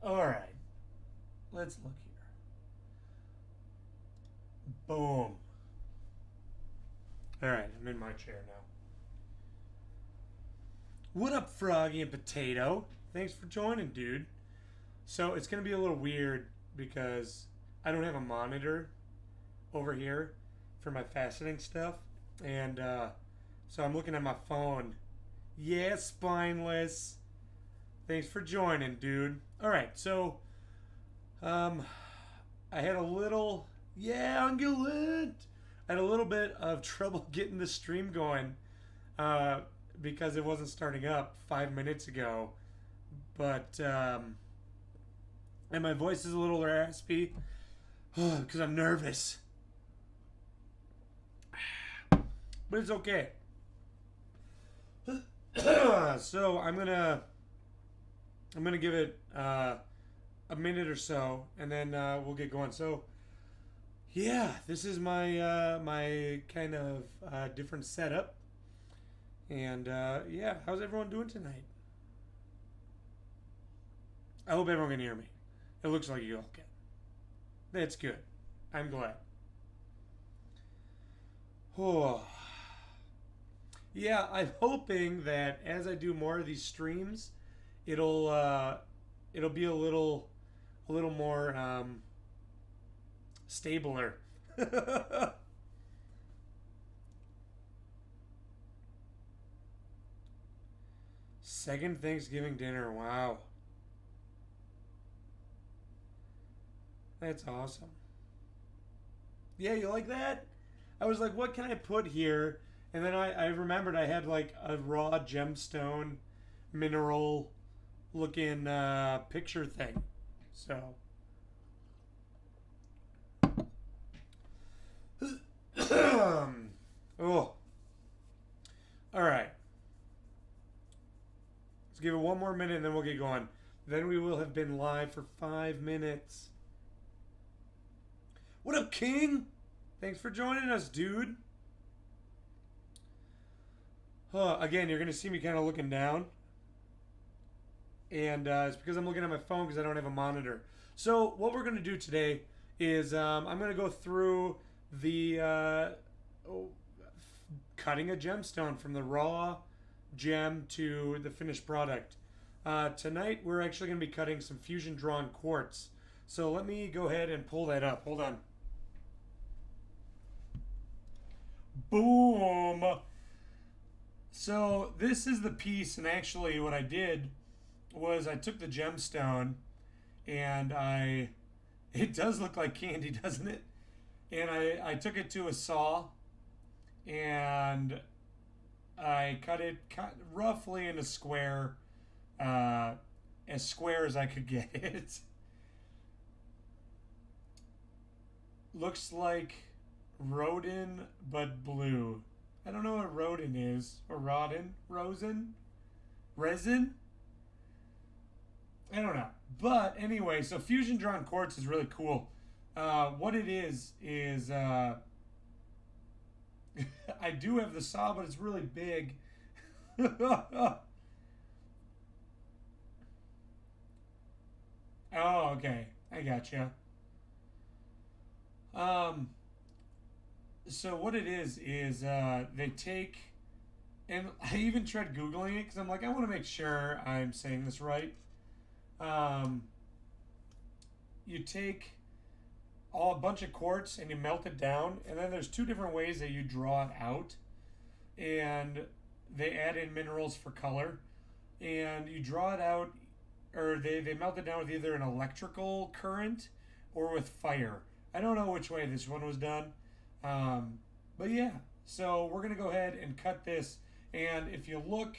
All right, let's look here. Boom. All right, I'm in my chair now. What up, Froggy and Potato? Thanks for joining, dude. So it's gonna be a little weird because I don't have a monitor over here for my faceting stuff, and so I'm looking at my phone. Yeah, spineless. Thanks for joining, dude. All right, so um, I had a little, yeah, ungulate. I had a little bit of trouble getting the stream going uh, because it wasn't starting up 5 minutes ago. But and my voice is a little raspy because I'm nervous. But it's okay. So I'm gonna give it a minute or so, and then we'll get going. So yeah, this is my kind of different setup, and yeah, how's everyone doing tonight? I hope everyone can hear me. It looks like you all can. That's good. I'm glad. Oh. Yeah, I'm hoping that as I do more of these streams, it'll be a little more stabler. Second Thanksgiving dinner. Wow, that's awesome. Yeah, you like that? I was like, what can I put here? And then I remembered I had like a raw gemstone mineral looking picture thing. So, oh, all right. Let's give it one more minute and then we'll get going. Then we will have been live for 5 minutes. What up, King? Thanks for joining us, dude. Again, you're going to see me kind of looking down. And it's because I'm looking at my phone because I don't have a monitor. So, what we're going to do today is I'm going to go through the cutting a gemstone from the raw gem to the finished product. Tonight, we're actually going to be cutting some fusion drawn quartz. So, let me go ahead and pull that up. Hold on. Boom! So this is the piece, and actually what I did was I took the gemstone and it does look like candy, doesn't it? And I took it to a saw and I cut roughly in a square, as square as I could get it. Looks like rodin, but blue. I don't know what rodin is. Or rodin? Rosin? Resin? I don't know. But anyway, so fusion drawn quartz is really cool. What it is I do have the saw, but it's really big. Oh, okay. I gotcha. Um, so what it is they take, and I even tried googling it because I'm like, I want to make sure I'm saying this right. Um, you take a bunch of quartz and you melt it down, and then there's two different ways that you draw it out, and they add in minerals for color, and you draw it out, or they melt it down with either an electrical current or with fire. I don't know which way this one was done. But yeah, so we're going to go ahead and cut this. And if you look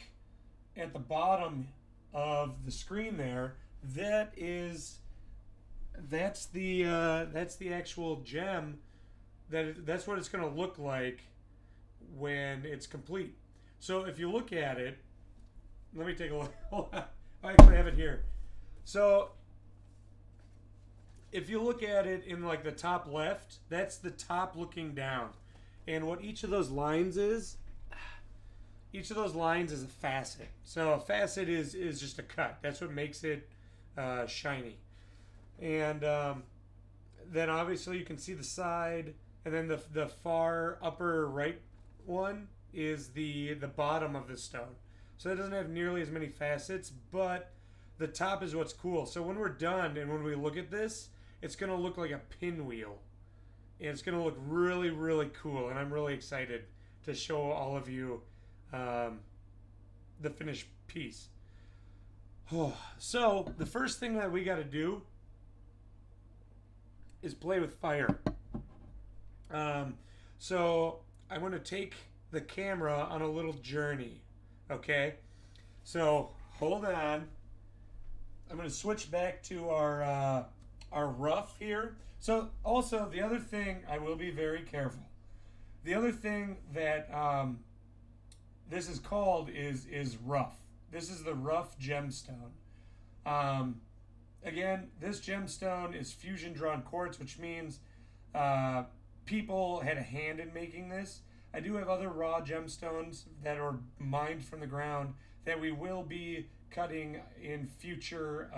at the bottom of the screen there, that's the actual gem. That's what it's going to look like when it's complete. So if you look at it, let me take a look. I actually have it here. So if you look at it in like the top left, that's the top looking down. And what each of those lines is a facet. So a facet is just a cut. That's what makes it shiny. And then obviously you can see the side, and then the far upper right one is the bottom of the stone. So it doesn't have nearly as many facets, but the top is what's cool. So when we're done and when we look at this, it's going to look like a pinwheel. And it's going to look really, really cool. And I'm really excited to show all of you the finished piece. So the first thing that we got to do is play with fire. So I'm going to take the camera on a little journey. Okay? So hold on. I'm going to switch back to our rough here. So also the other thing, I will be very careful. The other thing that this is called is rough. This is the rough gemstone. Again, this gemstone is fusion drawn quartz, which means people had a hand in making this. I do have other raw gemstones that are mined from the ground that we will be cutting in future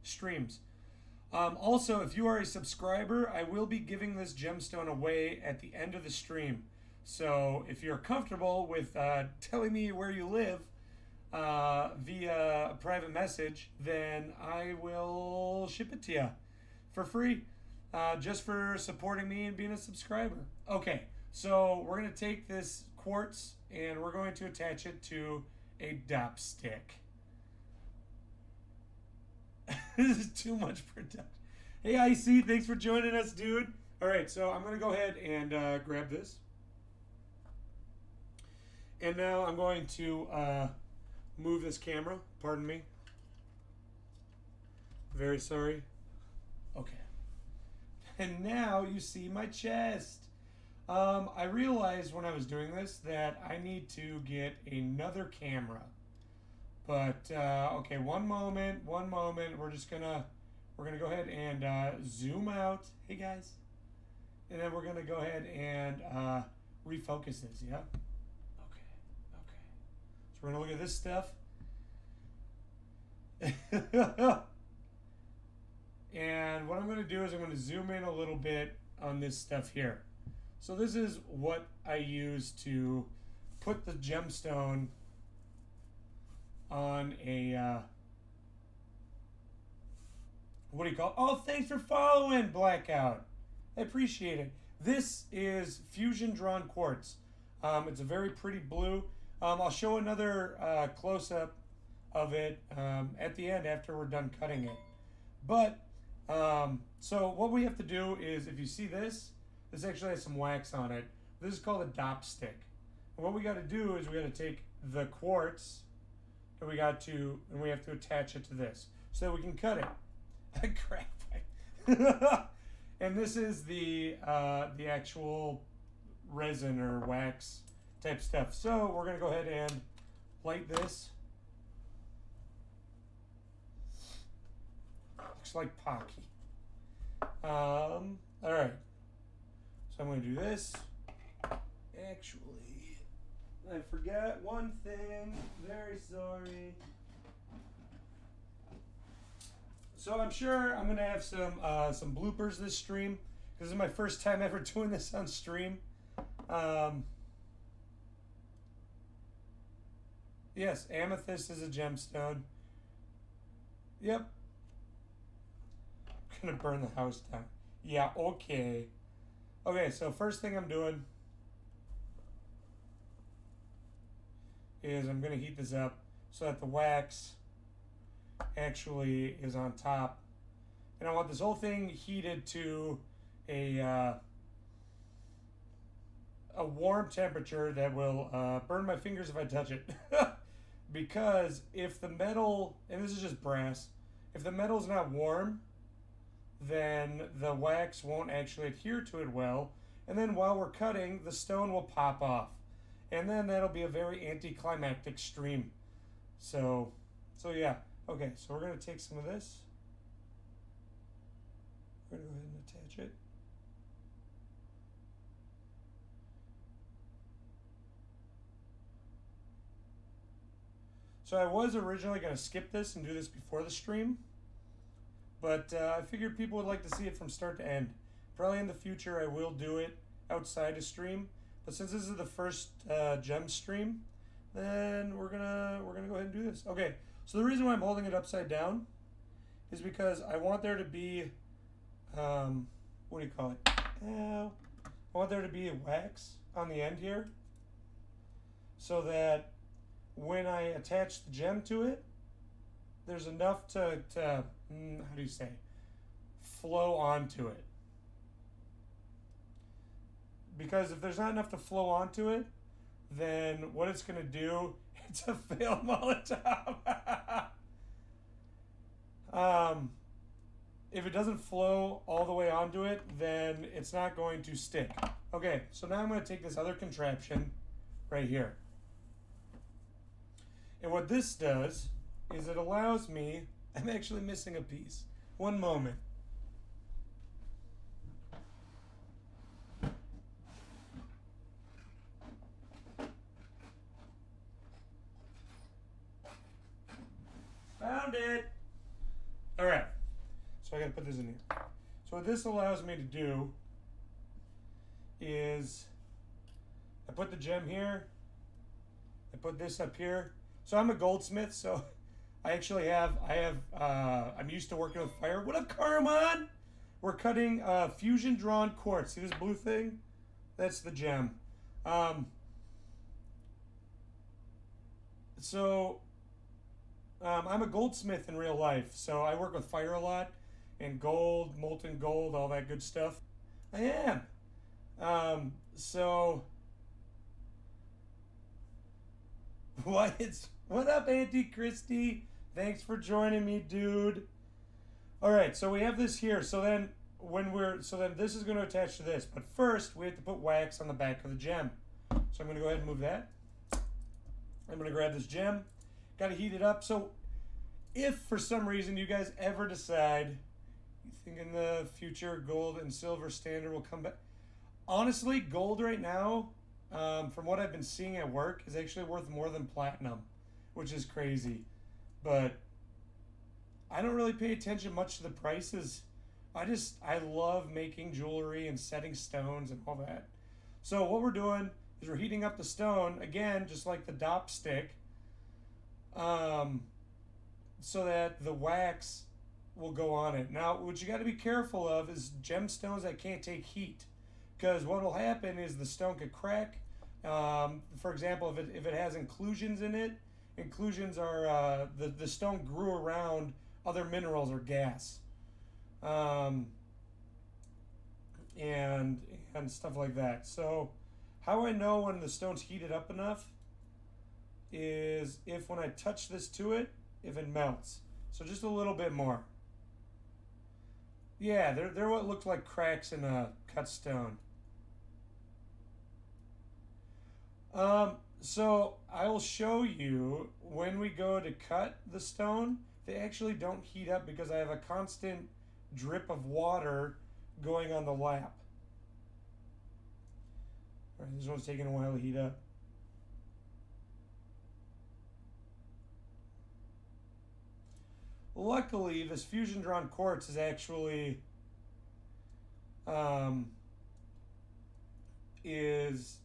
streams. Also, if you are a subscriber, I will be giving this gemstone away at the end of the stream. So if you're comfortable with telling me where you live via a private message, then I will ship it to you for free, just for supporting me and being a subscriber. Okay, so we're going to take this quartz and we're going to attach it to a dop stick. This is too much production. Hey, IC, thanks for joining us, dude. All right, so I'm going to go ahead and grab this. And now I'm going to move this camera. Pardon me. Very sorry. Okay. And now you see my chest. I realized when I was doing this that I need to get another camera. But okay, one moment. We're gonna go ahead and zoom out. Hey guys, and then we're gonna go ahead and refocus this. Yeah. Okay. So we're gonna look at this stuff. And what I'm gonna do is I'm gonna zoom in a little bit on this stuff here. So this is what I use to put the gemstone on a what do you call it? Oh, thanks for following, Blackout. I appreciate it. This is fusion drawn quartz. It's a very pretty blue. I'll show another close-up of it at the end after we're done cutting it. But so what we have to do is, if you see this actually has some wax on it. This is called a dop stick. And what we got to do is we got to take the quartz and we have to attach it to this so that we can cut it. Crap. And this is the actual resin or wax type stuff. So we're gonna go ahead and light this. Looks like Pocky. All right. So I'm gonna do this. Actually, I forgot one thing. Very sorry. So I'm sure I'm gonna have some bloopers this stream because this is my first time ever doing this on stream. Yes, amethyst is a gemstone. Yep. I'm gonna burn the house down. Yeah, okay. Okay, so first thing I'm doing is I'm gonna heat this up so that the wax actually is on top, and I want this whole thing heated to a warm temperature that will burn my fingers if I touch it. Because if the metal, and this is just brass, if the metal's not warm, then the wax won't actually adhere to it well, and then while we're cutting, the stone will pop off, and then that'll be a very anticlimactic stream. So yeah. Okay, so we're going to take some of this. We're going to go ahead and attach it. So I was originally going to skip this and do this before the stream, but I figured people would like to see it from start to end. Probably in the future I will do it outside of stream, but since this is the first gem stream, then we're gonna go ahead and do this. Okay, so the reason why I'm holding it upside down is because I want there to be, what do you call it? I want there to be a wax on the end here, so that when I attach the gem to it, there's enough to how do you say, flow onto it. Because if there's not enough to flow onto it, then what it's going to do, it's a fail Molotov. If it doesn't flow all the way onto it, then it's not going to stick. Okay, so now I'm going to take this other contraption right here. And what this does is it allows me, I'm actually missing a piece. One moment. Found it. All right. So I got to put this in here. So what this allows me to do is I put the gem here. I put this up here. So I'm a goldsmith, so I actually I'm used to working with fire. What up, Carmon? We're cutting fusion drawn quartz. See this blue thing? That's the gem. I'm a goldsmith in real life, so I work with fire a lot, and gold, molten gold, all that good stuff. I am. What up, Auntie Christy? Thanks for joining me, dude. All right, so we have this here. So then this is going to attach to this, but first we have to put wax on the back of the gem. So I'm going to go ahead and move that. I'm going to grab this gem. Got to heat it up. So if for some reason you guys ever decide you think in the future gold and silver standard will come back, honestly, gold right now, from what I've been seeing at work, is actually worth more than platinum, which is crazy. But I don't really pay attention much to the prices. I love making jewelry and setting stones and all that. So what we're doing is we're heating up the stone, again, just like the dop stick, so that the wax will go on it. Now, what you got to be careful of is gemstones that can't take heat, because what will happen is the stone could crack. For example, if it has inclusions in it, inclusions are the stone grew around other minerals or gas, and stuff like that. So how I know when the stone's heated up enough is if when I touch this to it, if it melts. So just a little bit more. Yeah, they're what look like cracks in a cut stone. So I will show you when we go to cut the stone, they actually don't heat up because I have a constant drip of water going on the lap. All right, this one's taking a while to heat up. Luckily, this fusion drawn quartz is actually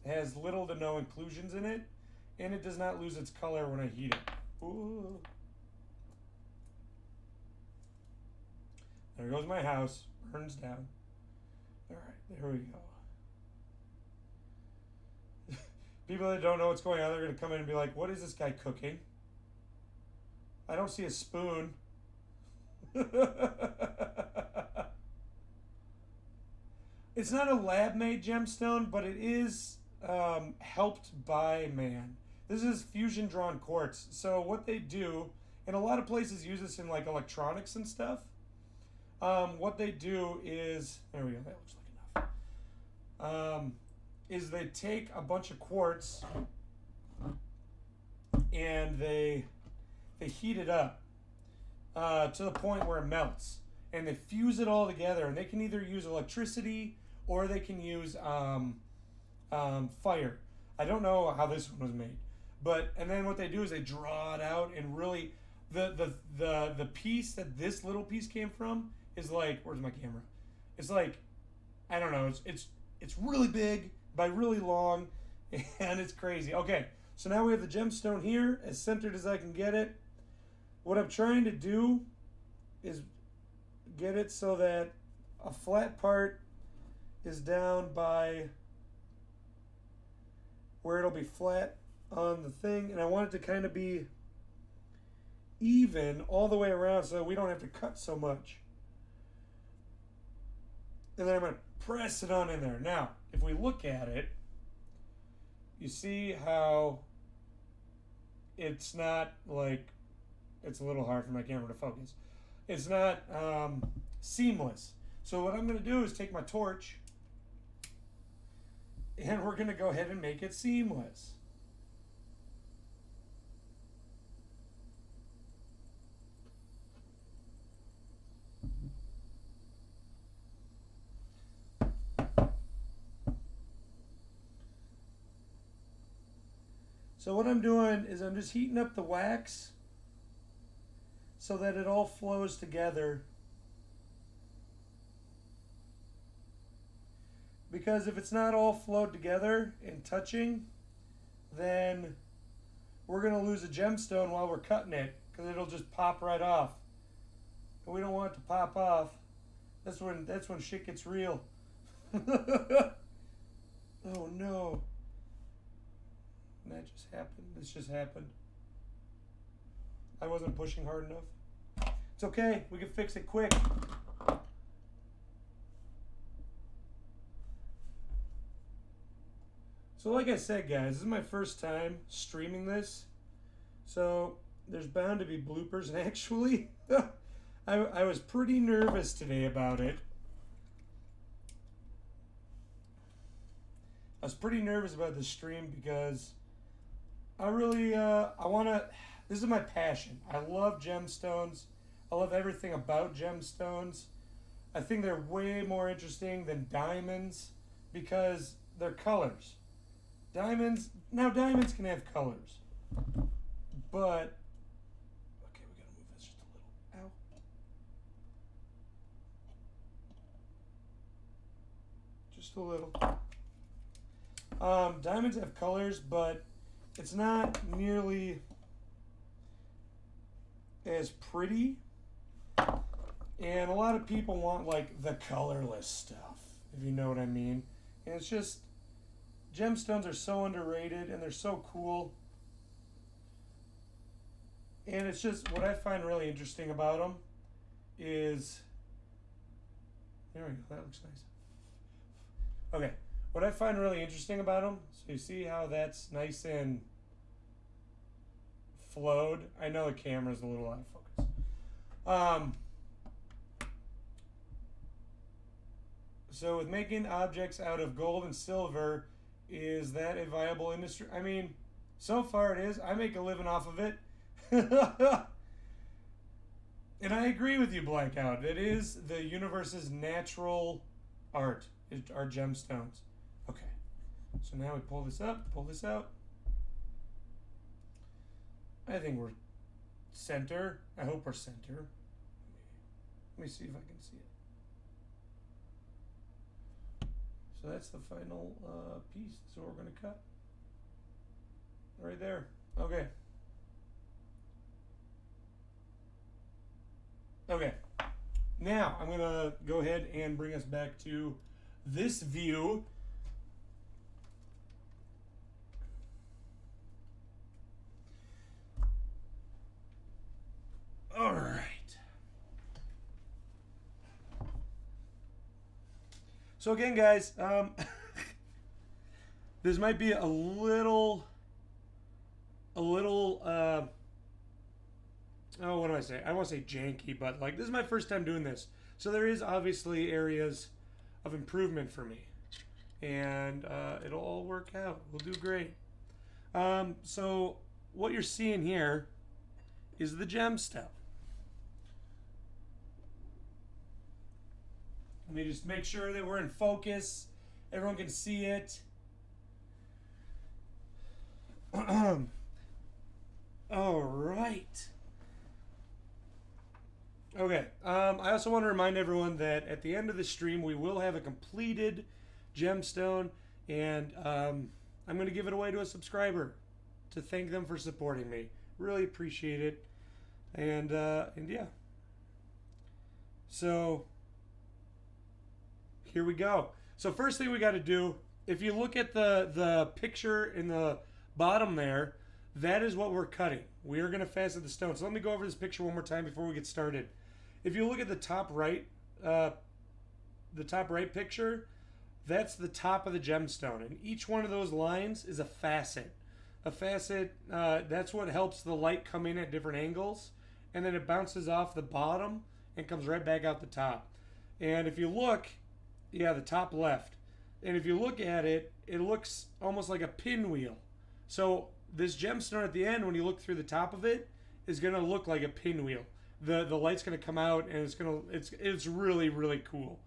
has little to no inclusions in it, and it does not lose its color when I heat it. Ooh. There goes my house. Burns down. All right, there we go. People that don't know what's going on, they're going to come in and be like, what is this guy cooking? I don't see a spoon. It's not a lab-made gemstone, but it is helped by man. This is fusion-drawn quartz. So what they do, and a lot of places use this in like electronics and stuff. What they do is, there we go, that looks like enough. Is they take a bunch of quartz and they heat it up to the point where it melts, and they fuse it all together, and they can either use electricity or they can use fire. I don't know how this one was made, But and then what they do is they draw it out and really the piece that this little piece came from is like, where's my camera? It's like, I don't know, it's really big by really long, and it's crazy. Okay, so now we have the gemstone here as centered as I can get it. What I'm trying to do is get it so that a flat part is down by where it'll be flat on the thing, and I want it to kind of be even all the way around so we don't have to cut so much. And then I'm going to press it on in there. Now, if we look at it, you see how it's not like, it's a little hard for my camera to focus. It's not seamless. So what I'm going to do is take my torch and we're going to go ahead and make it seamless. So what I'm doing is I'm just heating up the wax so that it all flows together. Because if it's not all flowed together and touching, then we're going to lose a gemstone while we're cutting it because it'll just pop right off. And we don't want it to pop off. That's when shit gets real. Oh no. That just happened. This just happened. I wasn't pushing hard enough. It's okay. We can fix it quick. So like I said, guys, this is my first time streaming this. So there's bound to be bloopers. And actually, I was pretty nervous today about it. I was pretty nervous about this stream because I really, this is my passion. I love gemstones. I love everything about gemstones. I think they're way more interesting than diamonds because they're colors. Diamonds can have colors. But, okay, we gotta move this just a little. Ow. Just a little. Diamonds have colors, but it's not nearly as pretty. And a lot of people want like the colorless stuff, if you know what I mean. And it's just, gemstones are so underrated and they're so cool. And it's just, what I find really interesting about them is, there we go, that looks nice. Okay. What I find really interesting about them, so you see how that's nice and flowed. I know the camera's a little out of focus. So with making objects out of gold and silver, is that a viable industry? I mean, so far it is. I make a living off of it. And I agree with you, Blackout. It is the universe's natural art, are gemstones. Okay, so now we pull this up, pull this out. I think we're center. I hope we're center. Let me see if I can see it. So that's the final piece. So we're going to cut right there. Okay. Okay. Now I'm going to go ahead and bring us back to this view. All right. So again, guys, this might be a little, oh, what do I say? I won't say janky, but like this is my first time doing this. So there is obviously areas of improvement for me. And it'll all work out. We'll do great. So what you're seeing here is the gemstone. Let me just make sure that we're in focus. Everyone can see it. All right. Okay. I also want to remind everyone that at the end of the stream, we will have a completed gemstone, and I'm going to give it away to a subscriber to thank them for supporting me. Really appreciate it. And yeah. So here we go. So first thing we got to do, if you look at the picture in the bottom there, that is what we're cutting. We are going to facet the stone. So let me go over this picture one more time before we get started. If you look at the top right picture, that's the top of the gemstone, and each one of those lines is a facet. A facet, that's what helps the light come in at different angles, and then it bounces off the bottom and comes right back out the top. And if you look, yeah, the top left, and if you look at it, it looks almost like a pinwheel. So this gemstone at the end, when you look through the top of it, is going to look like a pinwheel. The light's going to come out, and it's really, really cool.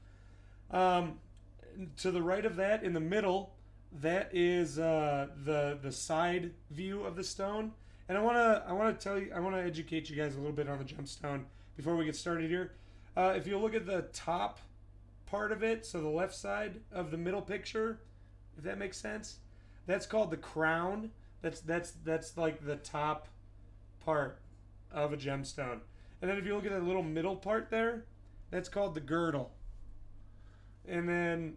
To the right of that, in the middle, that is the side view of the stone. And I want to educate you guys a little bit on the gemstone before we get started here. If you look at the top part of it, so the left side of the middle picture, if that makes sense, that's called the crown. That's like the top part of a gemstone. And then if you look at the little middle part there, that's called the girdle. And then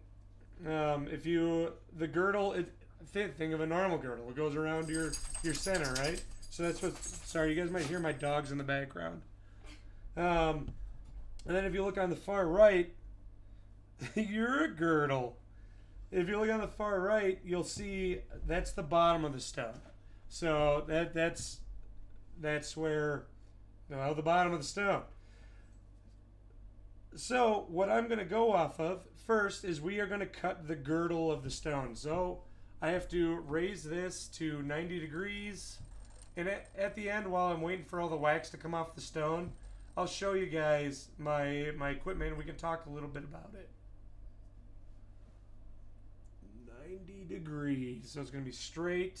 the girdle, think of a normal girdle. It goes around your center, right? So that's what, sorry, you guys might hear my dogs in the background. And then if you look on the far right, you're a girdle. If you look on the far right, you'll see that's the bottom of the stone. So that's where, the bottom of the stone. So what I'm going to go off of first is we are going to cut the girdle of the stone. So I have to raise this to 90 degrees. And at the end, while I'm waiting for all the wax to come off the stone, I'll show you guys my equipment and we can talk a little bit about it. 90 degrees. So it's going to be straight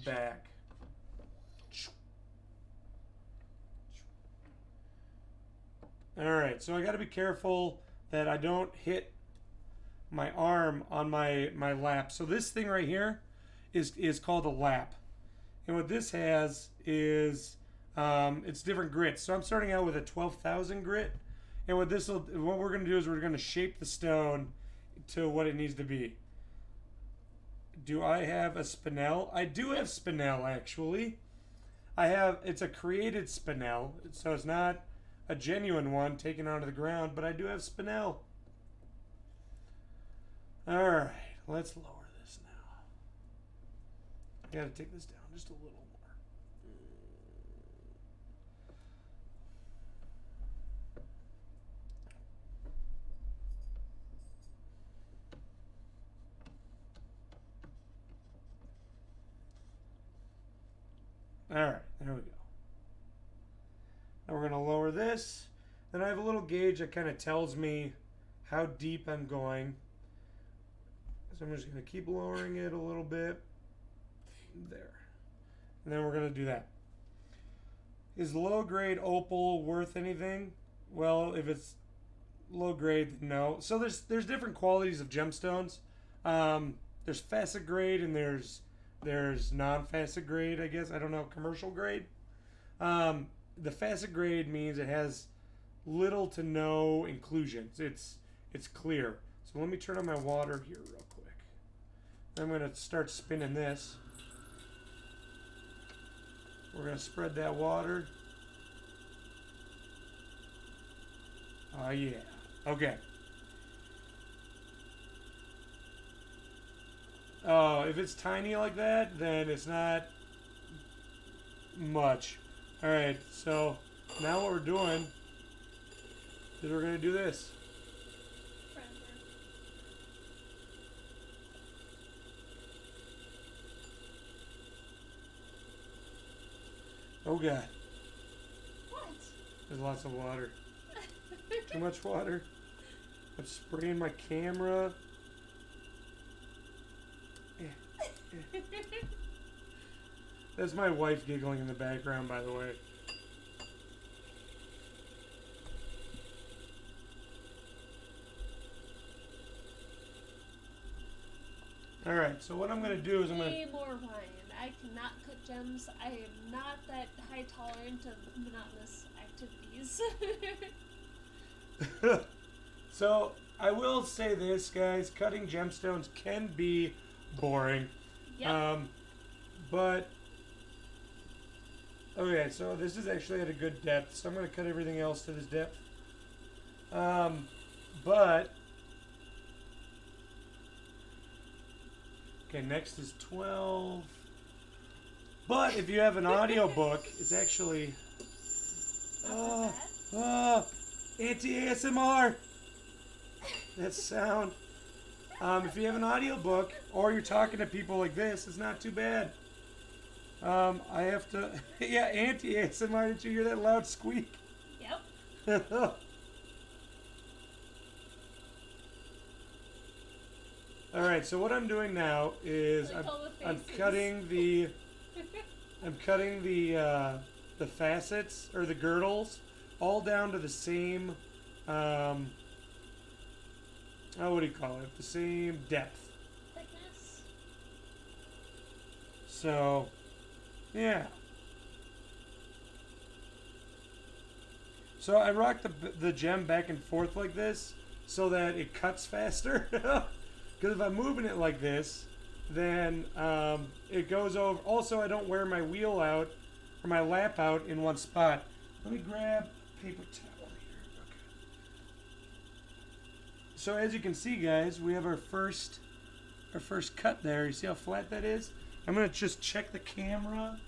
back. Alright, so I got to be careful that I don't hit my arm on my lap. So this thing right here is called a lap. And what this has is, it's different grits. So I'm starting out with a 12,000 grit. And what we're going to do is we're going to shape the stone to what it needs to be. Do I have a spinel? I do have spinel, actually. It's a created spinel, so it's not a genuine one taken onto the ground, but I do have spinel. Alright, let's lower this now. I gotta take this down just a little more. Alright, there we go. Now we're going to lower this. Then I have a little gauge that kind of tells me how deep I'm going. So I'm just going to keep lowering it a little bit. There. And then we're going to do that. Is low grade opal worth anything? Well, if it's low grade, then no. So there's different qualities of gemstones. There's facet grade and there's non-facet grade, I guess. I don't know, commercial grade. The facet grade means it has little to no inclusions. It's clear. So let me turn on my water here real quick. I'm going to start spinning this. We're going to spread that water. Oh yeah. Okay. Oh, if it's tiny like that, then it's not much. Alright, so now what we're doing is we're going to do this. Oh God. What? There's lots of water. Too much water. I'm spraying my camera. That's my wife giggling in the background, by the way. Alright, so what I'm going to do is I'm going to... Way more wine. I cannot cook gems. I am not that high tolerant of monotonous activities. So, I will say this, guys. Cutting gemstones can be boring. Yep. But... Okay, so this is actually at a good depth, so I'm going to cut everything else to this depth. But... Okay, next is 12. But if you have an audiobook, it's actually... anti-ASMR! That sound. If you have an audiobook, or you're talking to people like this, it's not too bad. I have to... Yeah, anti-ASMR, did you hear that loud squeak? Yep. Alright, so what I'm doing now is I'm cutting the... I'm cutting the facets, or the girdles, all down to the same, what do you call it? The same depth. Thickness. So, yeah. So I rock the gem back and forth like this so that it cuts faster. Because if I'm moving it like this, then it goes over. Also, I don't wear my wheel out or my lap out in one spot. Let me grab a paper towel here. Okay. So as you can see, guys, we have our first cut there. You see how flat that is? I'm gonna just check the camera,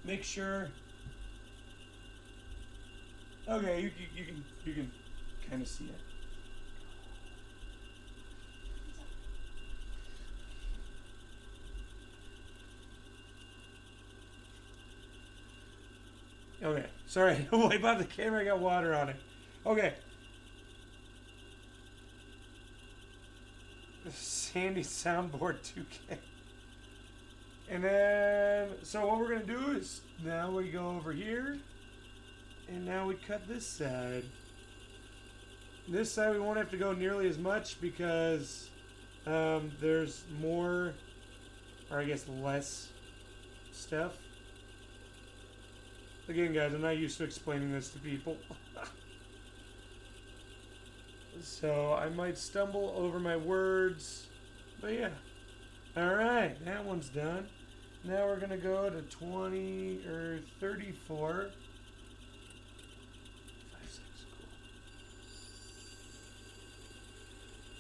make sure. Okay, you can kind of see it. Okay, sorry, wipe out the camera, I got water on it. Okay. Sandy soundboard 2K. And then, so what we're going to do is, now we go over here, and now we cut this side. This side we won't have to go nearly as much because there's more, or I guess less stuff. Again, guys, I'm not used to explaining this to people. So I might stumble over my words, but yeah. Alright, that one's done. Now we're going to go to 20 or 34. 5, 6, cool.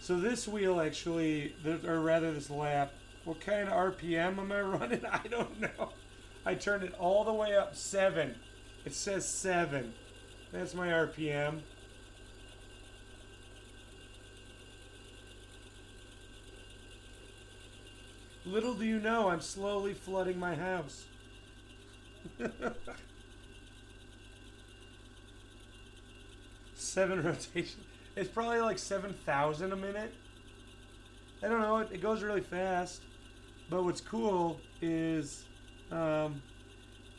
So this wheel actually, or rather this lap, what kind of RPM am I running? I don't know. I turned it all the way up 7. It says 7. That's my RPM. Little do you know, I'm slowly flooding my house. 7 rotation. It's probably like 7,000 a minute. I don't know, it goes really fast. But what's cool is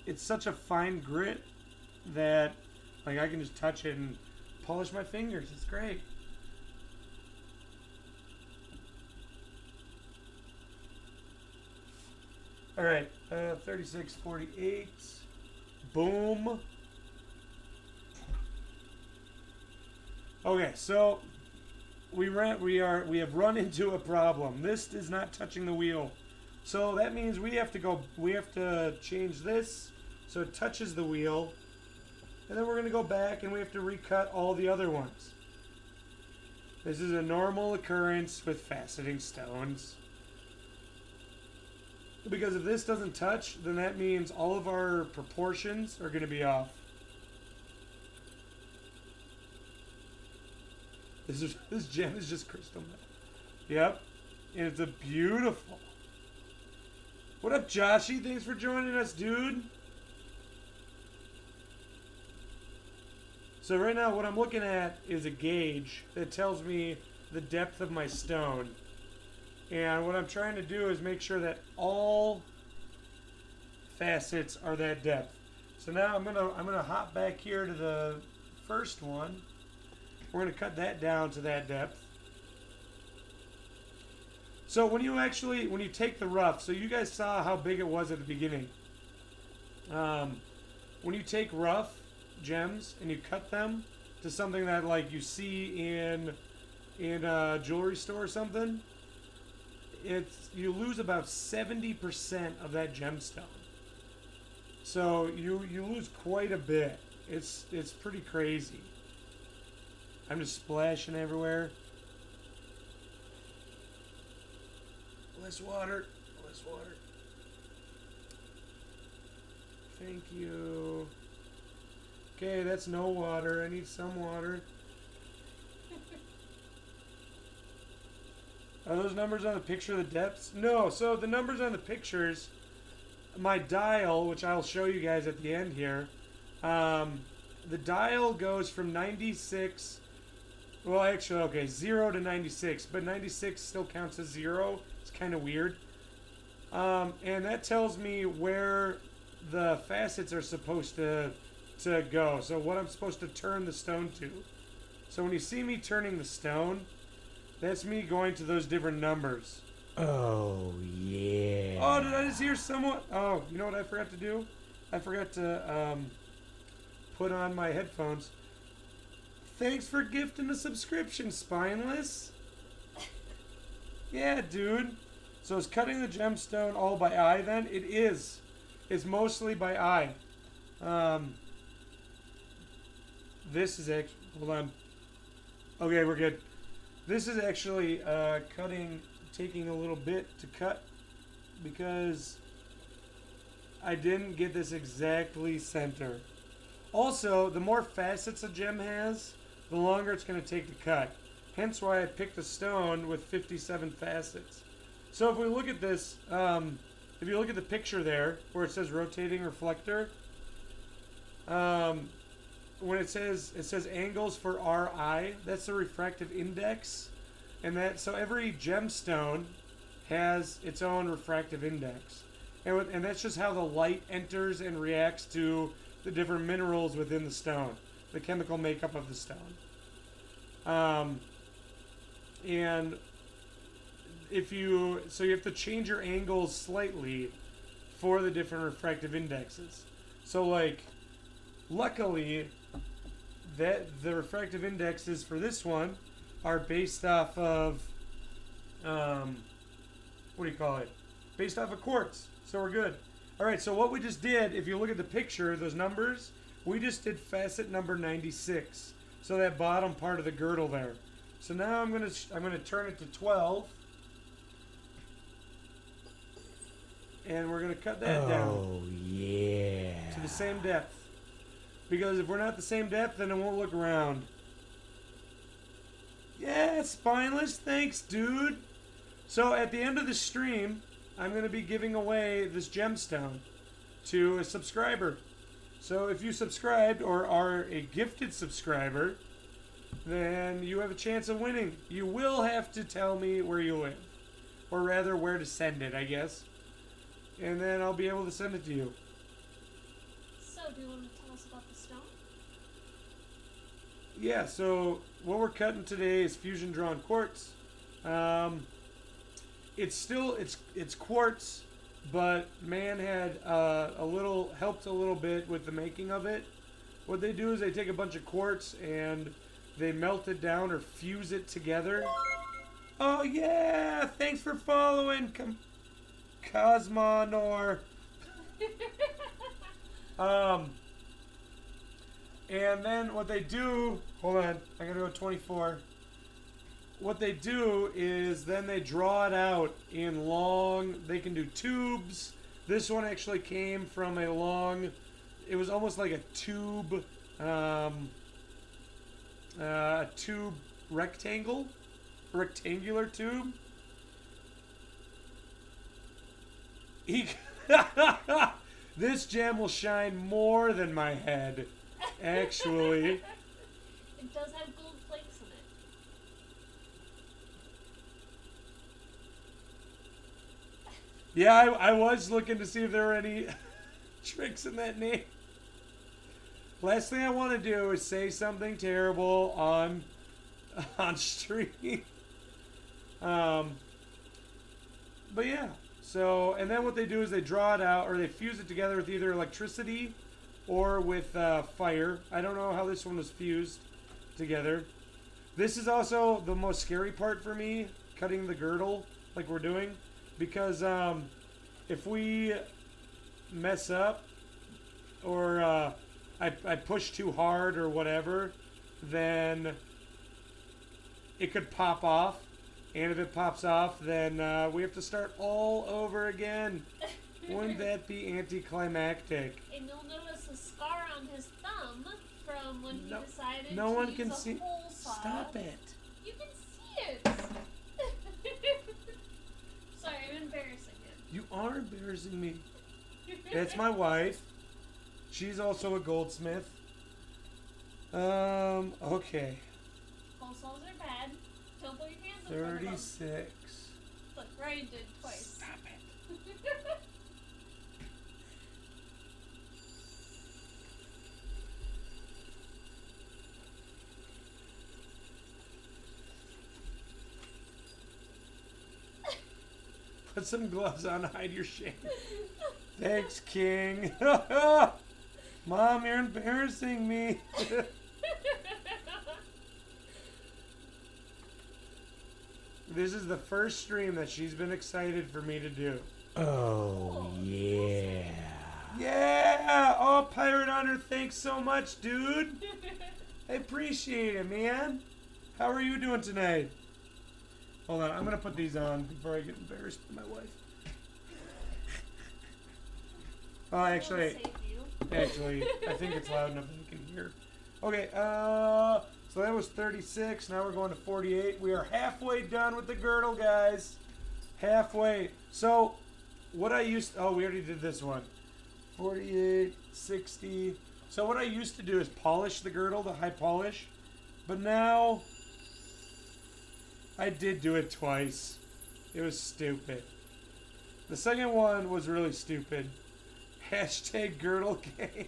it's such a fine grit that like I can just touch it and polish my fingers. It's great. All right, 3648. Boom. Okay, so we have run into a problem. This is not touching the wheel. So that means we have to change this so it touches the wheel. And then we're going to go back and we have to recut all the other ones. This is a normal occurrence with faceting stones. Because if this doesn't touch, then that means all of our proportions are going to be off. This gem is just crystal metal. Yep. And it's a beautiful. What up, Joshy? Thanks for joining us, dude. So right now what I'm looking at is a gauge that tells me the depth of my stone. And what I'm trying to do is make sure that all facets are that depth. So now I'm gonna hop back here to the first one. We're gonna cut that down to that depth. So when you take the rough, so you guys saw how big it was at the beginning. When you take rough gems and you cut them to something that like you see in a jewelry store or something, you lose about 70% of that gemstone. So you lose quite a bit. It's pretty crazy. I'm just splashing everywhere. Less water. Less water. Thank you. Okay, that's no water. I need some water. Are those numbers on the picture the depths? No, so the numbers on the pictures, my dial, which I'll show you guys at the end here, the dial goes from 96, well actually, okay, 0 to 96, but 96 still counts as 0. It's kind of weird. And that tells me where the facets are supposed to go. So what I'm supposed to turn the stone to. So when you see me turning the stone, that's me going to those different numbers. Oh, yeah. Oh, did I just hear someone? Oh, you know what I forgot to do? I forgot to put on my headphones. Thanks for gifting the subscription, Spineless. Yeah, dude. So is cutting the gemstone all by eye then? It is. It's mostly by eye. This is actually... Hold on. Okay, we're good. This is actually taking a little bit to cut because I didn't get this exactly center. Also, the more facets a gem has, the longer it's going to take to cut. Hence why I picked a stone with 57 facets. So if we look at this, if you look at the picture there where it says rotating reflector, when it says angles for RI, that's the refractive index, and so every gemstone has its own refractive index, and that's just how the light enters and reacts to the different minerals within the stone, the chemical makeup of the stone. And you have to change your angles slightly for the different refractive indexes. So like, luckily, that the refractive indexes for this one are based off of what do you call it? Based off of quartz. So we're good. All right. So what we just did, if you look at the picture, those numbers, we just did facet number 96. So that bottom part of the girdle there. So now I'm gonna turn it to 12, and we're gonna cut that down. Oh yeah. To the same depth. Because if we're not the same depth, then it won't look round. Yeah, Spineless, thanks, dude. So at the end of the stream, I'm going to be giving away this gemstone to a subscriber. So if you subscribed or are a gifted subscriber, then you have a chance of winning. You will have to tell me where you live. Or rather, where to send it, I guess. And then I'll be able to send it to you. So, do you want to tell us about the stone? Yeah, so what we're cutting today is fusion drawn quartz. It's quartz, but man had helped a little bit with the making of it. What they do is they take a bunch of quartz and they melt it down or fuse it together. Oh yeah, thanks for following, Cosmonor. And then what they do, hold on, I gotta go 24. What they do is then they draw it out in long, they can do tubes. This one actually came from a long, it was almost like a tube rectangular tube. This gem will shine more than my head, actually. It does have gold flakes in it. Yeah, I was looking to see if there were any tricks in that name. Last thing I want to do is say something terrible on stream. But yeah. So, and then what they do is they draw it out, or they fuse it together with either electricity or with fire. I don't know how this one was fused together. This is also the most scary part for me, cutting the girdle like we're doing, because if we mess up or I push too hard or whatever, then it could pop off. And if it pops off, then we have to start all over again. Wouldn't that be anticlimactic? And you'll notice a scar on his thumb from when he decided no to one use can a see. hole saw. Stop it. You can see it. Sorry, I'm embarrassing him. You are embarrassing me. That's my wife. She's also a goldsmith. Okay. Hole saws are bad. Don't put your hands in front of them. 36. Look, Ryan did twice. Stop it. Put some gloves on, hide your shame. Thanks, King. Mom, you're embarrassing me. This is the first stream that she's been excited for me to do. Oh, yeah. Yeah! Oh, Pirate Hunter, thanks so much, dude. I appreciate it, man. How are you doing tonight? Hold on, I'm gonna put these on before I get embarrassed by my wife. Oh, actually, I think it's loud enough that you can hear. Okay, so that was 36. Now we're going to 48. We are halfway done with the girdle, guys. Halfway. So, what I used to, oh, we already did this one. 48, 60. So what I used to do is polish the girdle, the high polish. But now, I did do it twice. It was stupid. The second one was really stupid. Hashtag girdle game.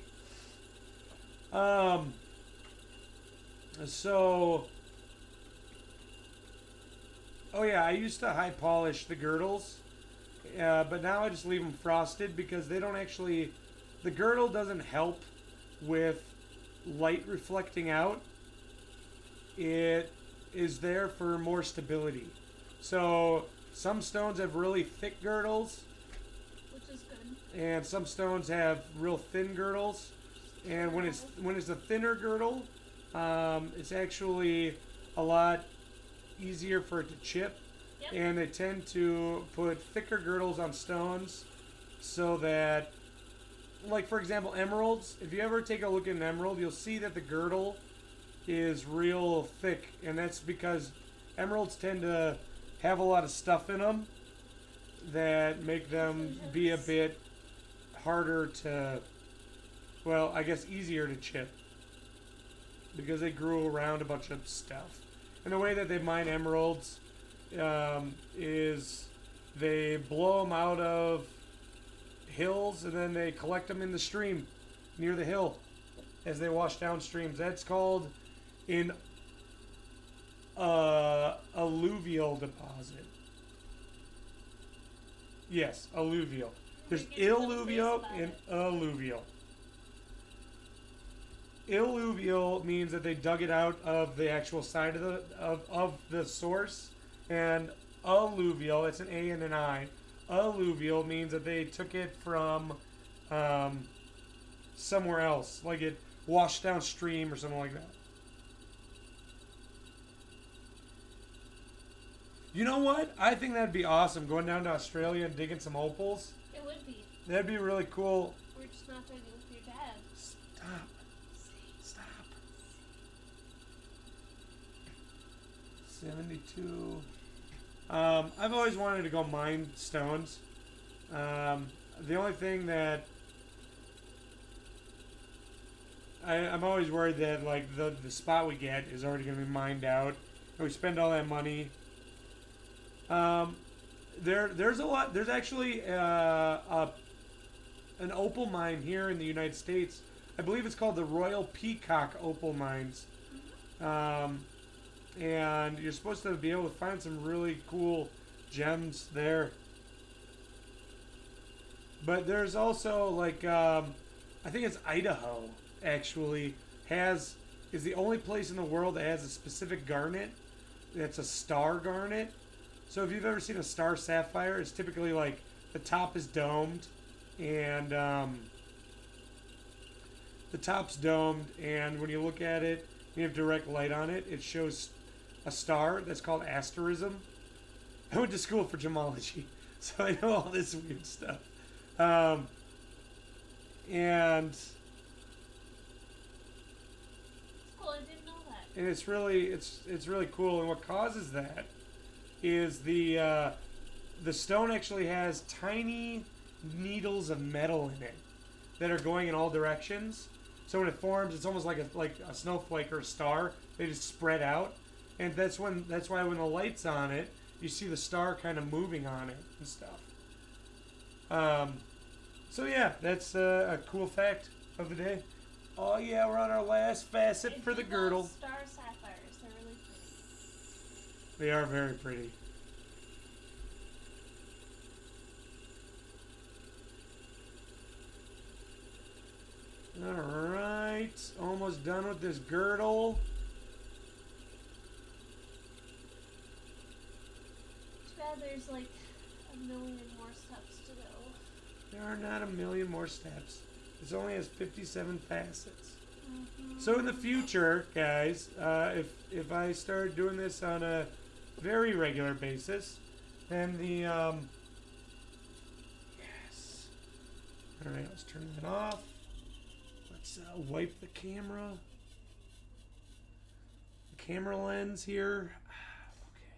So, oh yeah, I used to high polish the girdles, but now I just leave them frosted because they don't actually, the girdle doesn't help with light reflecting out. It is there for more stability. So some stones have really thick girdles, which is good, and some stones have real thin girdles. And when it's a thinner girdle, it's actually a lot easier for it to chip. Yep. And they tend to put thicker girdles on stones so that, like for example, emeralds. If you ever take a look at an emerald, you'll see that the girdle is real thick, and that's because emeralds tend to have a lot of stuff in them that make them be a bit harder to, well, I guess easier to chip because they grew around a bunch of stuff. And the way that they mine emeralds is they blow them out of hills and then they collect them in the stream near the hill as they wash down streams. That's called an alluvial deposit. Yes, alluvial. There's illuvial and alluvial. Illuvial means that they dug it out of the actual side of the source, and alluvial, it's an A and an I. Alluvial means that they took it from somewhere else, like it washed downstream or something like that. You know what? I think that'd be awesome, going down to Australia and digging some opals. it would be. That'd be really cool. We're just not doing it with your dad. Stop. Stop. 72. I've always wanted to go mine stones. The only thing that I'm always worried that like the spot we get is already going to be mined out, and we spend all that money. There's a lot. There's actually a an opal mine here in the United States. I believe it's called the Royal Peacock Opal Mines. And you're supposed to be able to find some really cool gems there. But there's also like I think it's Idaho actually is the only place in the world that has a specific garnet that's a star garnet. So if you've ever seen a star sapphire, it's typically like the top is domed and the top's domed, and when you look at it, you have direct light on it. It shows a star that's called asterism. I went to school for gemology, so I know all this weird stuff. And cool, I didn't know that. and it's really cool. And what causes that is the stone actually has tiny needles of metal in it that are going in all directions. So when it forms, it's almost like a snowflake or a star. They just spread out, and that's why when the light's on it, you see the star kind of moving on it and stuff. So yeah, that's a cool fact of the day. Oh yeah, we're on our last facet for the girdle. Star sapphires, they're really pretty. They are very pretty. Alright, almost done with this girdle. Too bad there's like a million more steps to go. There are not a million more steps. This only has 57 facets. So in the future, guys, if I start doing this on a very regular basis, then the yes. All right, let's turn that off. Let's wipe the camera. The camera lens here. Okay.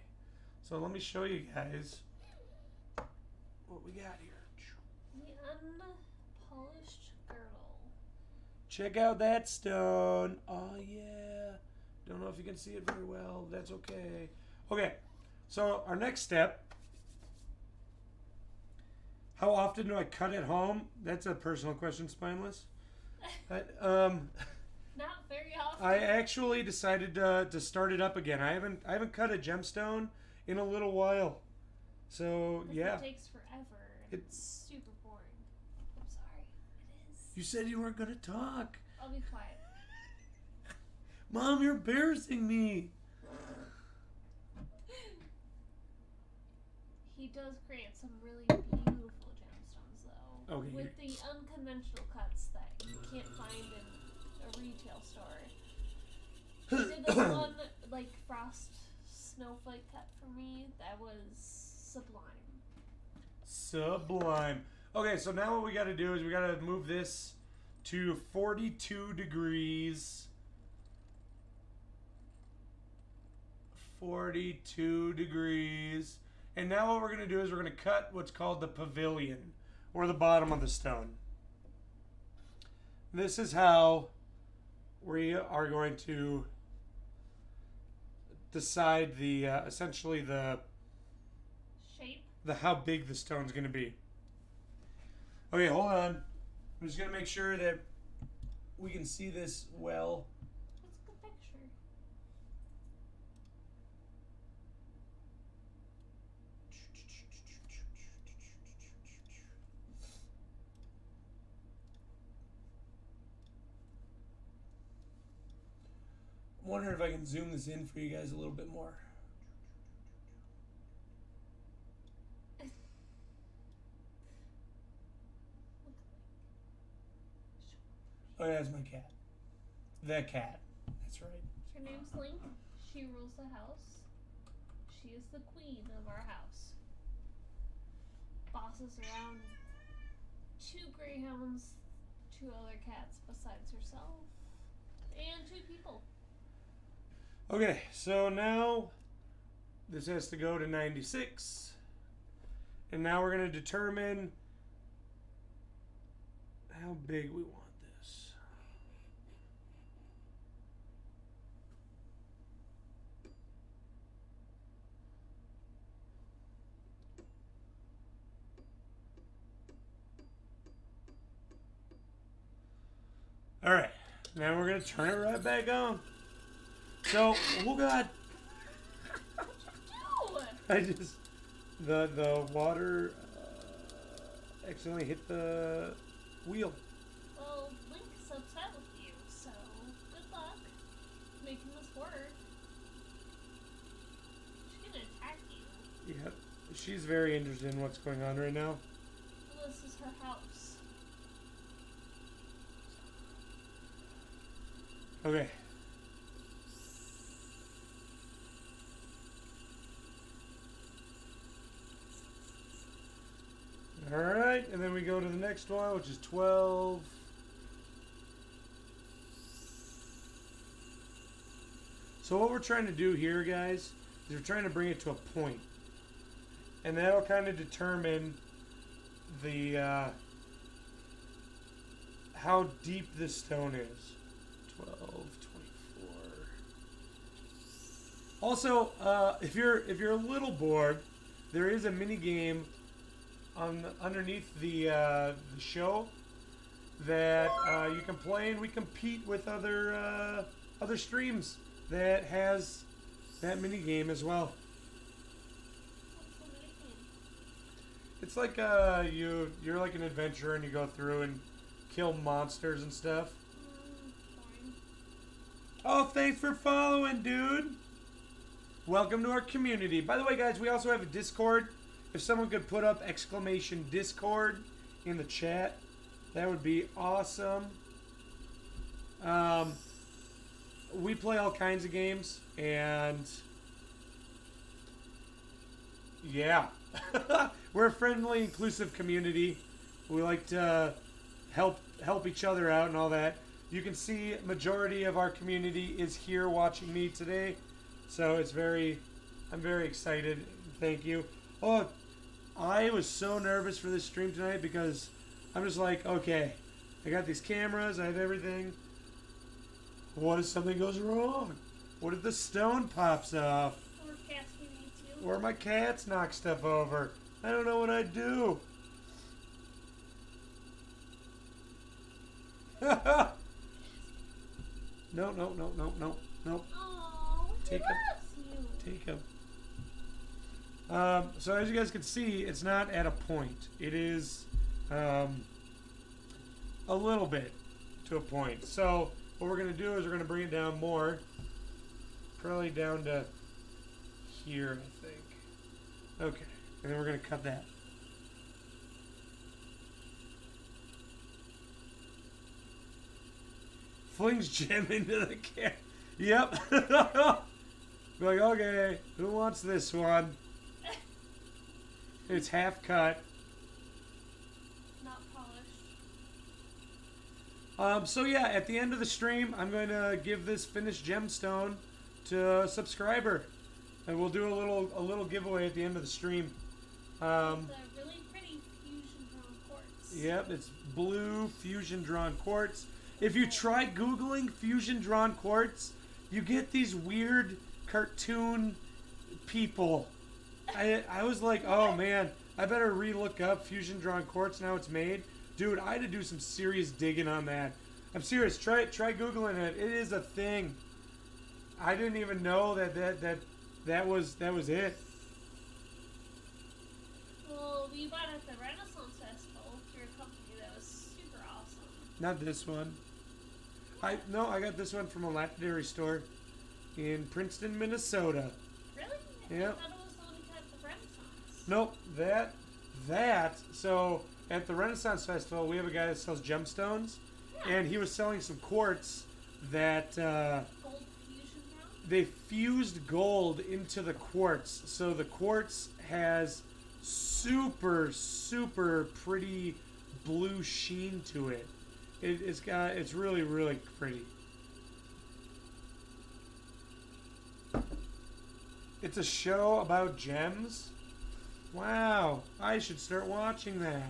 So let me show you guys what we got here. The unpolished girdle. Check out that stone. Oh yeah. Don't know if you can see it very well. That's okay. Okay. So our next step. How often do I cut at home? That's a personal question, Spineless. Not very often. I actually decided to start it up again. I haven't cut a gemstone in a little while. So yeah. It takes forever. And it's super boring. I'm sorry. It is. You said you weren't gonna talk. I'll be quiet. Mom, you're embarrassing me. He does create some really beautiful gemstones, though. Okay. With the unconventional cuts that you can't find in a retail store. He did this one, like, frost snowflake cut for me that was sublime. Sublime. Okay, so now what we got to do is we got to move this to 42 degrees. 42 degrees. And now what we're going to do is we're going to cut what's called the pavilion, or the bottom of the stone. This is how we are going to decide the essentially the Shape? how big the stone's going to be. Okay, hold on. I'm just going to make sure that we can see this well. That's a good picture. I'm wondering if I can zoom this in for you guys a little bit more. Oh, yeah, that's my cat. The cat. That's right. Her name's Link. She rules the house. She is the queen of our house. Bosses around 2 greyhounds, 2 other cats besides herself, and 2 people. Okay, so now this has to go to 96. And now we're going to determine how big we want this. Now we're gonna turn it right back on. So, oh god, What'd I just the water accidentally hit the wheel. you do? Well, Link's upset with you, so good luck making this work. She's gonna attack you. Yeah, she's very interested in what's going on right now. This is her house. Okay. Alright, and then we go to the next one, which is 12. So what we're trying to do here, guys, is we're trying to bring it to a point. And that'll kind of determine the how deep this stone is. 12, 24. Also, if you're a little bored, there is a mini game underneath the show that you can play, and we compete with other streams that has that mini game as well. What's the minigame? It's like you're like an adventurer and you go through and kill monsters and stuff. Boring. Oh, thanks for following, dude. Welcome to our community. By the way, guys, we also have a Discord. If someone could put up exclamation Discord in the chat, that would be awesome. We play all kinds of games, and yeah, we're a friendly, inclusive community. We like to help each other out and all that. You can see majority of our community is here watching me today, so I'm very excited. Thank you. Oh, I was so nervous for this stream tonight because I'm just like, okay, I got these cameras, I have everything. What if something goes wrong? What if the stone pops off? Or Cassie needs you. Or my cats knock stuff over? I don't know what I'd do. No. Oh, he Take loves him. you. Take him. So as you guys can see, it's not at a point. It is a little bit to a point. So what we're going to do is we're going to bring it down more. Probably down to here, I think. Okay. And then we're going to cut that. Flings gem into the can. Yep. Be like, okay, who wants this one? It's half cut. Not polished. So yeah, at the end of the stream, I'm going to give this finished gemstone to a subscriber, and we'll do a little giveaway at the end of the stream. It's a really pretty fusion drawn quartz. Yep, it's blue fusion drawn quartz. If you try Googling fusion drawn quartz, you get these weird cartoon people. I was like, oh man, I better re-look up fusion drawn quartz now it's made. Dude, I had to do some serious digging on that. I'm serious. Try Googling it. It is a thing. I didn't even know that was it. Well, we bought it at the Renaissance Festival through a company that was super awesome. Not this one. I got this one from a lapidary store in Princeton, Minnesota. Really? Yep. I thought it was the one you got at the Renaissance. Nope, so at the Renaissance Festival, we have a guy that sells gemstones, Yeah. and he was selling some quartz that Gold fusion drawn? they fused gold into the quartz. So the quartz has super pretty blue sheen to it. It's really, really pretty. It's a show about gems? Wow, I should start watching that.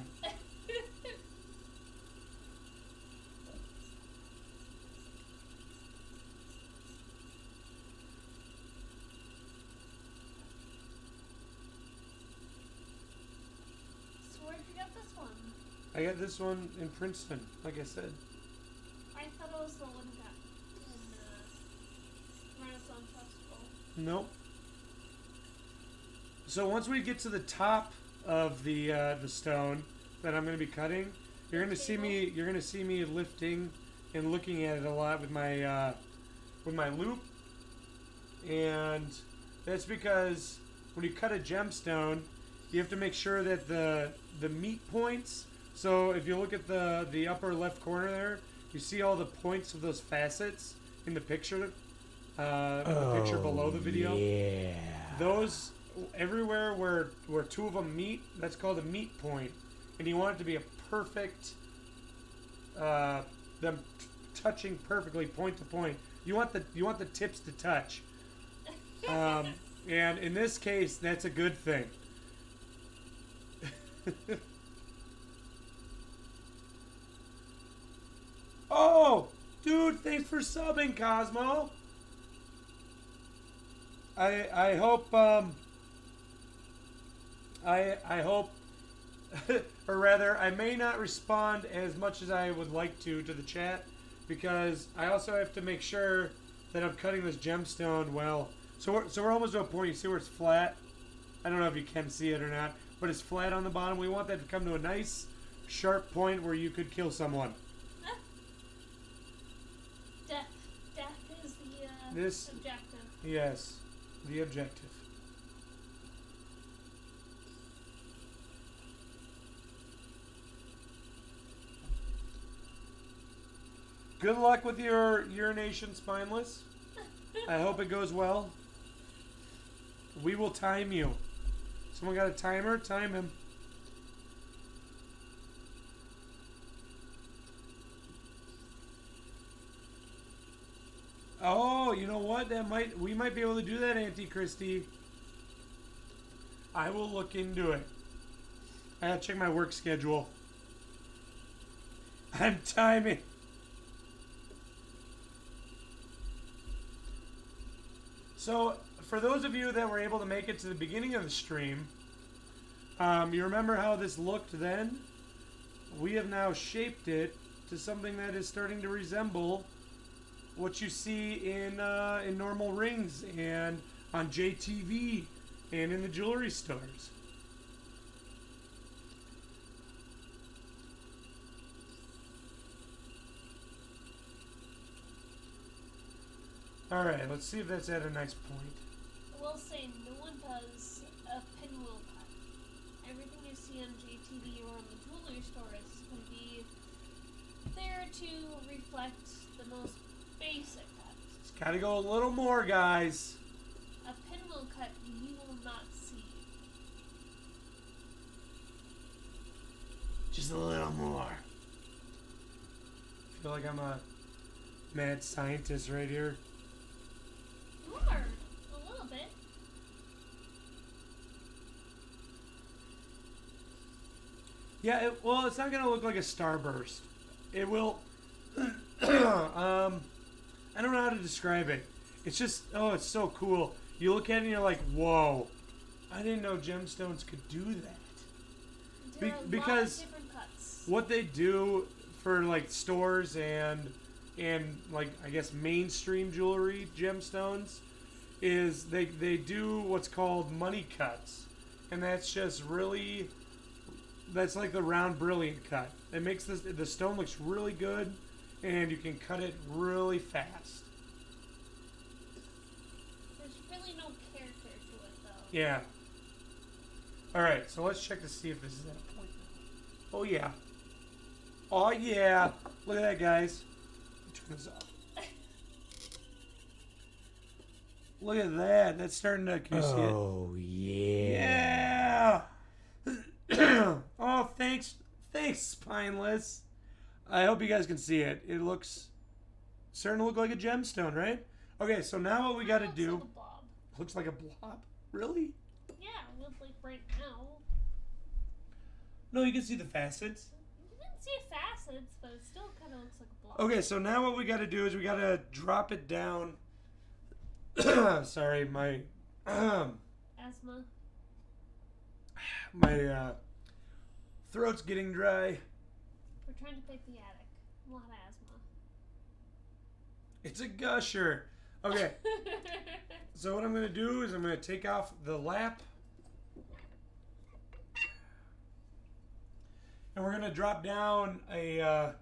So where'd you get this one? I got this one in Princeton, like I said. I thought it was the one Nope. So once we get to the top of the stone that I'm going to be cutting, you're going to see me. You're going to see me lifting and looking at it a lot with my loop, and that's because when you cut a gemstone, you have to make sure that the meet points. So if you look at the upper left corner there, you see all the points of those facets in the picture. The picture below the video. Yeah. Those everywhere where two of them meet, that's called a meet point, and you want it to be a perfect. Them touching perfectly point to point. You want the tips to touch. And in this case, that's a good thing. Oh, dude, thanks for subbing, Cosmo. I hope I hope or rather I may not respond as much as I would like to the chat, because I also have to make sure that I'm cutting this gemstone well. So we're almost to a point. You see where it's flat? I don't know if you can see it or not, but it's flat on the bottom. We want that to come to a nice sharp point where you could kill someone. Death is the This- objective. Yes, the objective. Good luck with your urination, Spineless. I hope it goes well. We will time you. Someone got a timer? Time him. Oh, you know what? We might be able to do that, Auntie Christy. I will look into it. I gotta check my work schedule. I'm timing. So, for those of you that were able to make it to the beginning of the stream, you remember how this looked then? We have now shaped it to something that is starting to resemble what you see in normal rings and on JTV and in the jewelry stores. All right, let's see if that's at a nice point. I will say no one does a pinwheel cut. Everything you see on JTV or in the jewelry stores can be there to reflect the most basic cuts. It's got to go a little more, guys. A pinwheel cut you will not see. Just a little more. I feel like I'm a mad scientist right here. You are a little bit. Yeah, well, it's not going to look like a starburst. It will... I don't know how to describe it. It's just... Oh, it's so cool. You look at it and you're like, whoa. I didn't know gemstones could do that. There are a lot of Because different cuts. what they do for, like, stores and like, I guess, mainstream jewelry gemstones is they do what's called money cuts. And that's just really... That's like the round brilliant cut. It makes the stone looks really good, and you can cut it really fast. There's really no character to it, though. Yeah. All right, so let's check to see if this is at a point now. Oh yeah. Oh yeah. Look at that, guys. Turn this off. Look at that. That's starting to. Can you see it? Oh, yeah. Yeah. Oh, thanks, Spineless. I hope you guys can see it. It looks starting to look like a gemstone, right? Okay, so now what we got to Looks do? like a blob. Looks like a blob. Really? Yeah, it looks like right now. No, you can see the facets. You can see facets, but it still kind of looks like a blob. Okay, so now what we got to do is we got to drop it down. Sorry, my Asthma. my throat's getting dry. We're trying to pick the attic. A lot of asthma. It's a gusher. Okay, So what I'm going to do is I'm going to take off the lap. And we're going to drop down a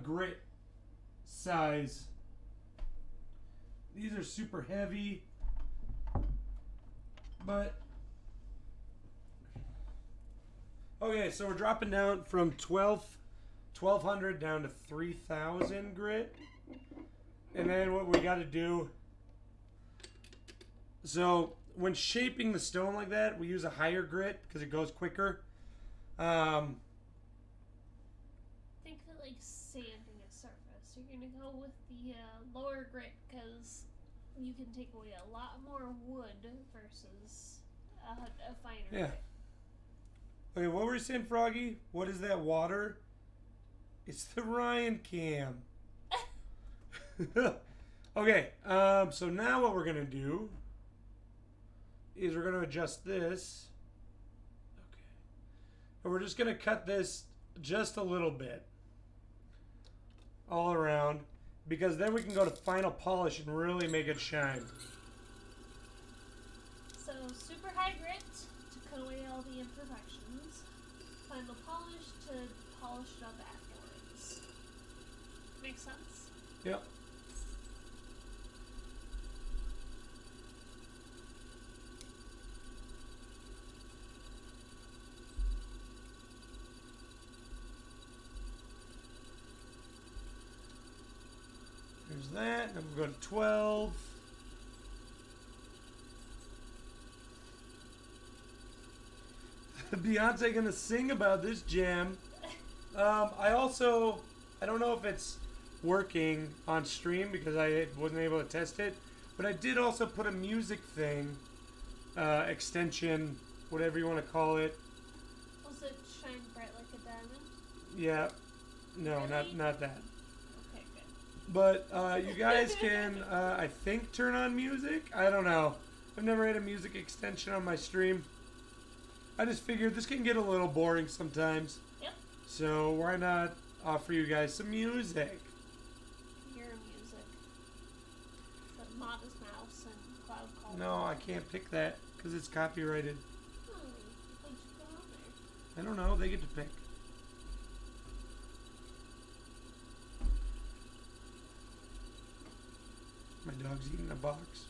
grit size. These are super heavy, but okay, so we're dropping down from 1200 down to 3000 grit. And then what we got to do, so when shaping the stone like that, we use a higher grit because it goes quicker. Think of it like sanding a surface. You're going to go with the lower grit because you can take away a lot more wood versus a finer grit. Okay, what were you saying, Froggy? What is that water? It's the Ryan cam. Okay, so now what we're going to do is we're going to adjust this. Okay. And we're just going to cut this just a little bit all around because then we can go to final polish and really make it shine. So super high grit to cut away all the imperfections. Final polish to polish it up afterwards. Makes sense? Yep. There's that. Then we'll go to 12. Beyonce gonna sing about this jam. I don't know if it's working on stream because I wasn't able to test it, but I did also put a music thing, extension, whatever you want to call it. Was it shine bright like a diamond? Yeah. No, Really? not that. Okay, good. But you guys can, I think, turn on music. I don't know. I've never had a music extension on my stream. I just figured this can get a little boring sometimes. Yep. So why not offer you guys some music? Your music. The Modest Mouse and Cloud Call. No, I can't pick that because it's copyrighted. What'd you put on there? I don't know. They get to pick. My dog's eating a box.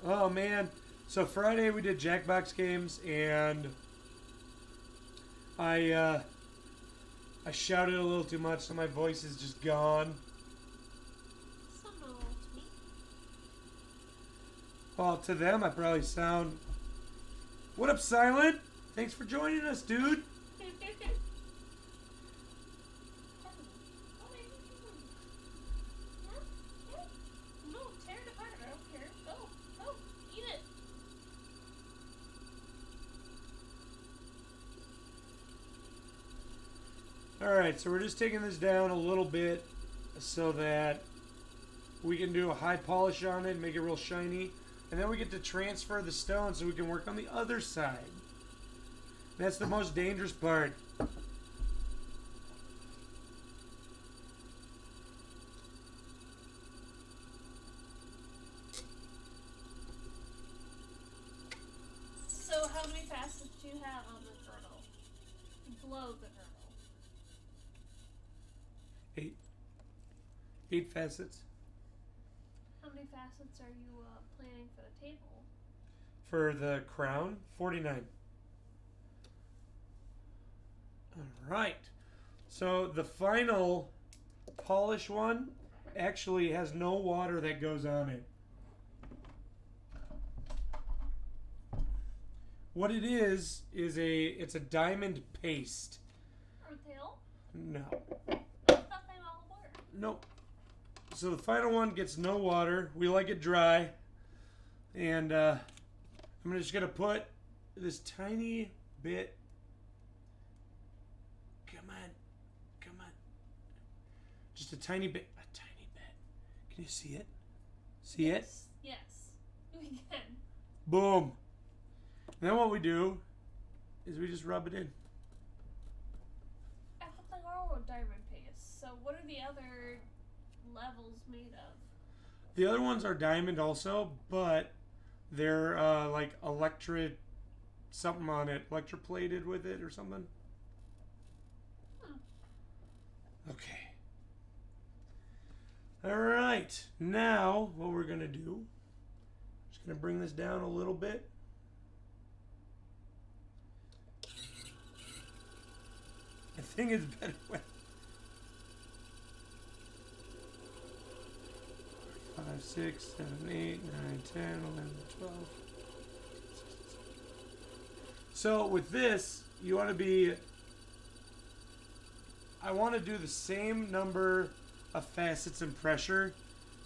Oh man. So Friday we did Jackbox games and I shouted a little too much so my voice is just gone. Some know to me. Well, to them I probably sound. What up, Silent? Thanks for joining us, dude. No, tear it apart. I don't care. Go. Go. Eat it. Alright, so we're just taking this down a little bit so that we can do a high polish on it and make it real shiny. And then we get to transfer the stone so we can work on the other side. That's the most dangerous part. So how many facets do you have on the girdle? Below the girdle. 8 facets. How many facets are you planning for the table? For the crown, 49. Alright. So the final polish one actually has no water that goes on it. What it is it's a diamond paste. Or tail? No. I thought they all were. Nope. So the final one gets no water. We like it dry. And I'm just going to put this tiny bit. Come on. Come on. Just a tiny bit. A tiny bit. Can you see it? See it? Yes. We can. Boom. And then what we do is we just rub it in. I thought they were all diamond what are the other levels made of? The other ones are diamond also, but they're like electric something on it, electroplated with it or something. Okay. All right. Now what we're gonna do? Just gonna bring this down a little bit. I think it's better with 5, 6, 7, 8, 9, 10, 11, 12. So with this, you want to be. I want to do the same number of facets and pressure,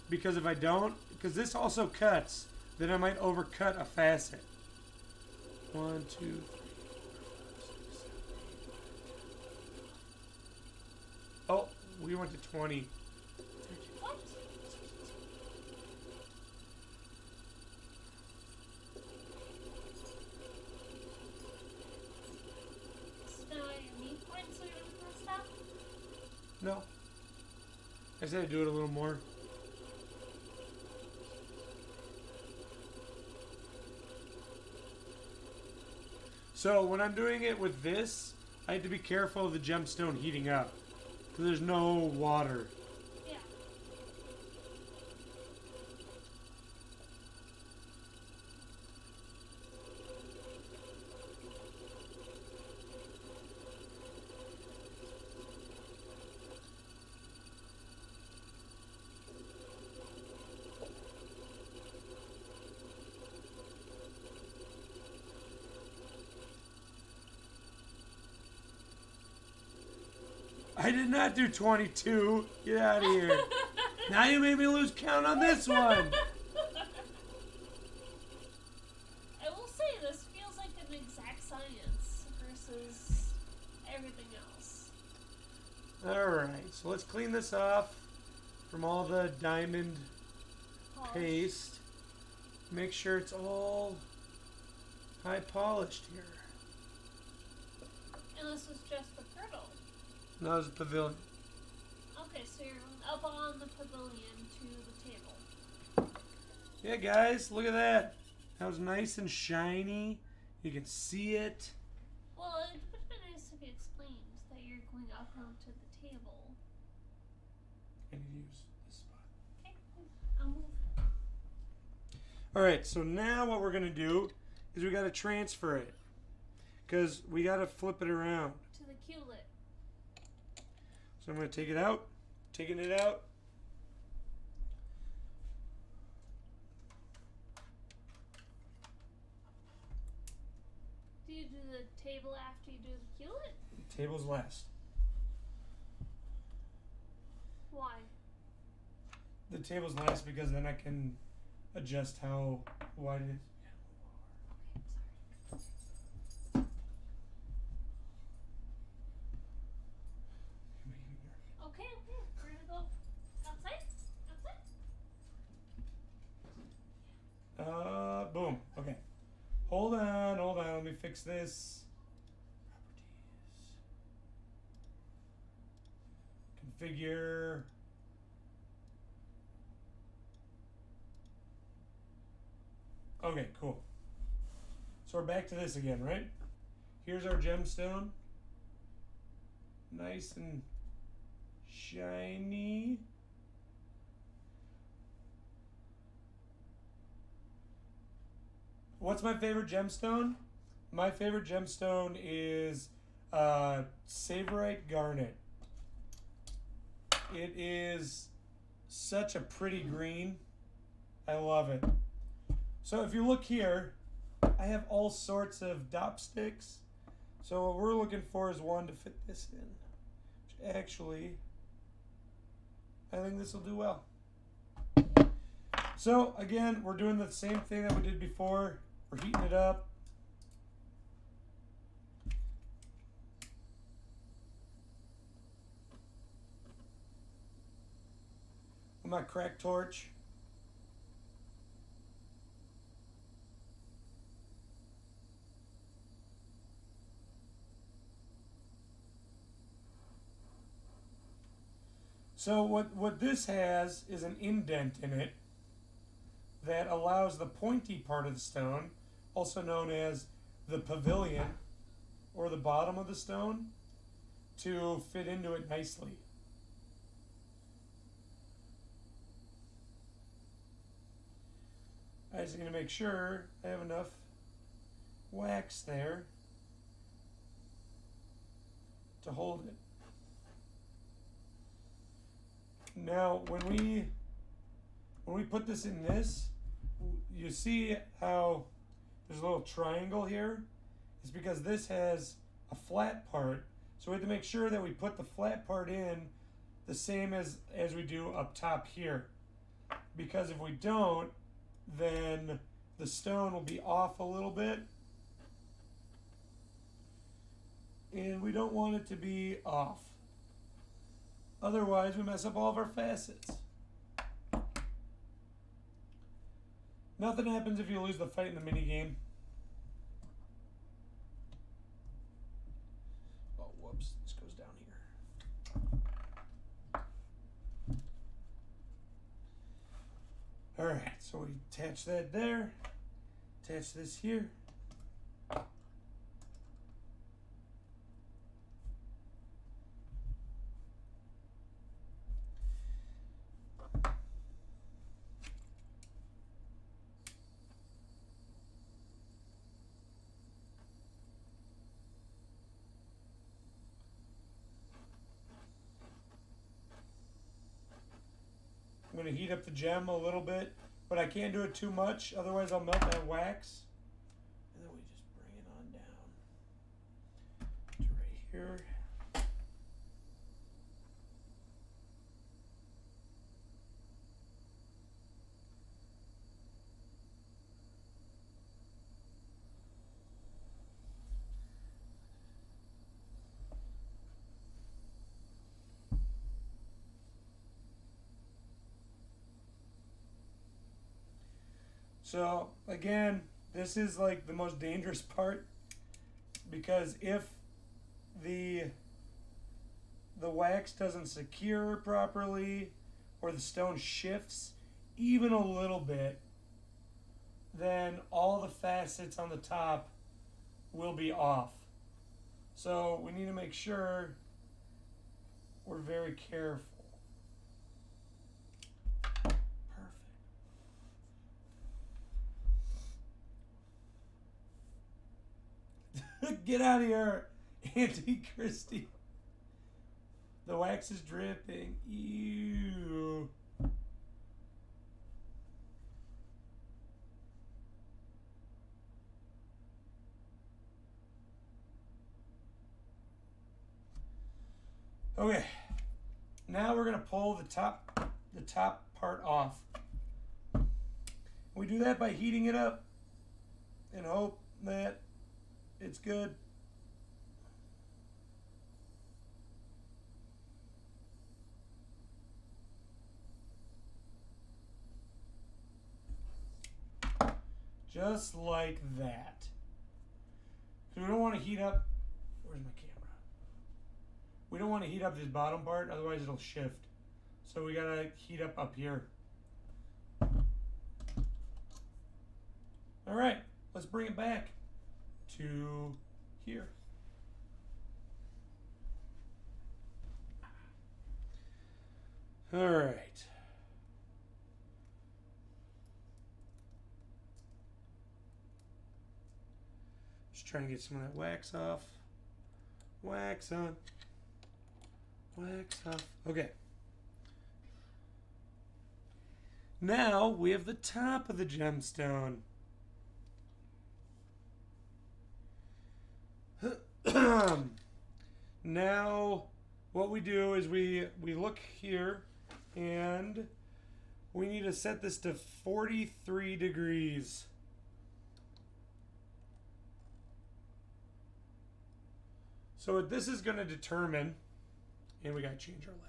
because if I don't, because this also cuts, then I might overcut a facet. 1, 2, 3. Oh, we went to 20. What? So now I need points so you don't mess up? No. I said I'd do it a little more. So when I'm doing it with this, I have to be careful of the gemstone heating up, because there's no water. Yeah. I did not do 22. Get out of here. Now you made me lose count on this one. I will say this feels like an exact science versus everything else. Alright, so let's clean this off from all the diamond Polish. paste. Make sure it's all high polished here. And this was just the turtle. Now there's a pavilion. Okay, so you're up on the pavilion to the table. Yeah, guys, look at that. That was nice and shiny. You can see it. Well, it would have been nice if you explained that you're going up onto the table. I need to use this spot. Okay, I'll move. Alright, so now what we're going to do is we got to transfer it. Because we got to flip it around. To the Q-lit. So I'm going to take it out. Taking it out. Do you do the table after you do the Q-lit? Table's last. Why? The table's last because then I can adjust how wide it is. Okay, okay. We're gonna go outside? Outside? Boom. Okay. Hold on. Let me fix this. Properties. Configure. Okay, cool. So we're back to this again, right? Here's our gemstone. Nice and shiny. What's my favorite gemstone? My favorite gemstone is Savorite Garnet. It is such a pretty green. I love it. So if you look here, I have all sorts of dop sticks. So what we're looking for is one to fit this in. Which actually, I think this will do well. So again, we're doing the same thing that we did before. We're heating it up. With my crack torch. So what this has is an indent in it that allows the pointy part of the stone, also known as the pavilion or the bottom of the stone, to fit into it nicely. I just going to make sure I have enough wax there to hold it. Now, when we put this in this, you see how there's a little triangle here? It's because this has a flat part. So we have to make sure that we put the flat part in the same as we do up top here. Because if we don't, then the stone will be off a little bit. And we don't want it to be off. Otherwise, we mess up all of our facets. Nothing happens if you lose the fight in the minigame. Oh, whoops. This goes down here. Alright, so we attach that there. Attach this here. I'm going to heat up the gem a little bit, but I can't do it too much, otherwise I'll melt that wax. And then we just bring it on down to right here. So again, this is like the most dangerous part, because if the wax doesn't secure properly or the stone shifts even a little bit, then all the facets on the top will be off. So we need to make sure we're very careful. Get out of here, Auntie Christy. The wax is dripping. Ew. Okay. Now we're gonna pull the top part off. We do that by heating it up and hope that it's good. Just like that. So we don't want to heat up. Where's my camera? We don't want to heat up this bottom part, otherwise it'll shift. So we gotta heat up here. All right, let's bring it back to here. All right. Just trying to get some of that wax off. Wax on. Wax off. Okay. Now we have the top of the gemstone. Now what we do is we look here and we need to set this to 43 degrees. So what this is going to determine, and we got to change our lamp,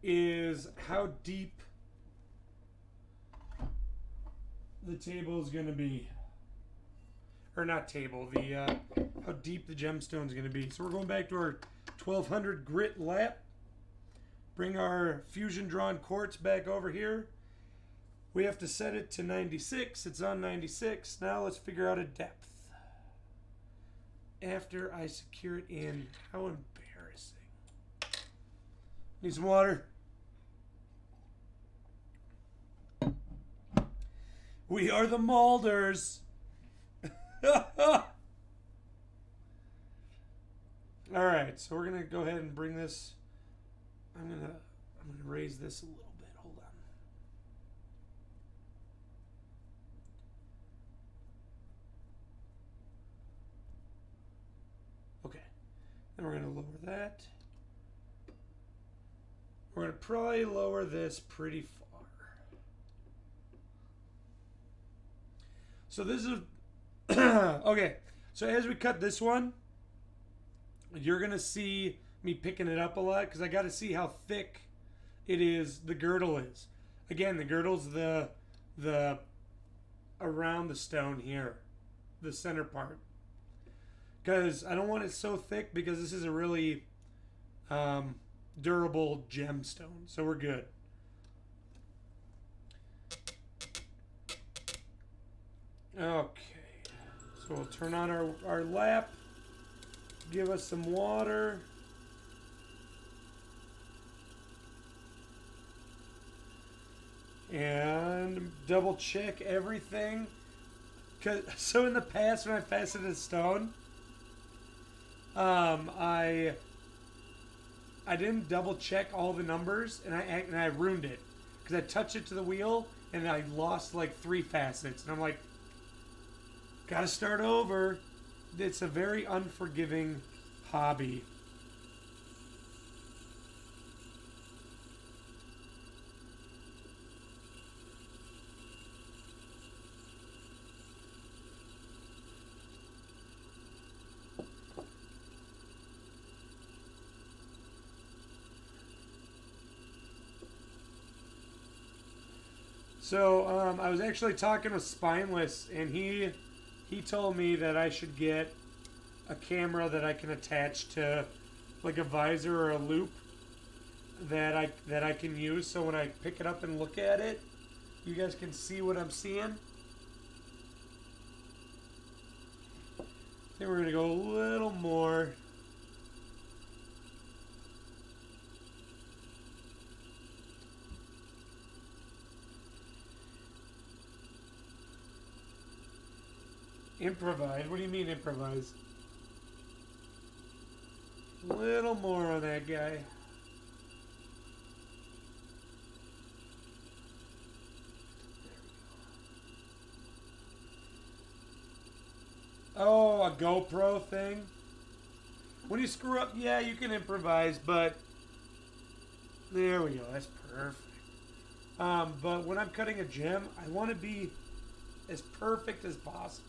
is how deep the table is going to be. Or not table, how deep the gemstone is going to be. So we're going back to our 1200 grit lamp. Bring our fusion drawn quartz back over here. We have to set it to 96. It's on 96. Now let's figure out a depth. After I secure it in. How embarrassing. Need some water. We are the Maulders. All right, so we're gonna go ahead and bring this. I'm gonna raise this a little bit. Hold on. Okay, then we're gonna lower that. We're gonna probably lower this pretty far. So this is okay. So as we cut this one, you're gonna see me picking it up a lot because I got to see how thick it is. The girdle is. Again, the girdle's the around the stone here, the center part. Because I don't want it so thick because this is a really durable gemstone, so we're good. Okay, so we'll turn on our lap, give us some water. And double check everything. So in the past when I faceted stone, I didn't double check all the numbers and I ruined it because I touched it to the wheel and I lost like 3 facets and I'm like, gotta start over. It's a very unforgiving hobby. So I was actually talking with Spineless, and he told me that I should get a camera that I can attach to like a visor or a loop that I can use. So when I pick it up and look at it, you guys can see what I'm seeing. Then we're gonna go a little more. Improvise? What do you mean improvise? A little more on that guy. Oh, a GoPro thing? When you screw up, yeah, you can improvise, but there we go. That's perfect. But when I'm cutting a gem, I want to be as perfect as possible.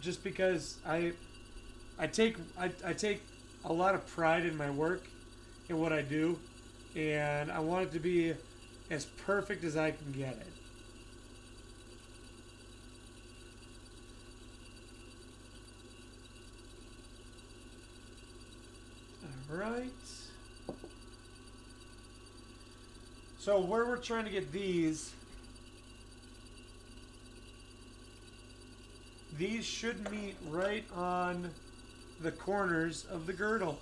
Just because I take a lot of pride in my work and what I do, and I want it to be as perfect as I can get it. All right. So where we're trying to get these should meet right on the corners of the girdle.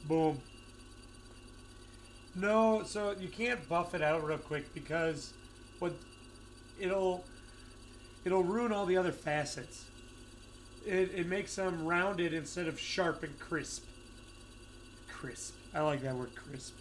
Boom. No, so you can't buff it out real quick because it'll ruin all the other facets. It makes them rounded instead of sharp and crisp. Crisp. I like that word, crisp.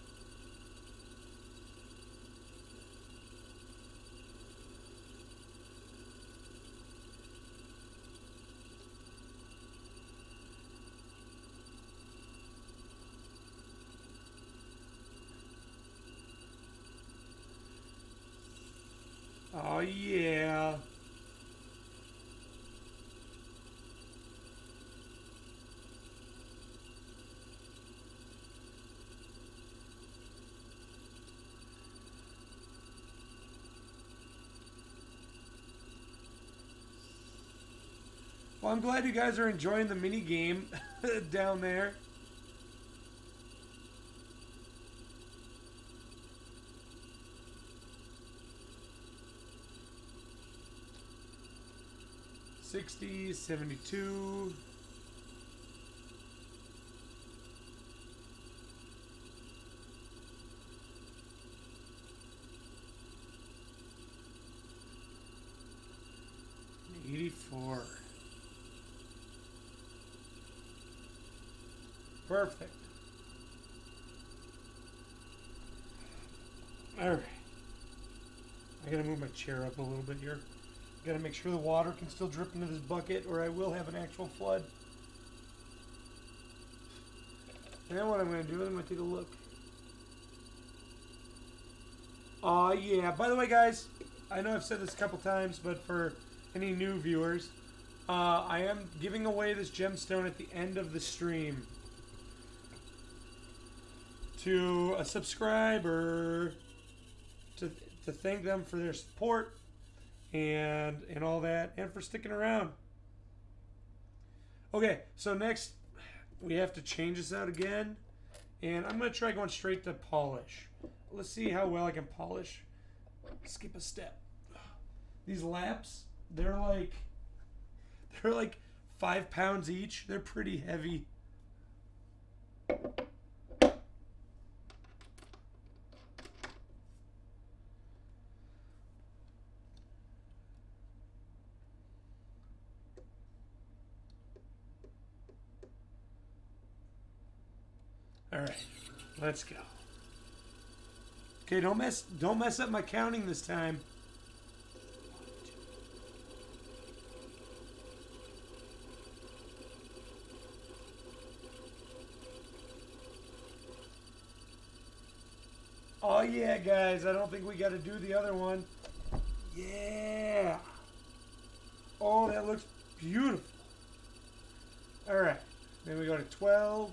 Oh, yeah. Well, I'm glad you guys are enjoying the mini game down there. $60, $72. $84. Perfect. All right. I gotta move my chair up a little bit here. Gotta make sure the water can still drip into this bucket or I will have an actual flood. And then what I'm gonna do is I'm gonna take a look. Yeah. By the way, guys, I know I've said this a couple times, but for any new viewers, I am giving away this gemstone at the end of the stream to a subscriber to thank them for their support and all that, and for sticking around. Okay, so next we have to change this out again, and I'm gonna try going straight to polish. Let's see how well I can polish. Skip a step. These laps, they're like 5 pounds each. They're pretty heavy. All right, let's go. Okay, don't mess up my counting this time. Oh yeah, guys, I don't think we got to do the other one. Yeah. Oh, that looks beautiful. All right, then we go to 12.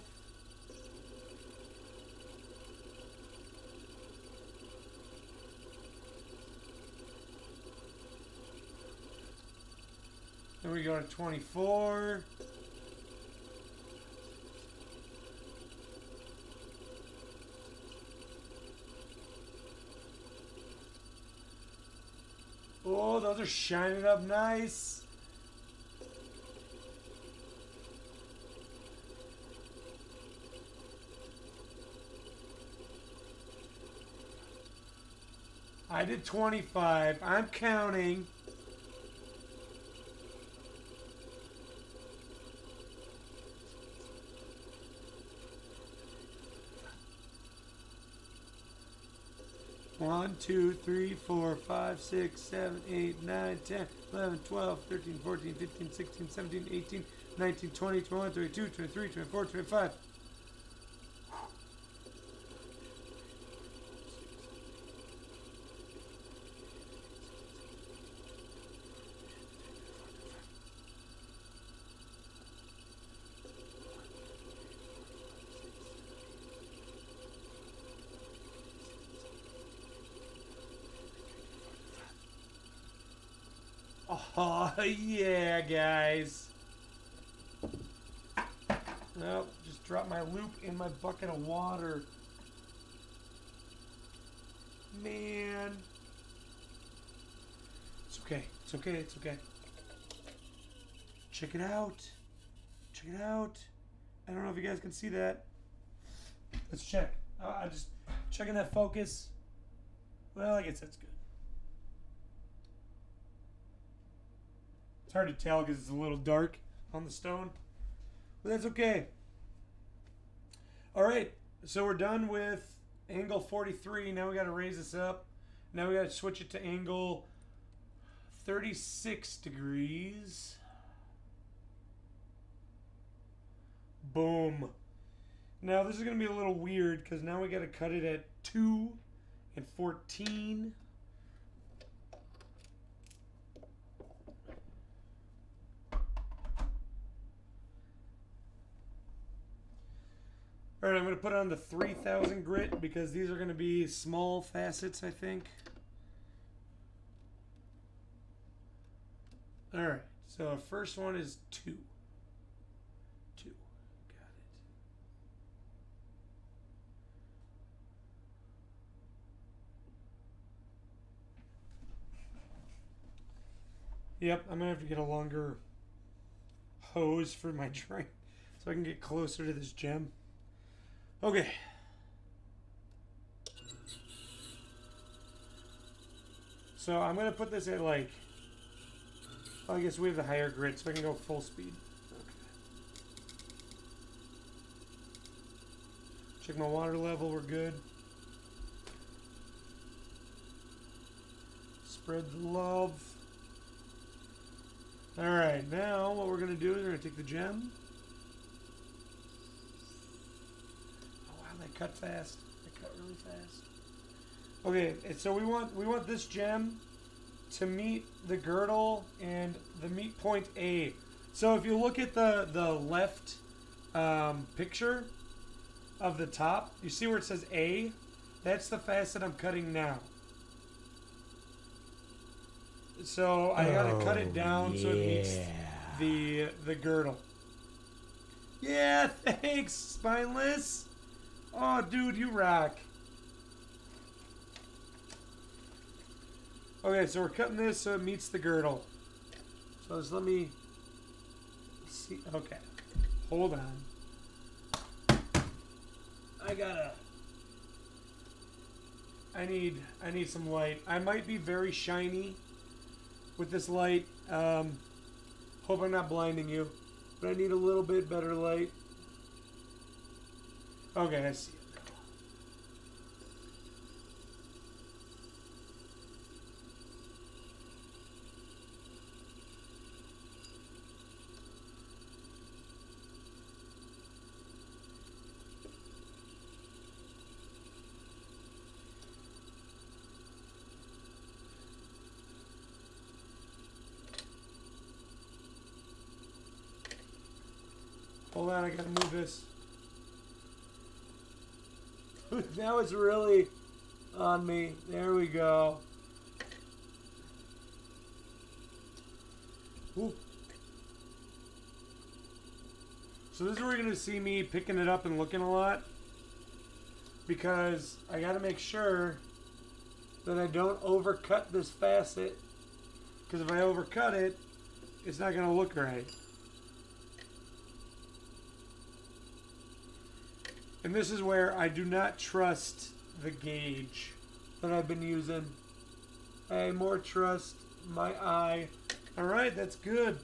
Then we go to 24. Oh, those are shining up nice. I did 25. I'm counting. One, 2, 3, 4, 5, 6, 7, 8, 9, 10, 11, 12, 13, 14, 15, 16, 17, 18, 19, 20, 21, 22, 23, 24, 25. Oh, yeah, guys. Well, just drop my loop in my bucket of water. Man. It's okay. It's okay. It's okay. Check it out. Check it out. I don't know if you guys can see that. Let's check. I'm just checking that focus. Well, I guess that's good. It's hard to tell because it's a little dark on the stone, but that's okay. All right, so we're done with angle 43. Now we got to raise this up. Now we got to switch it to angle 36 degrees. Boom. Now this is going to be a little weird because now we got to cut it at 2 and 14. All right, I'm going to put on the 3000 grit because these are going to be small facets, I think. All right, So first one is 2. 2. Got it. Yep, I'm gonna have to get a longer hose for my drain so I can get closer to this gem. Okay. So I'm gonna put this at like, I guess we have the higher grit, so I can go full speed. Okay. Check my water level, we're good. Spread the love. Alright, now what we're going to do is we're going to take the gem. Oh wow, they cut fast. They cut really fast. Okay, so we want this gem to meet the girdle and the meet point A. So if you look at the left picture of the top, you see where it says A? That's the facet I'm cutting now. So I gotta cut it down so it meets the girdle. Yeah, thanks, Spineless. Oh, dude, you rock. Okay, so we're cutting this so it meets the girdle. So just let me see. Okay, hold on. I need some light. I might be very shiny with this light. Hope I'm not blinding you, but I need a little bit better light. Okay, I see it now. Hold on, I gotta move this. Now it's really on me. There we go. Ooh. So this is where you're gonna see me picking it up and looking a lot, because I gotta make sure that I don't overcut this facet, because if I overcut it, it's not gonna look right. And this is where I do not trust the gauge that I've been using. I more trust my eye. Alright, that's good.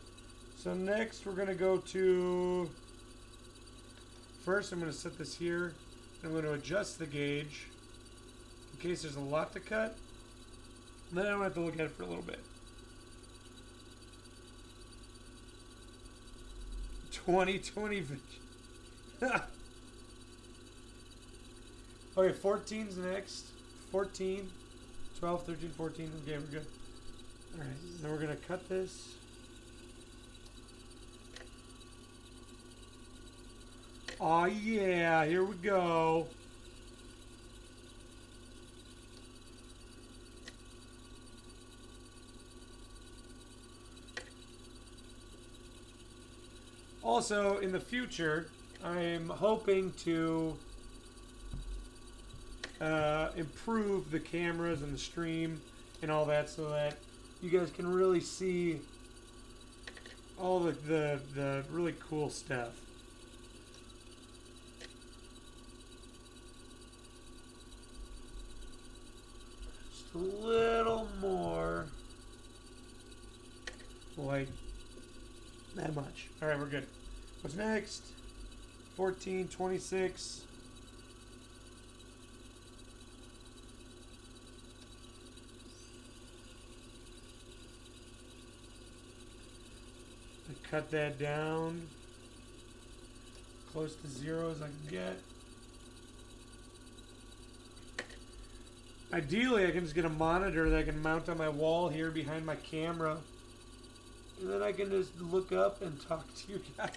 So next we're going to go to... First I'm going to set this here. I'm going to adjust the gauge in case there's a lot to cut. And then I don't have to look at it for a little bit. 2020 vision. Okay, 14's next. 14, 12, 13, 14. Okay, we're good. Alright, then we're going to cut this. Oh yeah, here we go. Also, in the future, I'm hoping to improve the cameras and the stream and all that so that you guys can really see all the really cool stuff. Just a little more. Like that much. Alright, we're good. What's next? 14, 26. Cut that down close to 0 as I can get. Ideally, I can just get a monitor that I can mount on my wall here behind my camera, and then I can just look up and talk to you guys.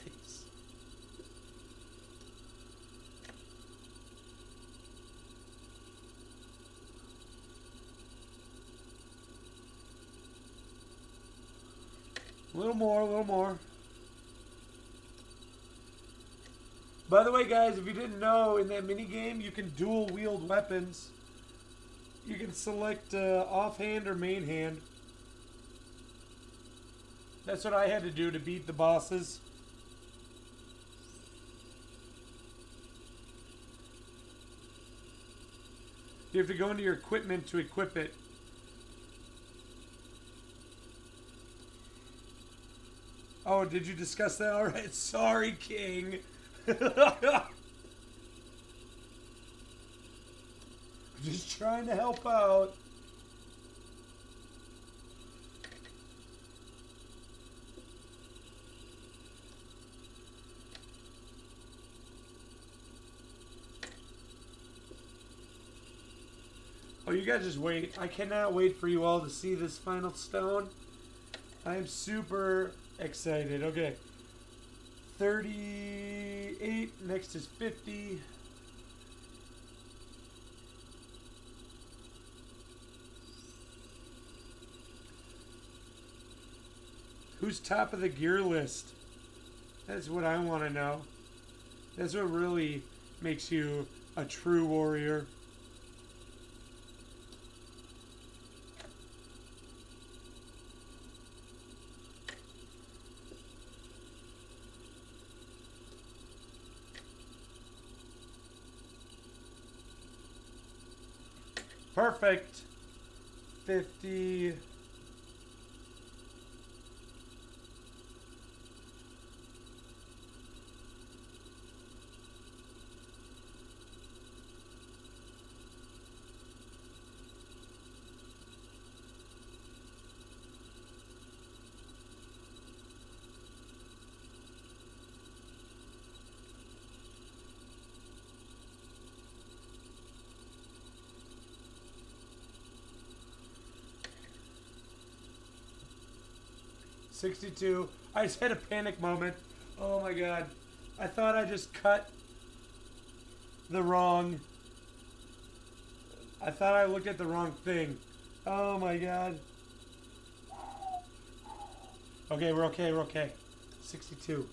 A little more, a little more. By the way, guys, if you didn't know, in that mini game, you can dual wield weapons. You can select offhand or main hand. That's what I had to do to beat the bosses. You have to go into your equipment to equip it. Oh, did you discuss that? All right. Sorry, King. Just trying to help out. Oh, you guys just wait. I cannot wait for you all to see this final stone. I am super excited. Okay. 38. Next is 50. Who's top of the gear list? That's what I want to know. That's what really makes you a true warrior. Perfect. 50. $62. I just had a panic moment. Oh my god. I thought I just cut the wrong... I thought I looked at the wrong thing. Oh my god. Okay, we're okay, we're okay. 62.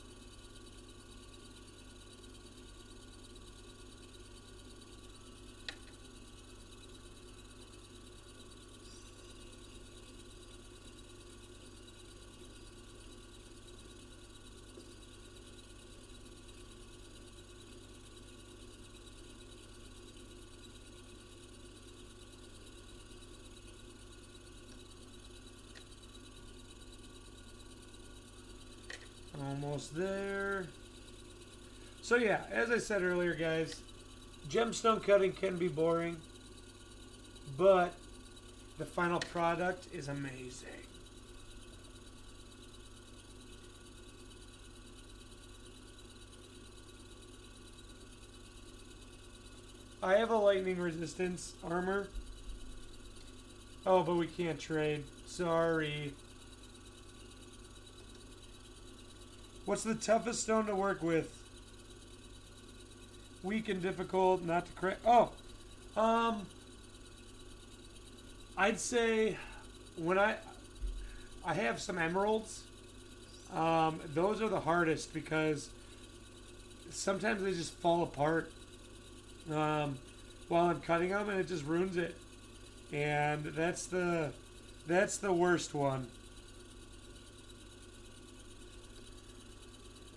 Almost there. So yeah, as I said earlier, guys, gemstone cutting can be boring, but the final product is amazing. I have a lightning resistance armor. Oh, but we can't trade. Sorry. What's the toughest stone to work with? Weak and difficult, not to crack. Oh, I'd say when I have some emeralds. Those are the hardest because sometimes they just fall apart while I'm cutting them, and it just ruins it. And that's the worst one.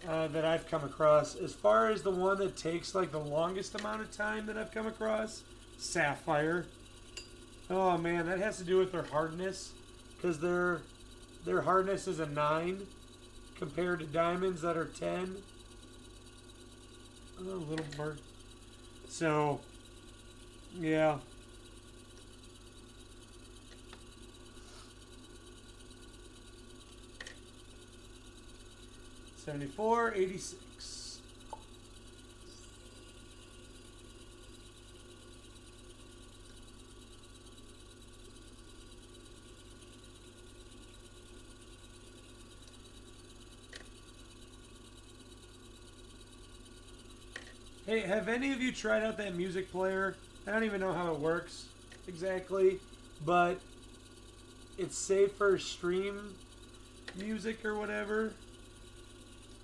That I've come across. As far as the one that takes like the longest amount of time that I've come across, sapphire. Oh man, that has to do with their hardness, because their hardness is a 9 compared to diamonds that are 10. Oh, a little more. So, yeah. $74, $86. Hey, have any of you tried out that music player? I don't even know how it works exactly, but it's safe for stream. music or whatever.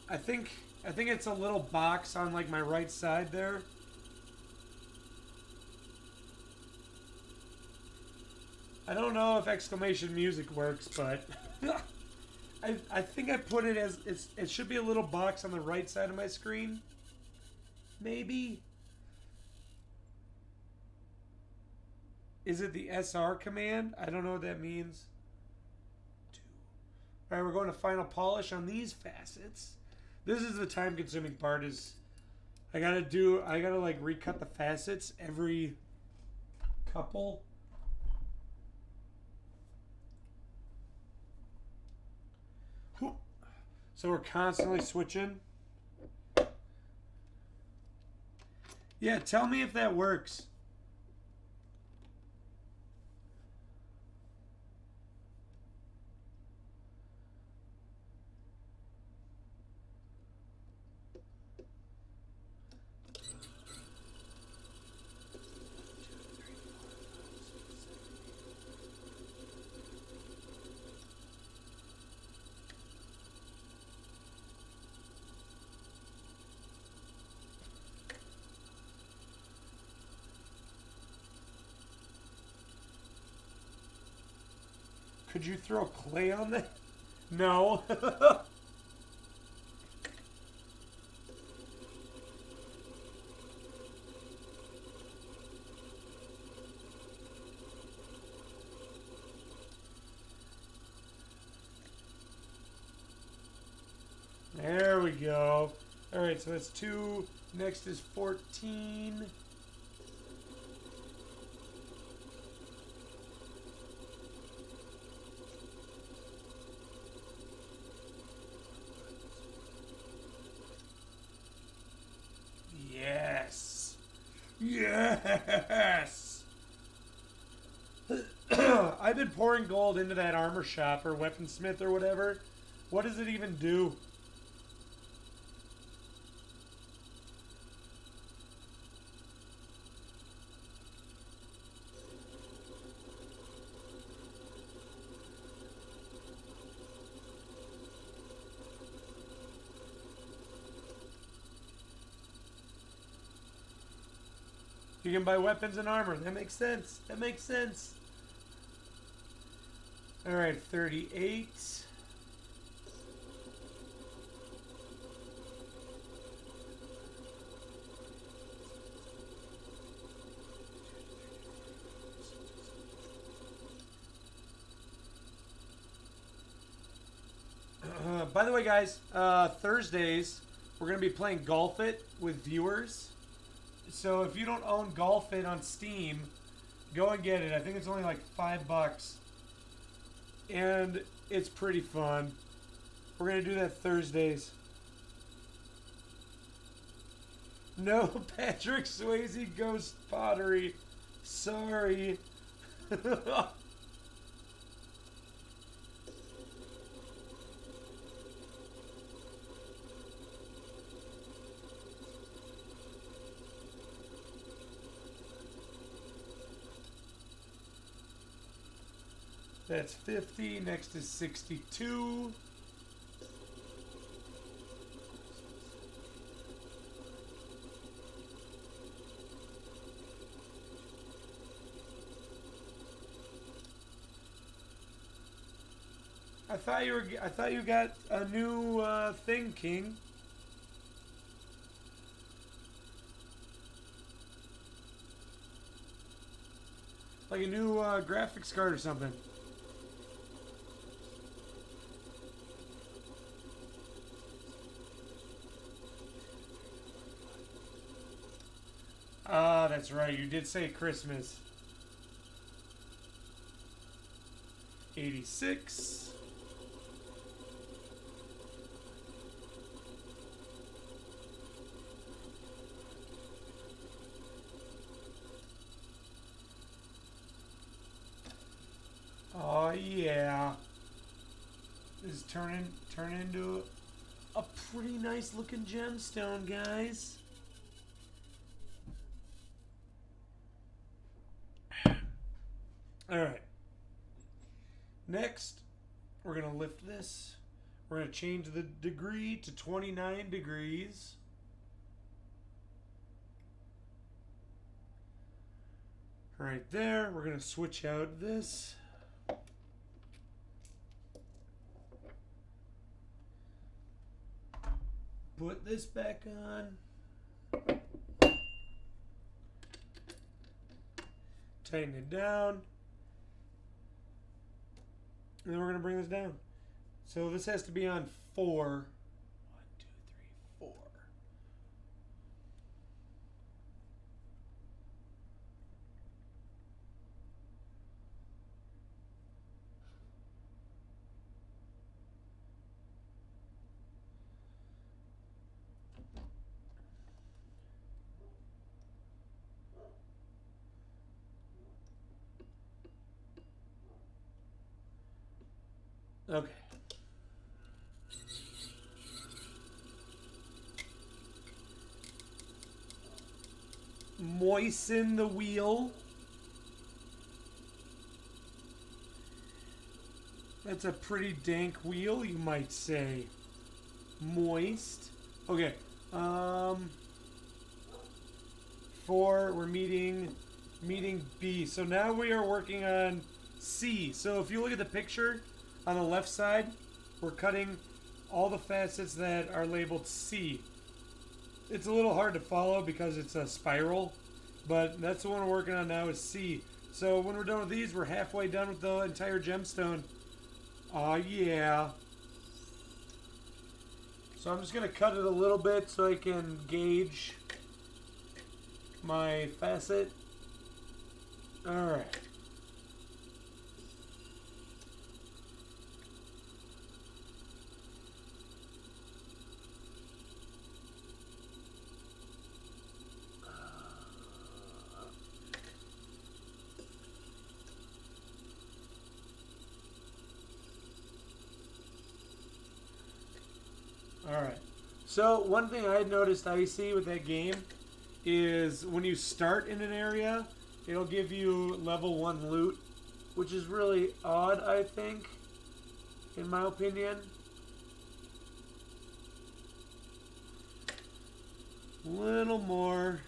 I think it's a little box on like my right side there. I don't know if exclamation music works, but I think I put it as it should be a little box on the right side of my screen. Maybe. Is it the SR command? I don't know what that means. All right, we're going to final polish on these facets. This is the time-consuming part. Is I gotta like recut the facets every couple. So we're constantly switching. Yeah, tell me if that works. Could you throw clay on that? No. There we go. All right, so that's 2. Next is 14. Yes. Yes. I've been pouring gold into that armor shop or weaponsmith or whatever. What does it even do? You can buy weapons and armor. That makes sense. That makes sense. All right, 38. By the way, guys, Thursdays we're going to be playing Golf It with viewers. So if you don't own Golf It on Steam, go and get it. I think it's only like $5. And it's pretty fun. We're going to do that Thursdays. No Patrick Swayze Ghost Pottery. Sorry. That's 50. Next is 62. I thought you got a new thing, King. Like a new graphics card or something. Ah, that's right. You did say Christmas. 86. Oh yeah. This is turning into a pretty nice looking gemstone, guys. All right. Next, We're going to lift this. We're going to change the degree to 29 degrees. Right there. We're going to switch out this. Put this back on. Tighten it down. And then we're going to bring this down. So this has to be on 4. 1, 2, 3, 4. Okay. Moisten the wheel. That's a pretty dank wheel, you might say. Moist. Okay. 4, we're meeting B. So now we are working on C. So if you look at the picture on the left side, we're cutting all the facets that are labeled C. It's a little hard to follow because it's a spiral, but that's the one we're working on now is C. So when we're done with these, we're halfway done with the entire gemstone. Oh yeah. So I'm just going to cut it a little bit so I can gauge my facet. Alright. Alright. So one thing I had noticed, Icy, with that game is when you start in an area, it'll give you level 1 loot, which is really odd, I think, in my opinion. Little more.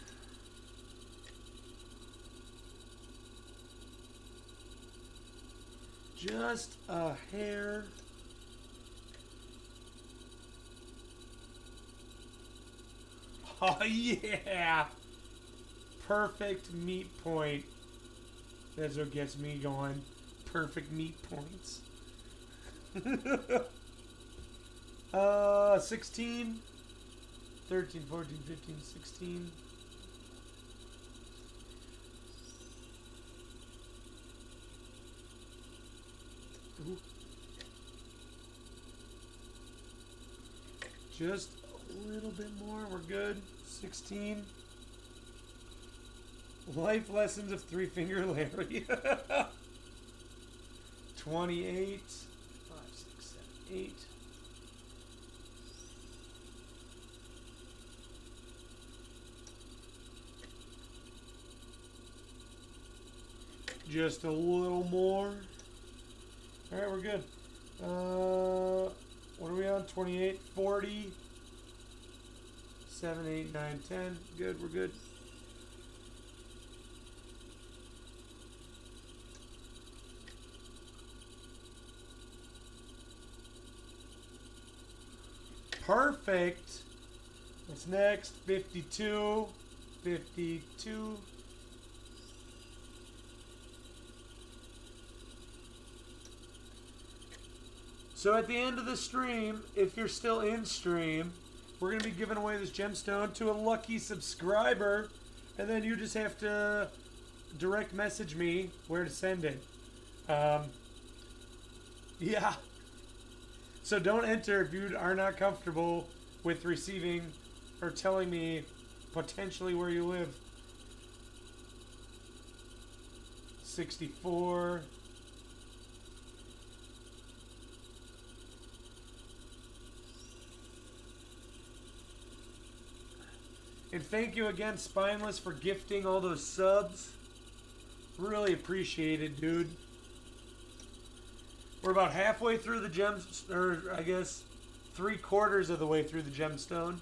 Just a hair. Oh yeah! Perfect meat point. That's what gets me going. Perfect meat points. 16, 13, 14, 15, 16. Ooh. Just a little bit more. We're good. 16. Life lessons of Three Finger Larry. 28. 5, 6, 7, 8. Just a little more. Alright, we're good. What are we on? 28, 40. 7, 8, 9, 10. Good, we're good. Perfect. What's next? 52. 52. So at the end of the stream, if you're still in stream, we're going to be giving away this gemstone to a lucky subscriber, and then you just have to direct message me where to send it. Yeah. So don't enter if you are not comfortable with receiving or telling me potentially where you live. 64. And thank you again, Spineless, for gifting all those subs. Really appreciate it, dude. We're about halfway through the gems, or I guess 3/4 of the way through the gemstone.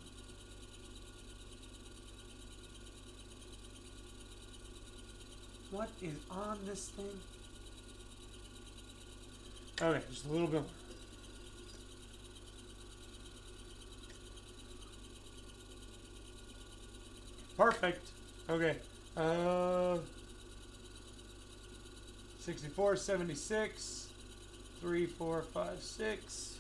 What is on this thing? Okay, just a little bit more. Perfect. Okay. 64, 76, 3, 4, 5, 6.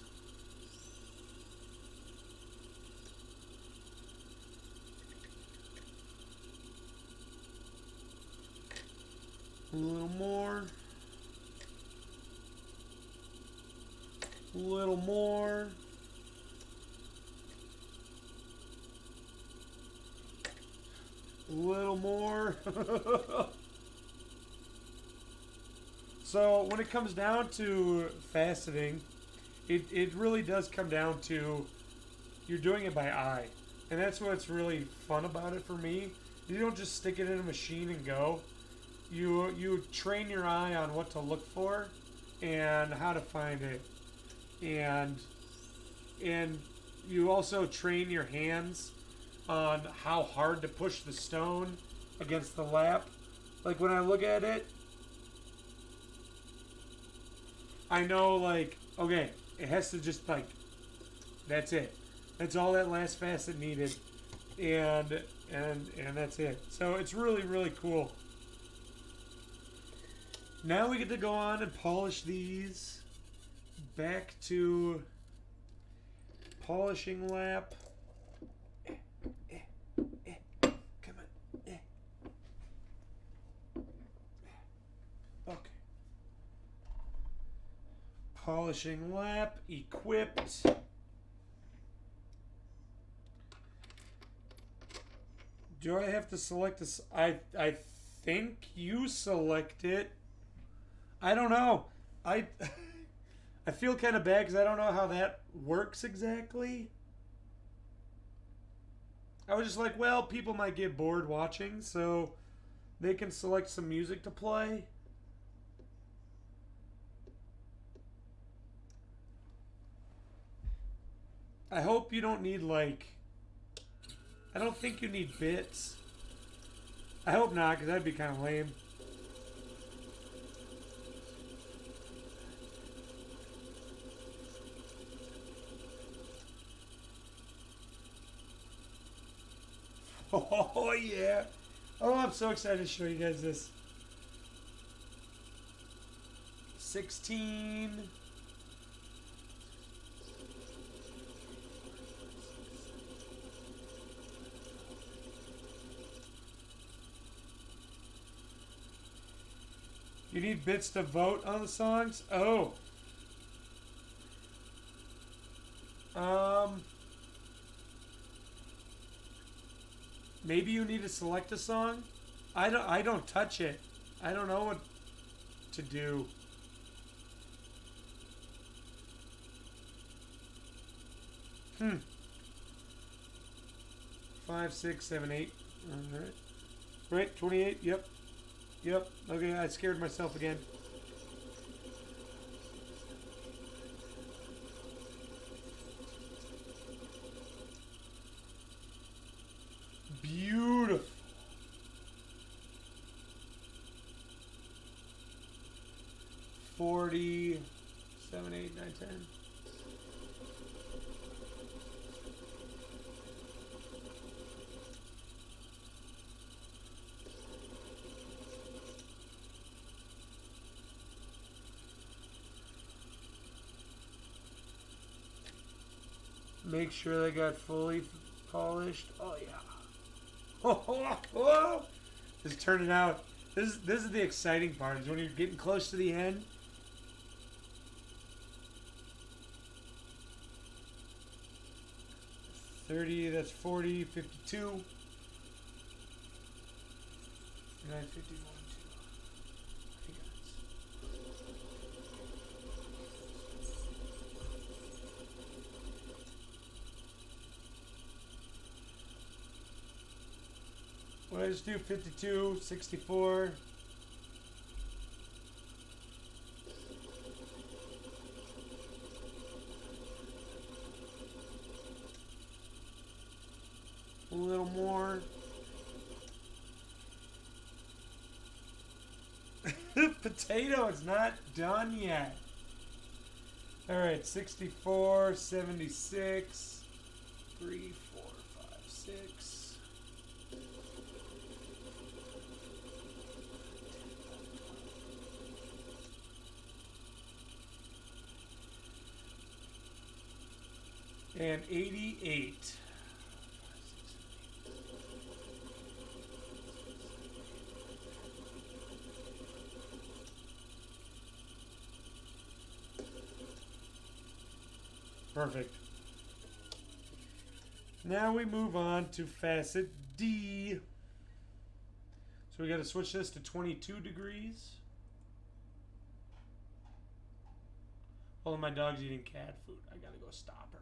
A little more. A little more. A little more. So when it comes down to faceting, it really does come down to you're doing it by eye. And that's what's really fun about it for me. You don't just stick it in a machine and go. You train your eye on what to look for and how to find it. And you also train your hands on how hard to push the stone against the lap. Like when I look at it, I know like, okay, it has to just like, that's it. That's all that last facet needed. And that's it. So it's really, really cool. Now we get to go on and polish these. Back to polishing lap. Come on. Okay. Polishing lap, equipped. Do I have to select this? I think you select it. I don't know. I feel kind of bad because I don't know how that works exactly. I was just like, well, people might get bored watching, so they can select some music to play. I hope you don't need, like... I don't think you need bits. I hope not, because that'd be kind of lame. Oh, yeah. Oh, I'm so excited to show you guys this. 16. You need bits to vote on the songs? Oh. Maybe you need to select a song? I don't touch it. I don't know what to do. Hmm. 5, 6, 7, 8. All right. Right, 28. Yep. Yep. Okay, I scared myself again. Beautiful. $40, 7, 8, 9, 10. Make sure they got fully polished. Oh yeah. Oh, just turn it out. This is the exciting part. Is when you're getting close to the end. $30. That's $40. $52. $9.51. What did I just do? 52, 64. little more. Potato is not done yet. Alright, 64, 76, 3, 4, 5, 6. And 88. Perfect. Now we move on to facet D. So we got to switch this to 22 degrees. Hold on, my dog's eating cat food. I gotta go stop her.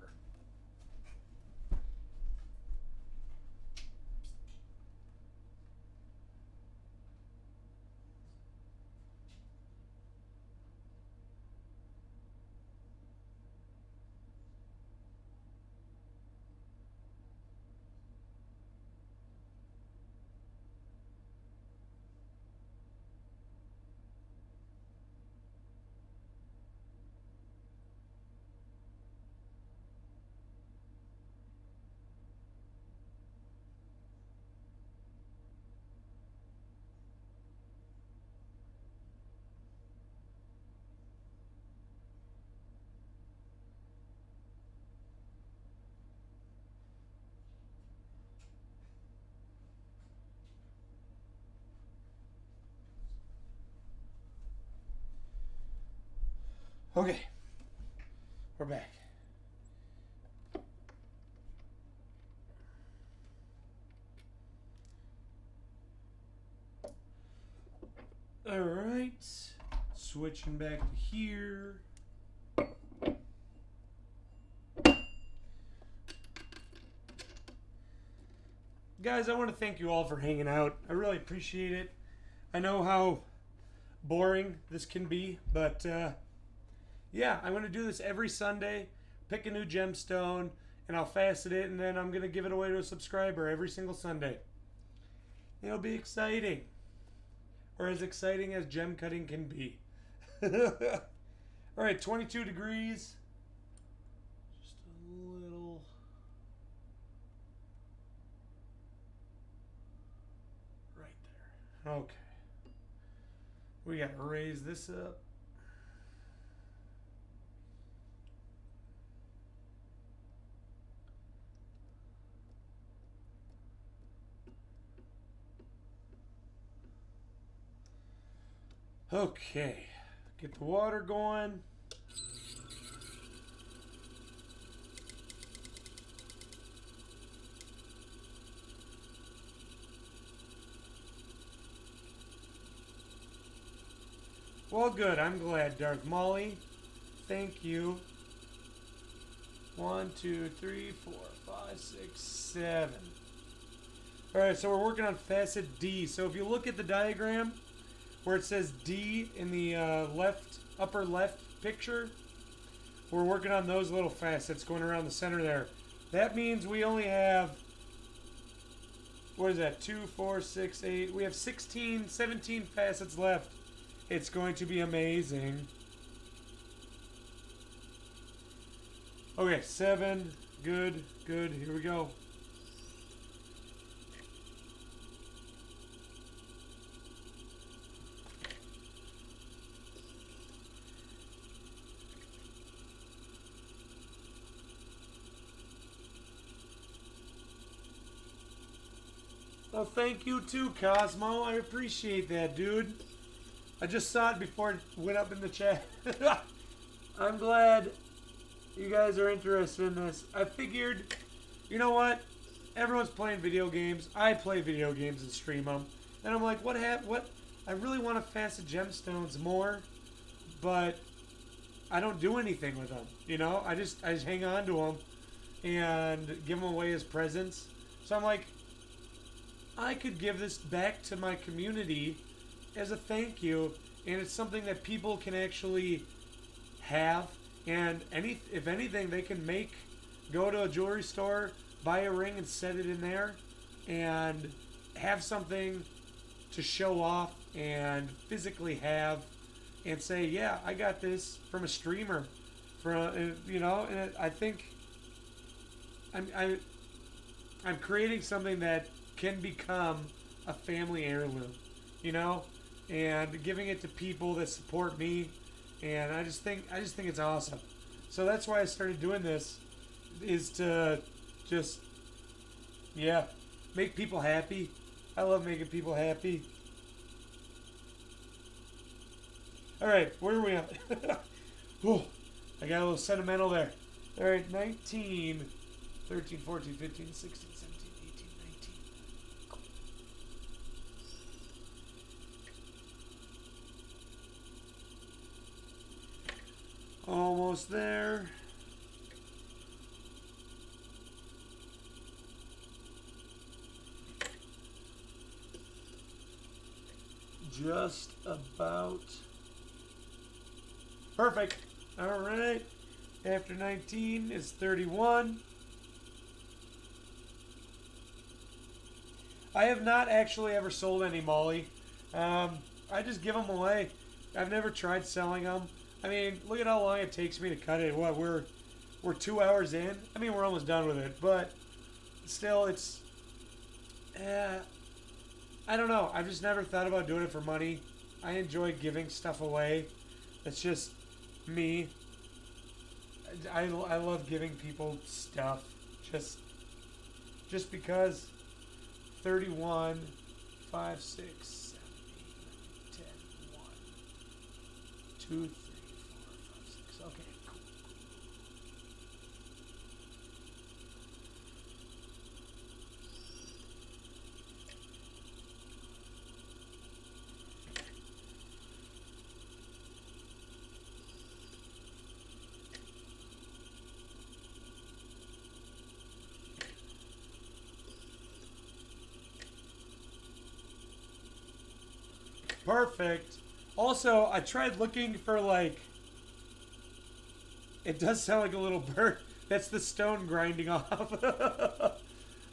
Okay, we're back. All right, switching back to here. Guys, I want to thank you all for hanging out. I really appreciate it. I know how boring this can be, but yeah, I'm going to do this every Sunday, pick a new gemstone, and I'll facet it, and then I'm going to give it away to a subscriber every single Sunday. It'll be exciting. Or as exciting as gem cutting can be. Alright, 22 degrees. Just a little... right there. Okay. We got to raise this up. Okay, get the water going. Well, good. I'm glad, Darth Molly. Thank you. 1, 2, 3, 4, 5, 6, 7. All right, so we're working on facet D. So if you look at the diagram, where it says D in the upper left picture, we're working on those little facets going around the center there. That means we only have, what is that, 2, 4, 6, 8, we have 16, 17 facets left. It's going to be amazing. Okay, 7, good, good, here we go. Well, thank you too, Cosmo. I appreciate that, dude. I just saw it before it went up in the chat. I'm glad you guys are interested in this. I figured, you know what? Everyone's playing video games. I play video games and stream them. And I'm like, what? I really want to facet gemstones more, but I don't do anything with them. You know, I just hang on to them and give them away as presents. So I'm like, I could give this back to my community as a thank you, and it's something that people can actually have, and if anything, they can go to a jewelry store, buy a ring and set it in there. and have something to show off and physically have and say, yeah, I got this from a streamer, from and I think I'm creating something that can become a family heirloom, and giving it to people that support me, and I just think it's awesome. So that's why I started doing this, is to just make people happy. I love making people happy. All right, where are we at? Whew, I got a little sentimental there. All right, 19, 13, 14, 15, 16, 17, 18, 19. Almost there. Just about. Perfect. All right. After 19 is 31. I have not actually ever sold any Molly. I just give them away. I've never tried selling them. I mean, look at how long it takes me to cut it. What, we're 2 hours in? I mean, we're almost done with it, but still, it's... I don't know. I've just never thought about doing it for money. I enjoy giving stuff away. It's just me. I love giving people stuff. Just because. 31, 5, 6, 7, 8, 9, 10, 1, 2, 3, 4, 5, 6. Okay, cool. Perfect. Also, I tried looking for, like... It does sound like a little bird. That's the stone grinding off.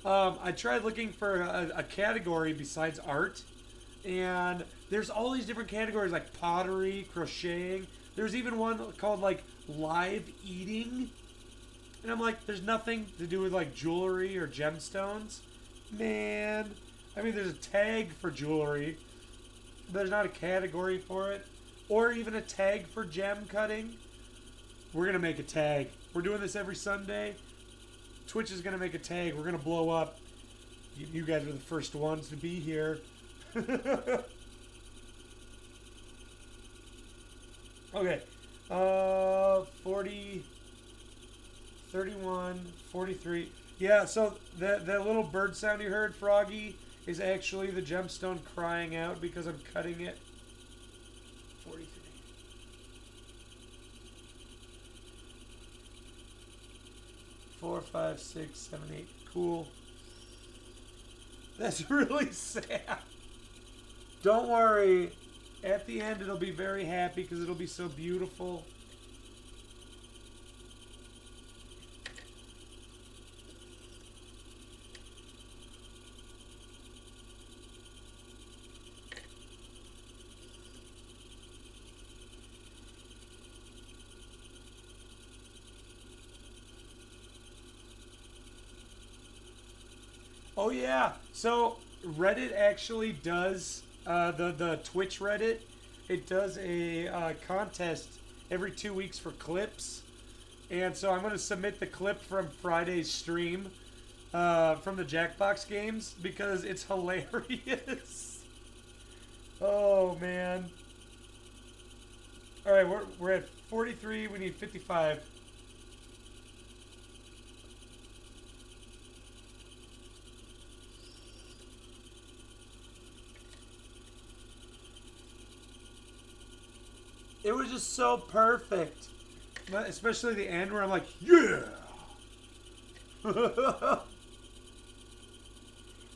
I tried looking for a category besides art. And there's all these different categories, like pottery, crocheting. There's even one called, like, live eating. And I'm like, there's nothing to do with, like, jewelry or gemstones. Man. I mean, there's a tag for jewelry. There's not a category for it, or even a tag for gem cutting. We're gonna make a tag. We're doing this every Sunday. Twitch is gonna make a tag. We're gonna blow up. You guys are the first ones to be here. Okay. 40, 31, 43. Yeah, so that little bird sound you heard, Froggy, is actually the gemstone crying out because I'm cutting it. 43. 4, 5, 6, 7, 8. Cool. That's really sad. Don't worry. At the end, it'll be very happy because it'll be so beautiful. Oh yeah, so Reddit actually does, the Twitch Reddit, it does a contest every 2 weeks for clips. And so I'm going to submit the clip from Friday's stream from the Jackbox games because it's hilarious. Oh man. Alright, we're at 43, we need 55. It was just so perfect. Especially the end where I'm like, yeah!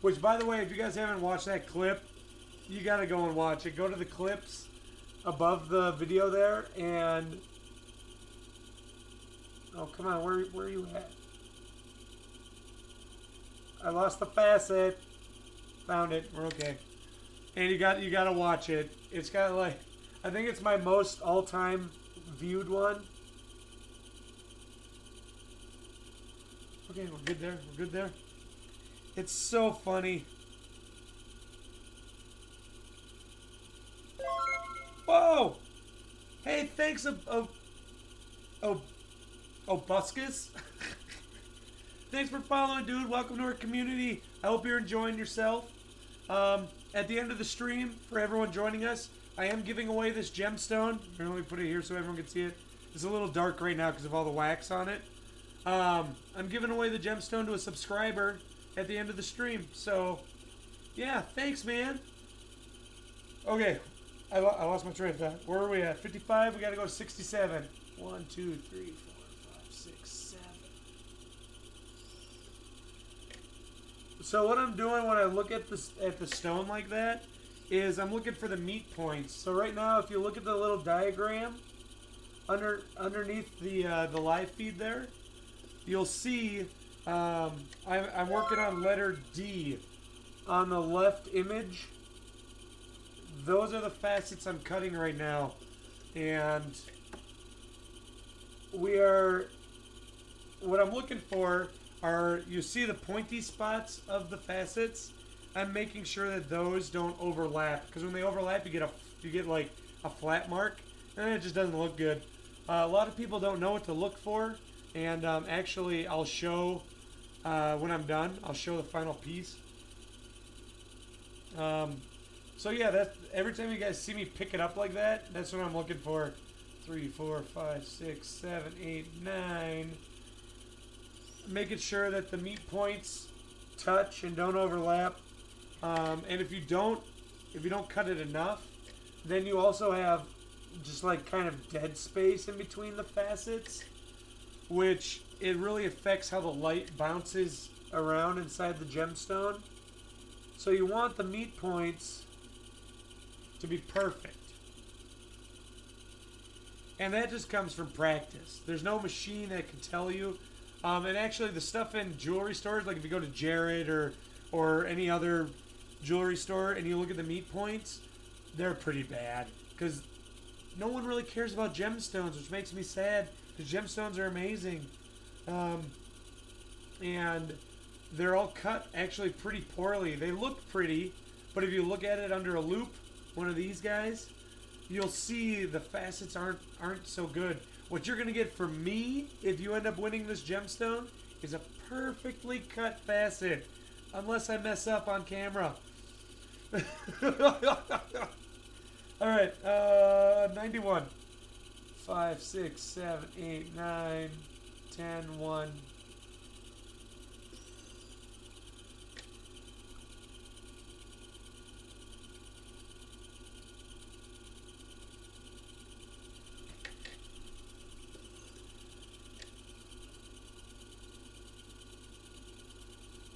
Which, by the way, if you guys haven't watched that clip, you gotta go and watch it. Go to the clips above the video there and... Oh, come on, where are you at? I lost the facet. Found it. We're okay. And you gotta watch it. It's got like, I think it's my most all-time viewed one. Okay, we're good there. We're good there. It's so funny. Whoa! Hey, thanks, Buscus. Thanks for following, dude. Welcome to our community. I hope you're enjoying yourself. At the end of the stream, for everyone joining us, I am giving away this gemstone. Here, let me put it here so everyone can see it. It's a little dark right now because of all the wax on it. I'm giving away the gemstone to a subscriber at the end of the stream. So, yeah, thanks, man. Okay, I lost my train of thought. Where are we at? 55? We got to go to 67. 1, 2, 3, 4, 5, 6, 7. So what I'm doing when I look at the stone like that is I'm looking for the meat points. So right now, if you look at the little diagram underneath the live feed there, you'll see I'm working on letter D on the left image. Those are the facets I'm cutting right now, and what I'm looking for are, you see the pointy spots of the facets. I'm making sure that those don't overlap, because when they overlap, you get like a flat mark, and it just doesn't look good. A lot of people don't know what to look for, and actually, I'll show when I'm done. I'll show the final piece. So yeah, that every time you guys see me pick it up like that, that's what I'm looking for. 3, 4, 5, 6, 7, 8, 9. Making sure that the meat points touch and don't overlap. And if you don't cut it enough, then you also have just like kind of dead space in between the facets, which it really affects how the light bounces around inside the gemstone. So you want the meat points to be perfect. And that just comes from practice. There's no machine that can tell you. And actually the stuff in jewelry stores, like if you go to Jared or any other jewelry store and you look at the meat points, they're pretty bad. Because no one really cares about gemstones, which makes me sad, because gemstones are amazing. And they're all cut actually pretty poorly. They look pretty, but if you look at it under a loop, one of these guys, you'll see the facets aren't so good. What you're going to get from me, if you end up winning this gemstone, is a perfectly cut facet. Unless I mess up on camera. Alright, 91. 5, 6, 7, 8, 9, 10, 1.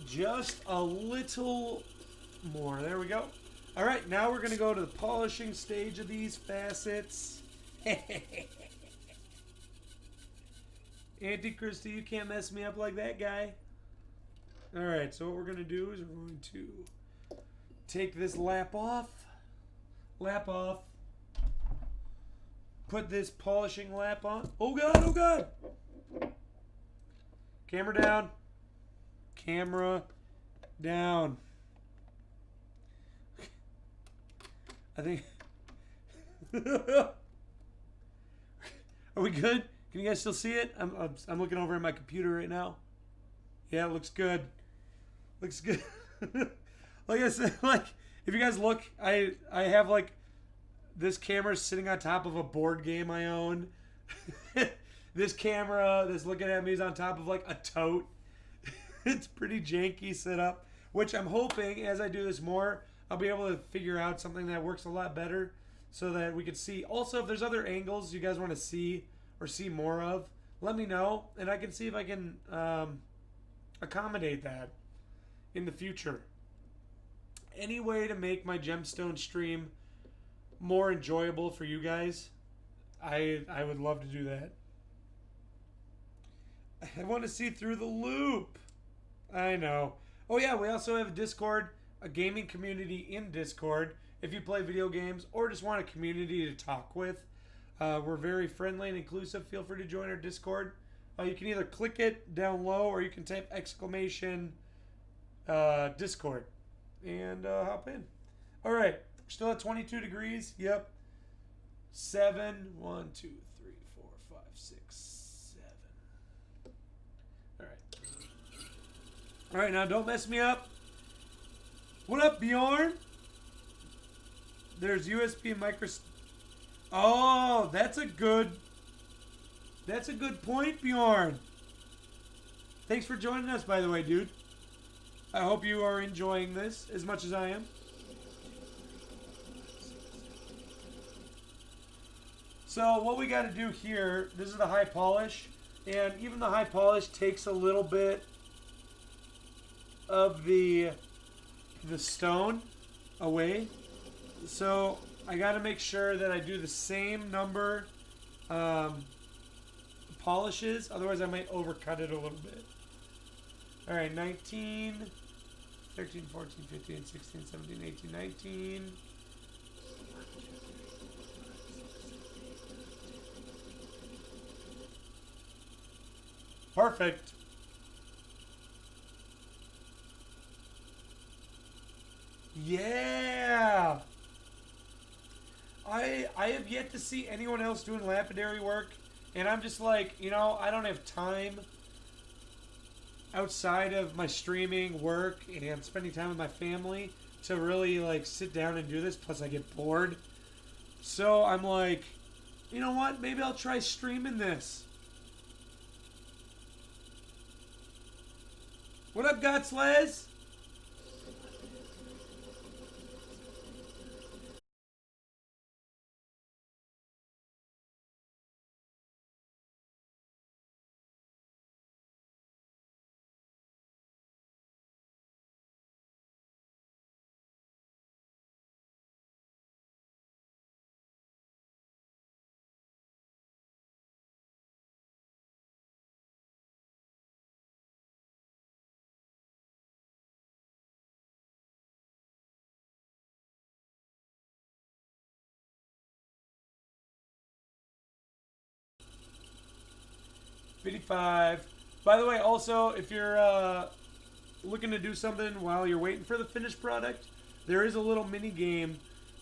Just a little more. There we go. All right, now we're going to go to the polishing stage of these facets. Auntie Christy, you can't mess me up like that, guy. All right, so what we're going to do is we're going to take this lap off, put this polishing lap on. Oh, God, oh, God. Camera down. Camera down. I think. Are we good? Can you guys still see it? I'm looking over at my computer right now. Yeah, it looks good. Looks good. Like I said, like if you guys look, I have like this camera sitting on top of a board game I own. This camera that's looking at me is on top of like a tote. It's pretty janky setup, which I'm hoping as I do this more, I'll be able to figure out something that works a lot better so that we could see. Also, if there's other angles you guys want to see or see more of, let me know, and I can see if I can accommodate that in the future. Any way to make my gemstone stream more enjoyable for you guys, I would love to do that. I want to see through the loop. I know. Oh yeah, we also have a Discord, a gaming community in Discord. If you play video games or just want a community to talk with, we're very friendly and inclusive. Feel free to join our Discord. You can either click it down low or you can type exclamation Discord and hop in. All right, we're still at 22 degrees. Yep. 7, 1, 2, 3, 4, 5, 6, 7. All right. All right, now don't mess me up. What up, Bjorn? There's USB and micro. Oh, that's a good point, Bjorn. Thanks for joining us, by the way, dude. I hope you are enjoying this as much as I am. So what we got to do here, this is the high polish, and even the high polish takes a little bit of the stone away. So I got to make sure that I do the same number polishes, otherwise I might overcut it a little bit. All right, 19, 13, 14, 15, 16, 17, 18, 19. Perfect. Yeah. I have yet to see anyone else doing lapidary work, and I'm just like, you know, I don't have time outside of my streaming work and spending time with my family to really like sit down and do this. Plus I get bored. So I'm like, you know what? Maybe I'll try streaming this. What up, Godsles? $55. By the way, also, if you're looking to do something while you're waiting for the finished product, there is a little mini game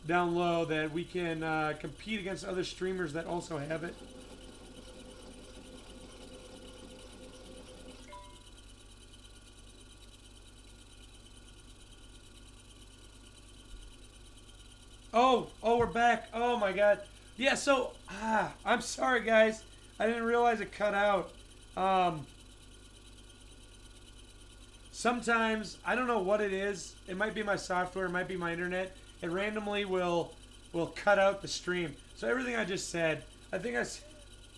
down low that we can compete against other streamers that also have it. Oh, we're back. Oh my god. Yeah, so I'm sorry guys. I didn't realize it cut out. Sometimes I don't know what it is. It might be my software, it might be my internet. It randomly will cut out the stream. So everything I just said, I think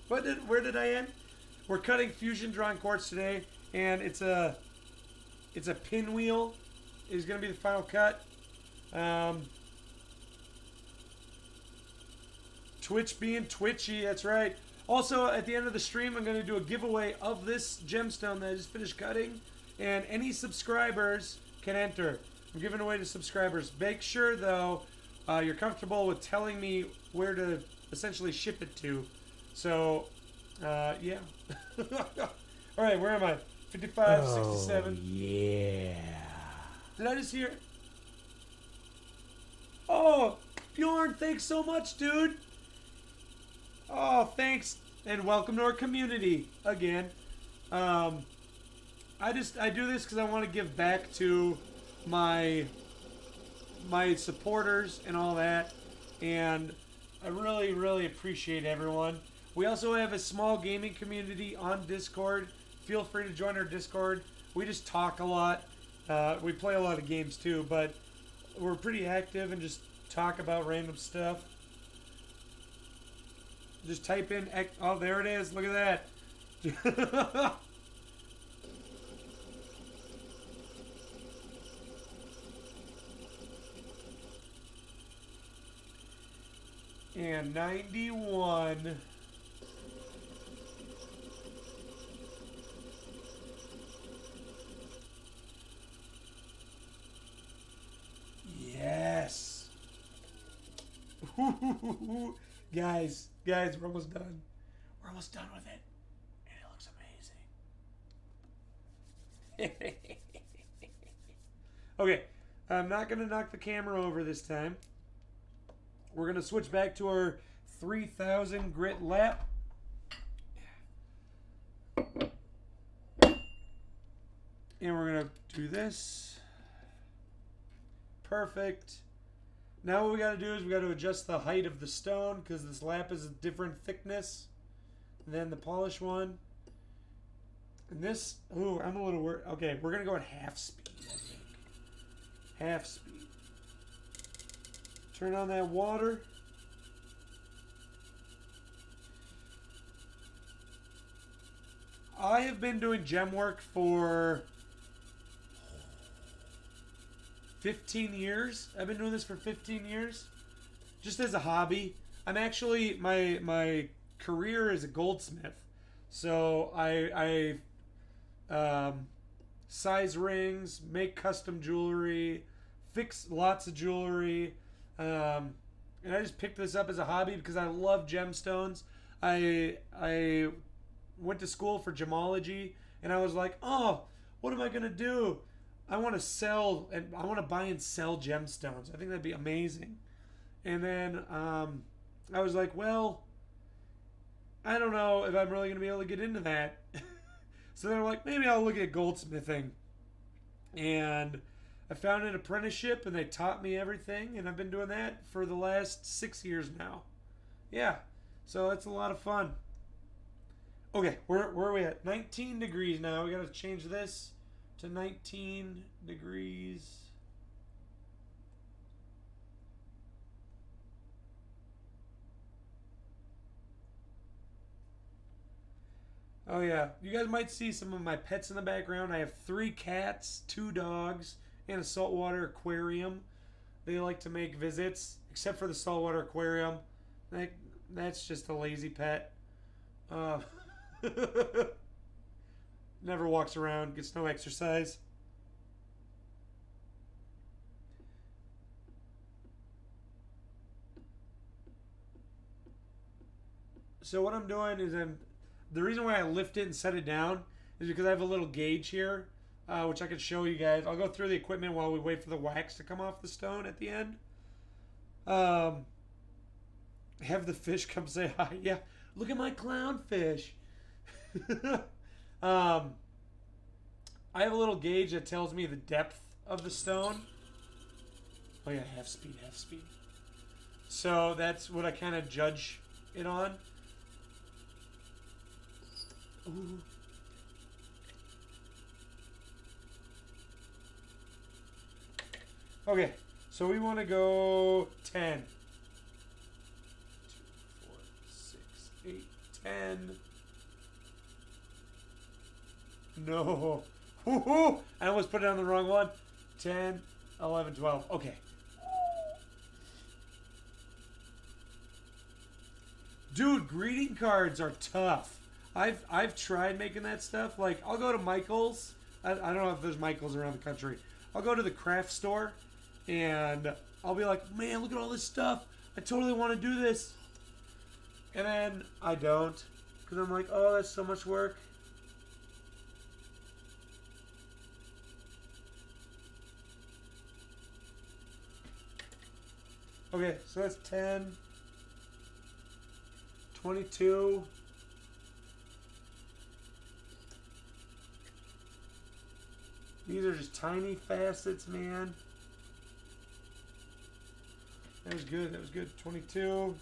where did I end? We're cutting fusion drawn quartz today, and it's a pinwheel is going to be the final cut. Twitch being twitchy, that's right. Also, at the end of the stream, I'm going to do a giveaway of this gemstone that I just finished cutting, and any subscribers can enter. I'm giving away to subscribers. Make sure, though, you're comfortable with telling me where to essentially ship it to. So, yeah. All right, where am I? 55, 67. Yeah. Did I just hear? Oh, Bjorn, thanks so much, dude. Oh, thanks, and welcome to our community again. I do this because I want to give back to my supporters and all that, and I really appreciate everyone. We also have a small gaming community on Discord. Feel free to join our Discord. We just talk a lot. We play a lot of games too, but we're pretty active and just talk about random stuff. Just type in, oh, there it is. Look at that. And 91. Guys, we're almost done. We're almost done with it. And it looks amazing. Okay, I'm not going to knock the camera over this time. We're going to switch back to our 3000 grit lap. And we're going to do this. Perfect. Now what we got to do is we got to adjust the height of the stone because this lap is a different thickness than the polished one. And this, ooh, I'm a little worried. Okay, we're going to go at half speed, I think. Half speed. Turn on that water. I have been doing gem work for 15 years. I've been doing this for 15 years. Just as a hobby. I'm actually, my career is a goldsmith. So I size rings, make custom jewelry, fix lots of jewelry. And I just picked this up as a hobby because I love gemstones. I went to school for gemology, and I was like, oh, what am I going to do? I want to sell, and I want to buy and sell gemstones. I think that'd be amazing. And then I was like, well, I don't know if I'm really going to be able to get into that. So they're like, maybe I'll look at goldsmithing. And I found an apprenticeship, and they taught me everything, and I've been doing that for the last 6 years now. Yeah, so it's a lot of fun. Okay, where are we at? 19 degrees now. We got to change this to 19 degrees. Oh yeah, you guys might see some of my pets in the background. I have 3 cats, 2 dogs, and a saltwater aquarium. They like to make visits, except for the saltwater aquarium. That's just a lazy pet. Never walks around, gets no exercise. So what I'm doing is the reason why I lift it and set it down is because I have a little gauge here, which I can show you guys. I'll go through the equipment while we wait for the wax to come off the stone at the end. Have the fish come say hi. Yeah, look at my clownfish. I have a little gauge that tells me the depth of the stone. Oh yeah, half speed. So that's what I kind of judge it on. Ooh. Okay, so we want to go 10. 2, 4, 6, 8, 10. No. Woo-hoo! I almost put it on the wrong one. 10, 11, 12. Okay. Dude, greeting cards are tough. I've tried making that stuff. Like, I'll go to Michael's. I don't know if there's Michael's around the country. I'll go to the craft store, and I'll be like, man, look at all this stuff. I totally want to do this. And then I don't. Because I'm like, oh, that's so much work. Okay, so that's 10, 22. These are just tiny facets, man. That was good. 22.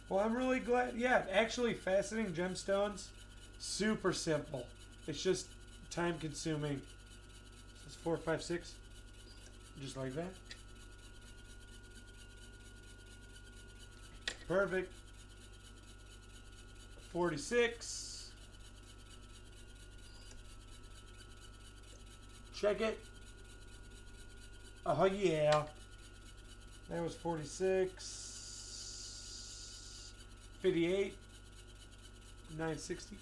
Well, I'm really glad. Yeah, actually, faceting gemstones, super simple. It's just time consuming. So it's 4, 5, 6. Just like that. Perfect. 46. Check it. Oh yeah. That was 46. 58. 960.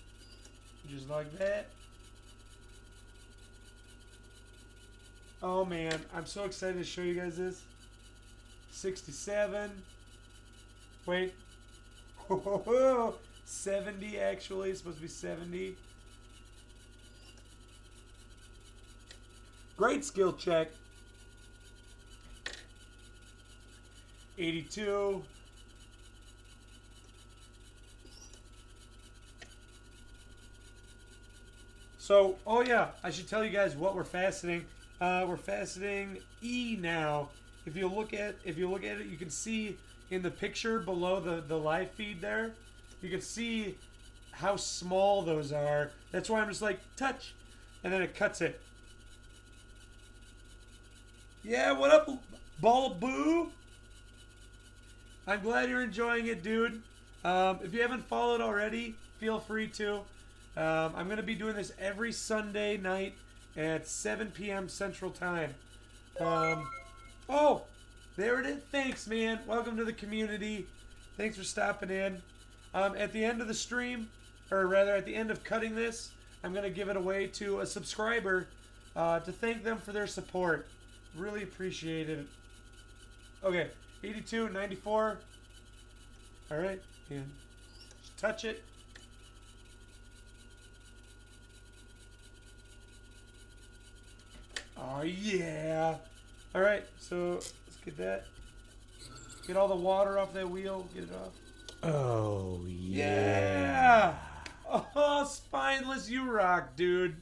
Just like that. Oh man, I'm so excited to show you guys this. 67. Wait. 70 actually. It's supposed to be 70. Great skill check. 82. So, oh yeah, I should tell you guys what we're faceting. We're faceting E now. If you look at it, you can see in the picture below the live feed there, you can see how small those are. That's why I'm just like touch, and then it cuts it. Yeah, what up, Ball Boo? I'm glad you're enjoying it, dude. If you haven't followed already, feel free to. I'm going to be doing this every Sunday night at 7 p.m. Central Time. Oh, there it is. Thanks, man. Welcome to the community. Thanks for stopping in. At the end of the stream, or rather at the end of cutting this, I'm going to give it away to a subscriber to thank them for their support. Really appreciate it. Okay, 82, 94. All right, and just touch it. Oh yeah. All right, so let's get that. Get all the water off that wheel. Get it off. Oh yeah. Yeah. Oh, Spineless, you rock, dude.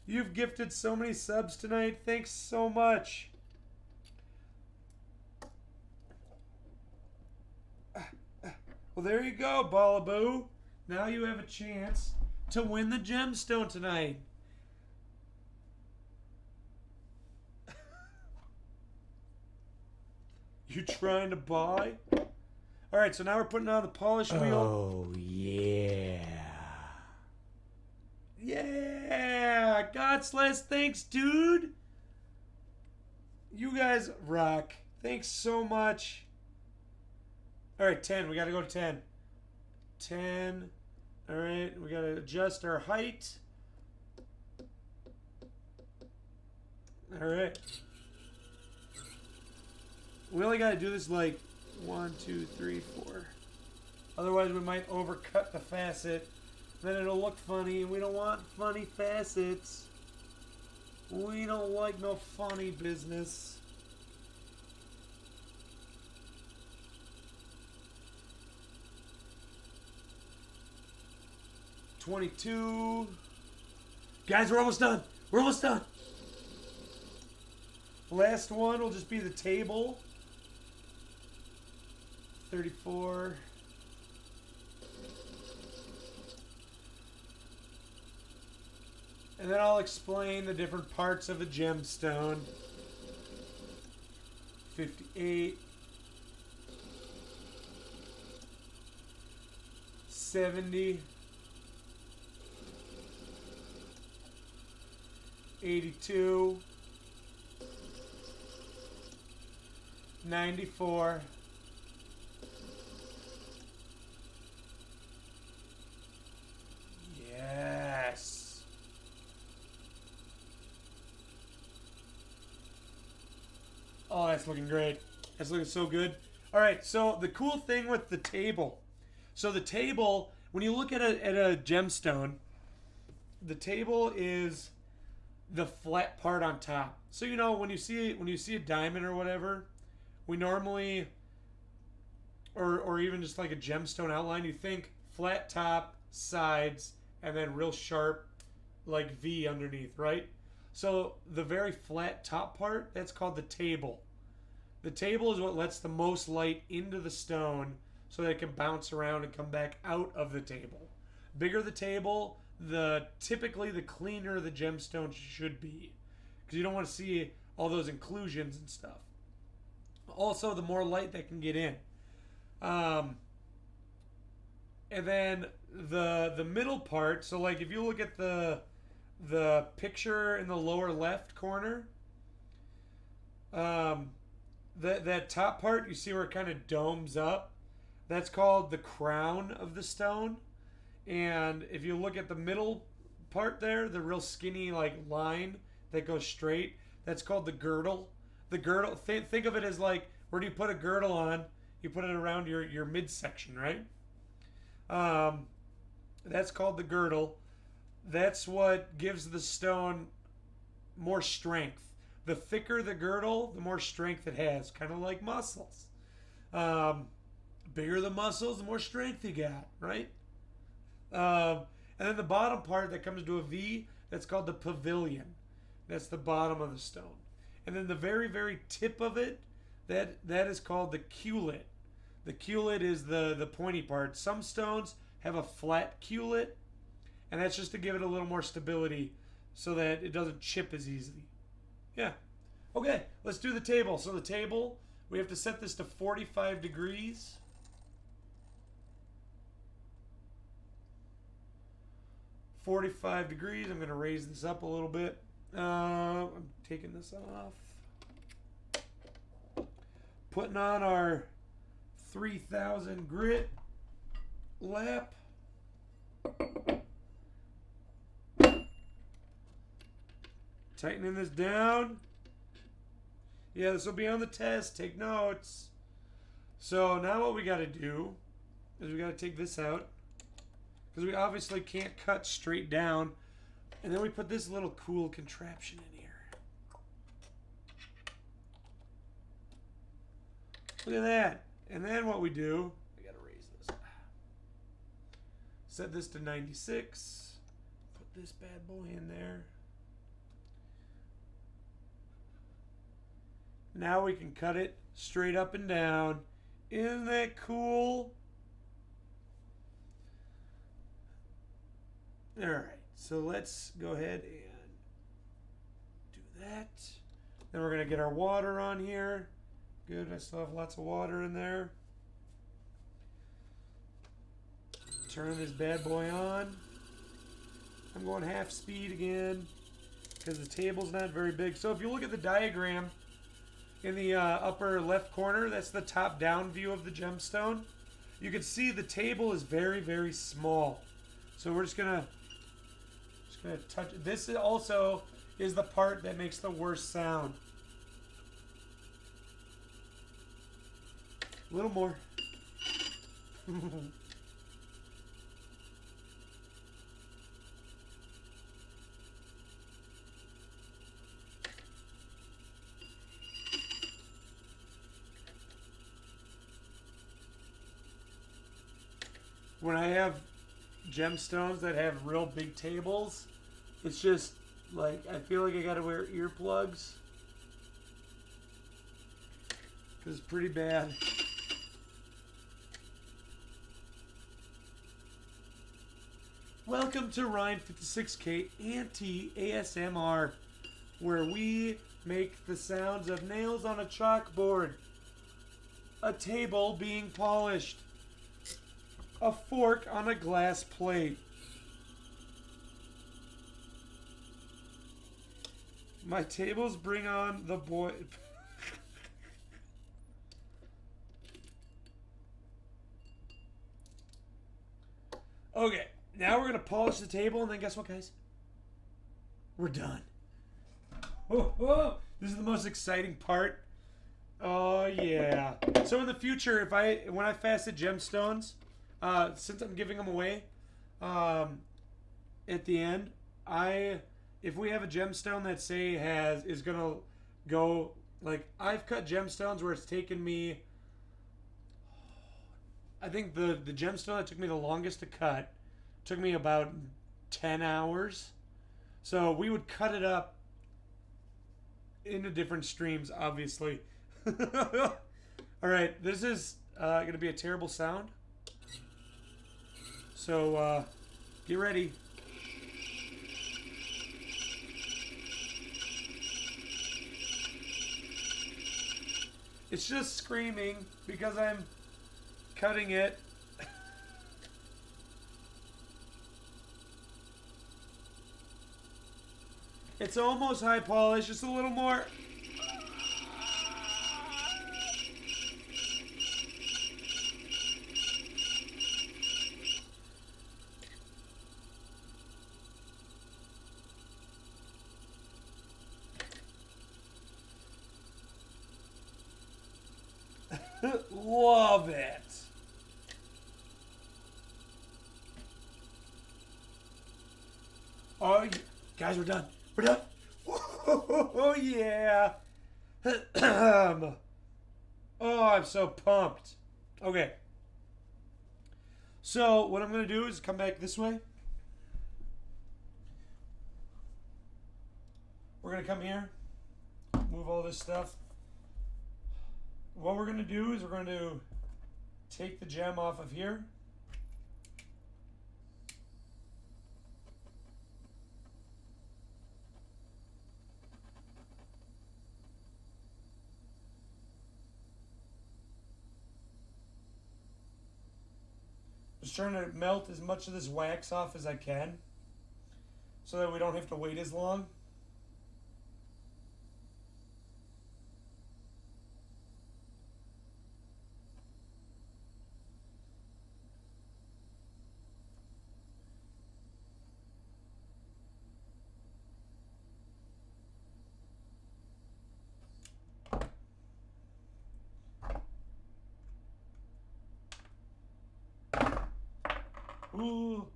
You've gifted so many subs tonight. Thanks so much. Well, there you go, Ballaboo. Now you have a chance to win the gemstone tonight. You trying to buy? All right, so now we're putting on the polish wheel. Oh yeah. Yeah, Godslash, thanks, dude. You guys rock. Thanks so much. All right, 10. We got to go to 10. 10. All right, we got to adjust our height. All right. We only got to do this like 1, 2, 3, 4. Otherwise, we might overcut the facet. Then it'll look funny, and we don't want funny facets. We don't like no funny business. $22. Guys, we're almost done. We're almost done. Last one will just be the table. 34. And then I'll explain the different parts of a gemstone. 58. 70. 82. 94. Yes. Oh, that's looking great. That's looking so good. All right, so the cool thing with the table. So the table, when you look at a gemstone, the table is the flat part on top. So you know when you see a diamond or whatever, we normally or even just like a gemstone outline, you think flat top, sides, and then real sharp like V underneath, right? So the very flat top part, that's called the table. The table is what lets the most light into the stone so that it can bounce around and come back out of the table. Bigger the table, typically the cleaner the gemstone should be, because you don't want to see all those inclusions and stuff. Also, the more light that can get in. And then the middle part, so like if you look at the picture in the lower left corner, that top part, you see where it kind of domes up? That's called the crown of the stone. And if you look at the middle part there, the real skinny like line that goes straight, That's called the girdle. The girdle, think of it as like, where do you put a girdle on? You put it around your midsection, right? That's called the girdle. That's what gives the stone more strength. The thicker the girdle, the more strength it has, kind of like muscles. Bigger the muscles, the more strength you got, right? And then the bottom part that comes to a V, that's called the pavilion. That's the bottom of the stone. And then the very, very tip of it, that is called the culet. The culet is the pointy part. Some stones have a flat culet, and that's just to give it a little more stability so that it doesn't chip as easily. Yeah. Okay, let's do the table. So the table, we have to set this to 45 degrees. .45 degrees. I'm going to raise this up a little bit. I'm taking this off. Putting on our 3000 grit lap. Tightening this down. Yeah, this will be on the test. Take notes. So now what we got to do is we got to take this out, because we obviously can't cut straight down. And then we put this little cool contraption in here. Look at that. And then what we do, I gotta raise this. Set this to 96. Put this bad boy in there. Now we can cut it straight up and down. Isn't that cool? Alright, so let's go ahead and do that. Then we're going to get our water on here. Good, I still have lots of water in there. Turn this bad boy on. I'm going half speed again because the table's not very big. So if you look at the diagram in the upper left corner, that's the top-down view of the gemstone. You can see the table is very, very small. So we're just gonna touch it. This also is the part that makes the worst sound. A little more. When I have gemstones that have real big tables, it's just like I feel like I gotta wear earplugs because it's pretty bad. Welcome to Ryan 56K Anti-ASMR, where we make the sounds of nails on a chalkboard, a table being polished, a fork on a glass plate. My tables bring on the boy. Okay, now we're gonna polish the table, and then guess what, guys? We're done. Oh, oh, this is the most exciting part. Oh yeah. So in the future, when I facet gemstones, since I'm giving them away, at the end, if we have a gemstone that is gonna go, like, I've cut gemstones where it's taken me, I think the gemstone that took me the longest to cut took me about 10 hours. So we would cut it up into different streams, obviously. All right, this is gonna be a terrible sound. So, get ready. It's just screaming because I'm cutting it. It's almost high polish, just a little more. Love it. Oh, guys, we're done. We're done. Oh, yeah. Oh, I'm so pumped. Okay. So, what I'm going to do is come back this way. We're going to come here. Move all this stuff. What we're going to do is we're going to take the gem off of here. Just trying to melt as much of this wax off as I can so that we don't have to wait as long. Ooh.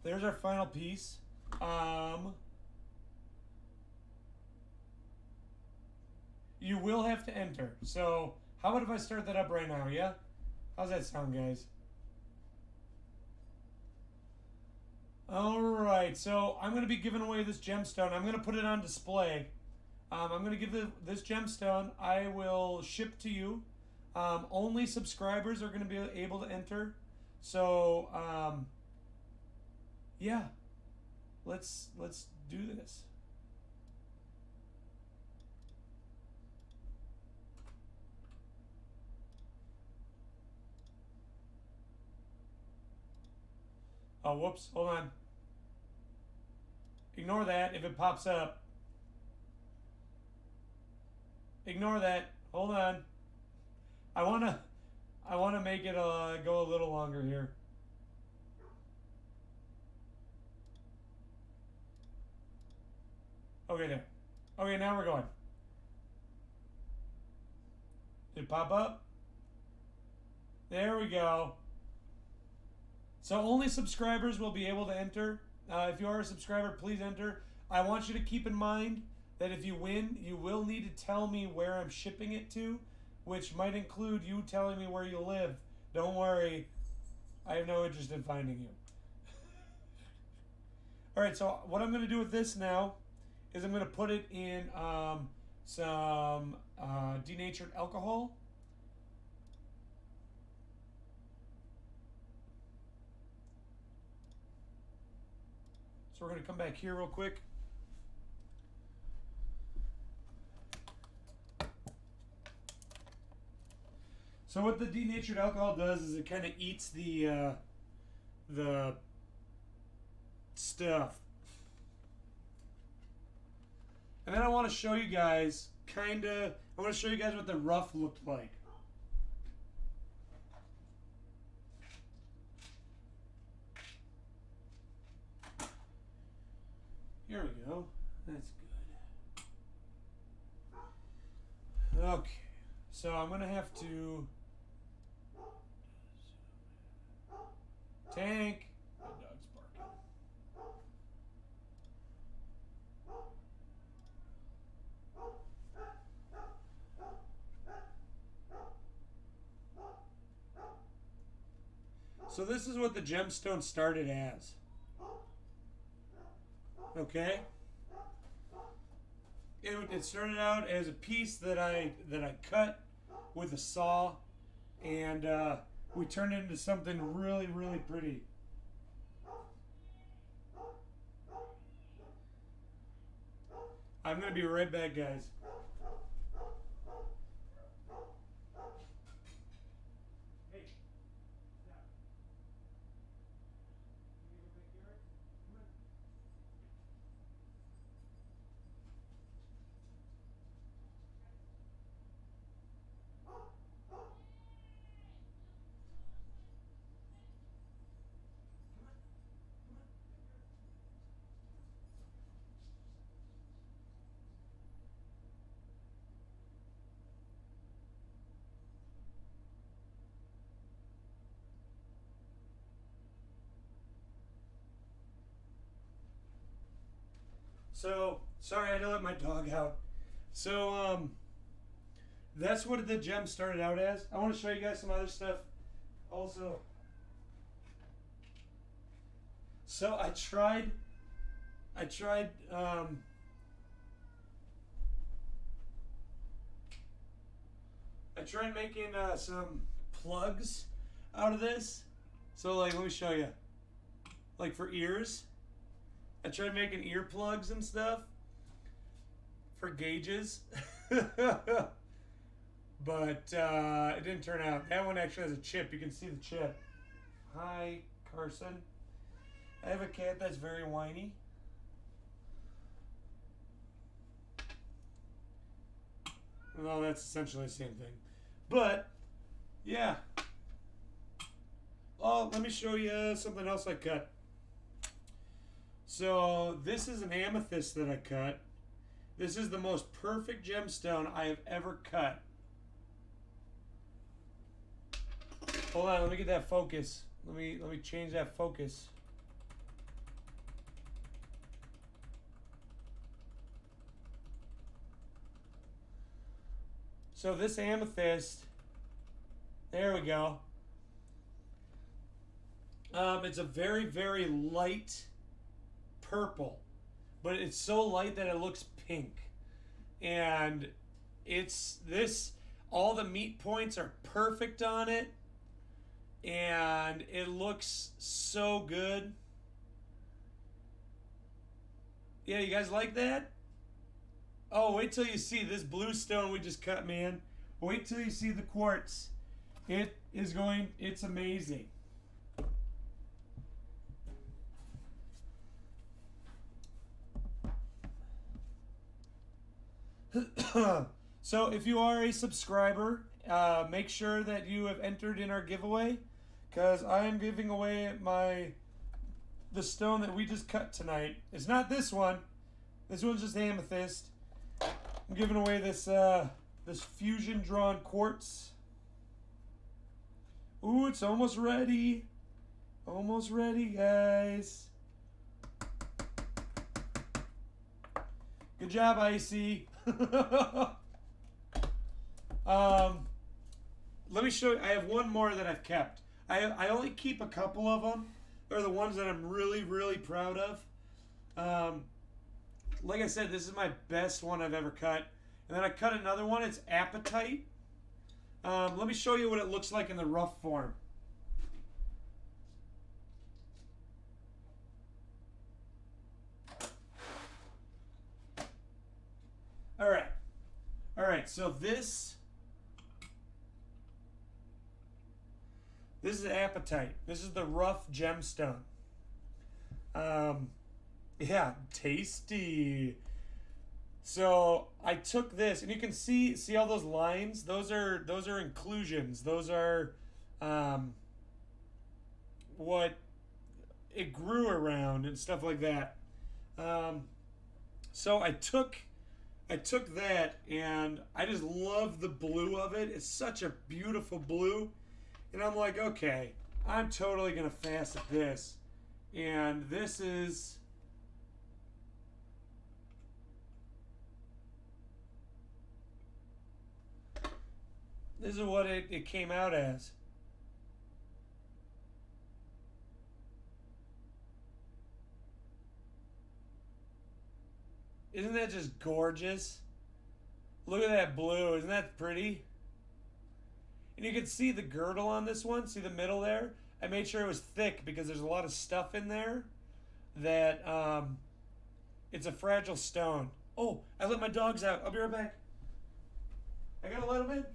There's our final piece. You will have to enter. So, how about if I start that up right now, yeah? How's that sound, guys? Alright, so I'm going to be giving away this gemstone. I'm going to put it on display. I'm going to give this gemstone. I will ship to you. Only subscribers are going to be able to enter. So, yeah. Let's do this. Oh, whoops. Hold on. Ignore that if it pops up. Ignore that. Hold on. I wanna make it go a little longer here. Okay, there. Okay, now we're going. Did it pop up? There we go. So only subscribers will be able to enter. If you are a subscriber, please enter. I want you to keep in mind that if you win, you will need to tell me where I'm shipping it to, which might include you telling me where you live. Don't worry, I have no interest in finding you. Alright, so what I'm going to do with this now is I'm going to put it in some denatured alcohol. So we're going to come back here real quick. So what the denatured alcohol does is it kind of eats the stuff. And then I want to show you guys I want to show you guys what the rough looked like. Here we go. That's good. Okay. So I'm going to have to... Tank. My dog's barking. So this is what the gemstone started as. Okay? It started out as a piece that I cut with a saw, and we turned it into something really, really pretty. I'm going to be right back, guys. Hey, stop. Can you go back here? Come on. So, sorry I had to let my dog out. So, that's what the gem started out as. I want to show you guys some other stuff also. So I tried making some plugs out of this. So like, let me show you. Like for ears, I tried making ear plugs and stuff for gauges. But it didn't turn out. That one actually has a chip. You can see the chip. Hi, Carson. I have a cat that's very whiny. Well, that's essentially the same thing. But, yeah. Oh, let me show you something else I cut. So, this is an amethyst that I cut. This is the most perfect gemstone I have ever cut. Hold on, let me get that focus. Let me change that focus. So this amethyst, there we go. It's a very, very light purple, but it's so light that it looks pink. And it's this, all the meat points are perfect on it. And it looks so good. Yeah, you guys like that? Oh, wait till you see this blue stone we just cut, man. Wait till you see the quartz. It's amazing. So if you are a subscriber, make sure that you have entered in our giveaway, because I am giving away the stone that we just cut tonight. It's not this one. This one's just amethyst. I'm giving away this this fusion drawn quartz. Ooh, it's almost ready. Almost ready, guys. Good job, Icy. Let me show you. I have one more that I've kept. I only keep a couple of them. They're the ones that I'm really, really proud of. Like I said, this is my best one I've ever cut. And then I cut another one. It's apatite. Let me show you what it looks like in the rough form. All right. So this is apatite. This is the rough gemstone. Yeah, tasty. So I took this, and you can see all those lines. Those are inclusions. Those are what it grew around and stuff like that. So I took that, and I just love the blue of it. It's such a beautiful blue. And I'm like, okay, I'm totally going to facet this. And this is... This is what it came out as. Isn't that just gorgeous? Look at that blue. Isn't that pretty? And you can see the girdle on this one. See the middle there? I made sure it was thick because there's a lot of stuff in there that it's a fragile stone. Oh, I let my dogs out. I'll be right back. I gotta let them in.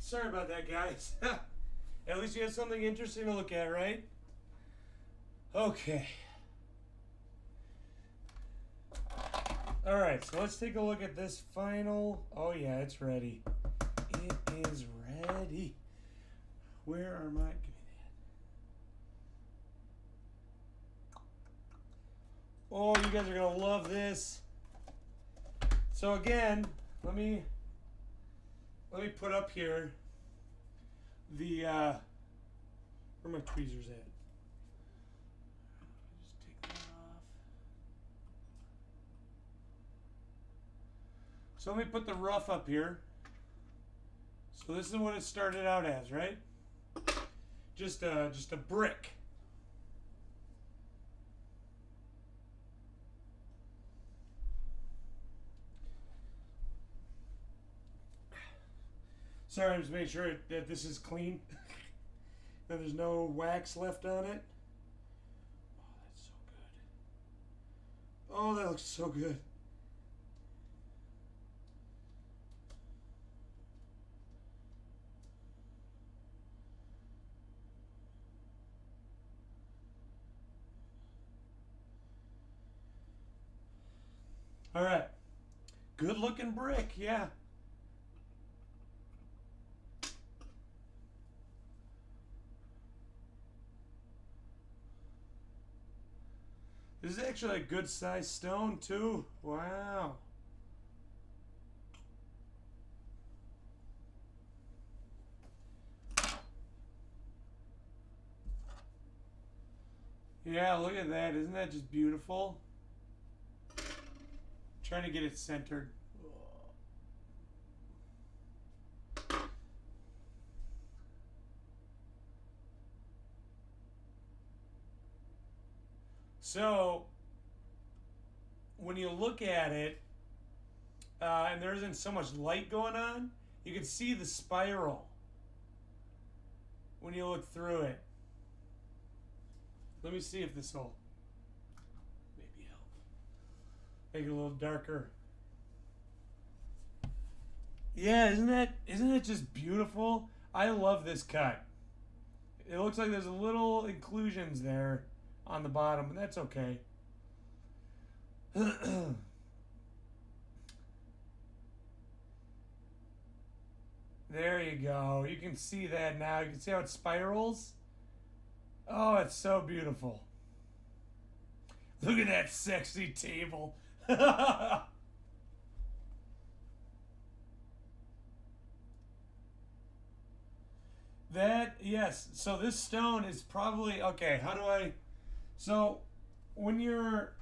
Sorry about that, guys. At least you have something interesting to look at, right? Okay. Alright, so let's take a look at this final. Oh, yeah, it's ready. It is ready. Where are my. Give me that. Oh, you guys are going to love this. So, again, let me put up here the. Where are my tweezers at? Just take that off. So let me put the rough up here. So this is what it started out as, right? Just a brick. Sorry, I'm just making sure that this is clean. That there's no wax left on it. Oh, that's so good. Oh, that looks so good. All right. Good looking brick, yeah. This is actually a good sized stone too. Wow. Yeah, look at that. Isn't that just beautiful? Trying to get it centered. So, when you look at it, and there isn't so much light going on, you can see the spiral when you look through it. Let me see if this will maybe help. Make it a little darker. Yeah, isn't it just beautiful? I love this cut. It looks like there's a little inclusions there on the bottom, but that's okay. There you go. You can see that now. You can see how it spirals. Oh, it's so beautiful. Look at that sexy table. That, yes. So this stone is probably, okay, how do I, so when you're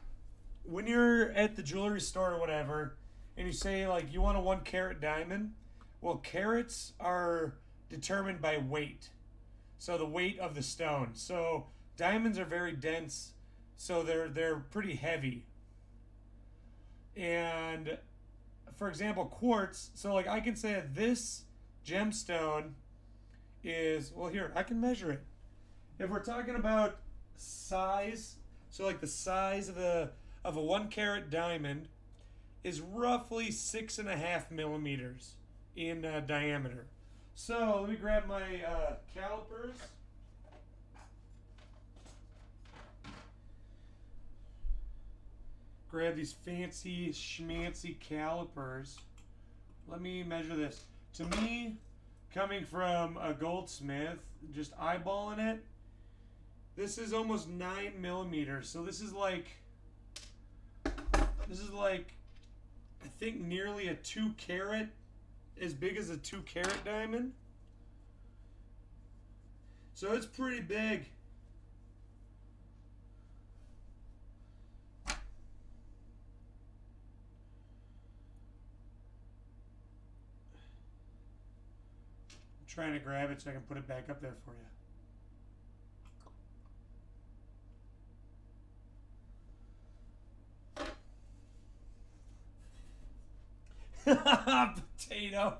at the jewelry store or whatever, and you say like you want a 1 carat diamond, well, carats are determined by weight. So the weight of the stone. So diamonds are very dense, so they're pretty heavy. And for example, quartz, so like I can say that this gemstone is, well, here, I can measure it. If we're talking about size, so like the size of a 1 carat diamond is roughly 6.5 millimeters in diameter. So let me grab my calipers. Grab these fancy schmancy calipers. Let me measure this. To me, coming from a goldsmith, just eyeballing it, this is almost 9 millimeters. So this is like I think nearly a 2 carat, as big as a 2 carat diamond. So it's pretty big. I'm trying to grab it so I can put it back up there for you. Potato.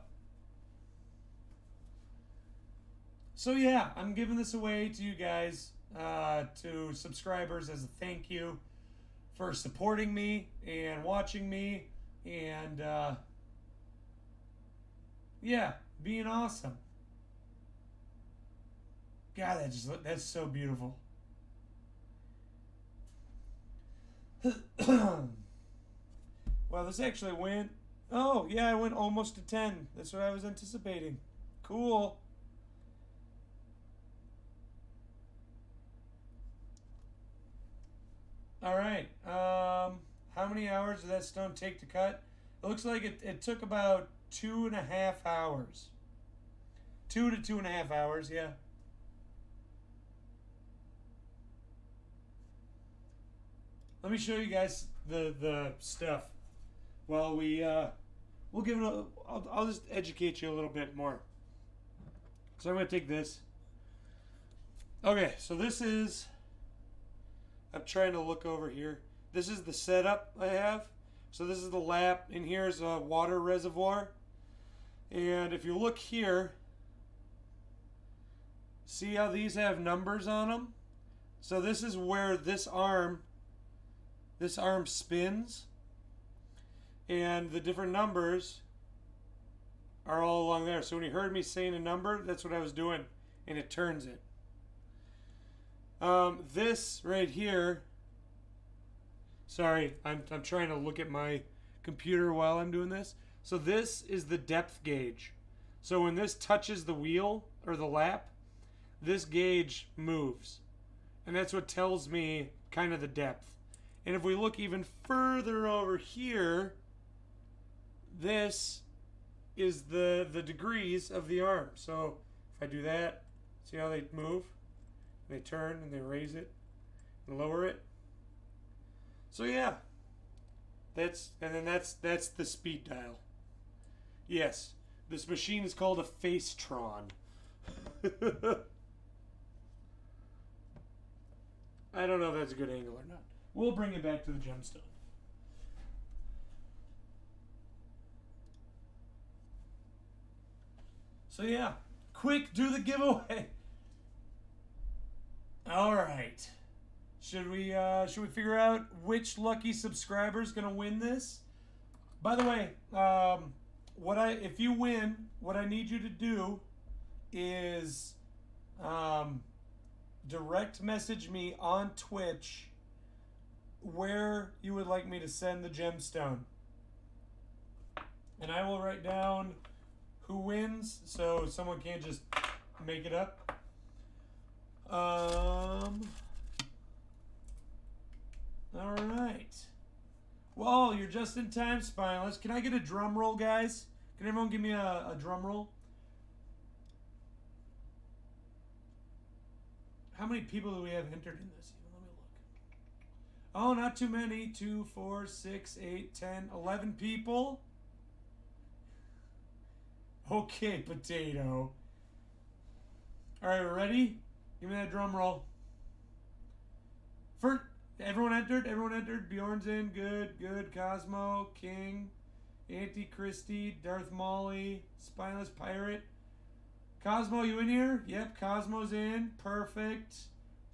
So yeah, I'm giving this away to you guys, to subscribers as a thank you for supporting me and watching me and yeah, being awesome. God, that's so beautiful. Well, this actually went. Oh, yeah, I went almost to 10. That's what I was anticipating. Cool. All right. How many hours did that stone take to cut? It looks like it took about 2.5 hours. 2 to 2.5 hours, yeah. Let me show you guys the stuff. While we'll give it a. I'll just educate you a little bit more. So I'm gonna take this. Okay, so this is. I'm trying to look over here. This is the setup I have. So this is the lap, and here's a water reservoir. And if you look here, see how these have numbers on them? So this is where this arm spins. And the different numbers are all along there. So when you heard me saying a number, that's what I was doing. And it turns it. This right here. Sorry, I'm trying to look at my computer while I'm doing this. So this is the depth gauge. So when this touches the wheel or the lap, this gauge moves. And that's what tells me kind of the depth. And if we look even further over here, this is the degrees of the arm. So if I do that, see how they move? They turn and they raise it and lower it. So yeah, that's the speed dial. Yes, this machine is called a Facetron. I don't know if that's a good angle or not. We'll bring it back to the gemstone. So yeah, quick, do the giveaway. All right. Should we figure out which lucky subscriber is gonna win this? By the way, if you win, what I need you to do is direct message me on Twitch where you would like me to send the gemstone, and I will write down who wins so someone can't just make it up. All right. Well, you're just in time, Spineless. Can I get a drum roll, guys? Can everyone give me a drum roll? How many people do we have entered in this? Let me look. Oh, not too many. 2, 4, 6, 8, 10, 11 people. Okay, potato. All right, we're ready? Give me that drum roll. First, everyone entered? Everyone entered? Bjorn's in. Good, good. Cosmo, King, Auntie Christie, Darth Molly, Spineless Pirate. Cosmo, you in here? Yep, Cosmo's in. Perfect.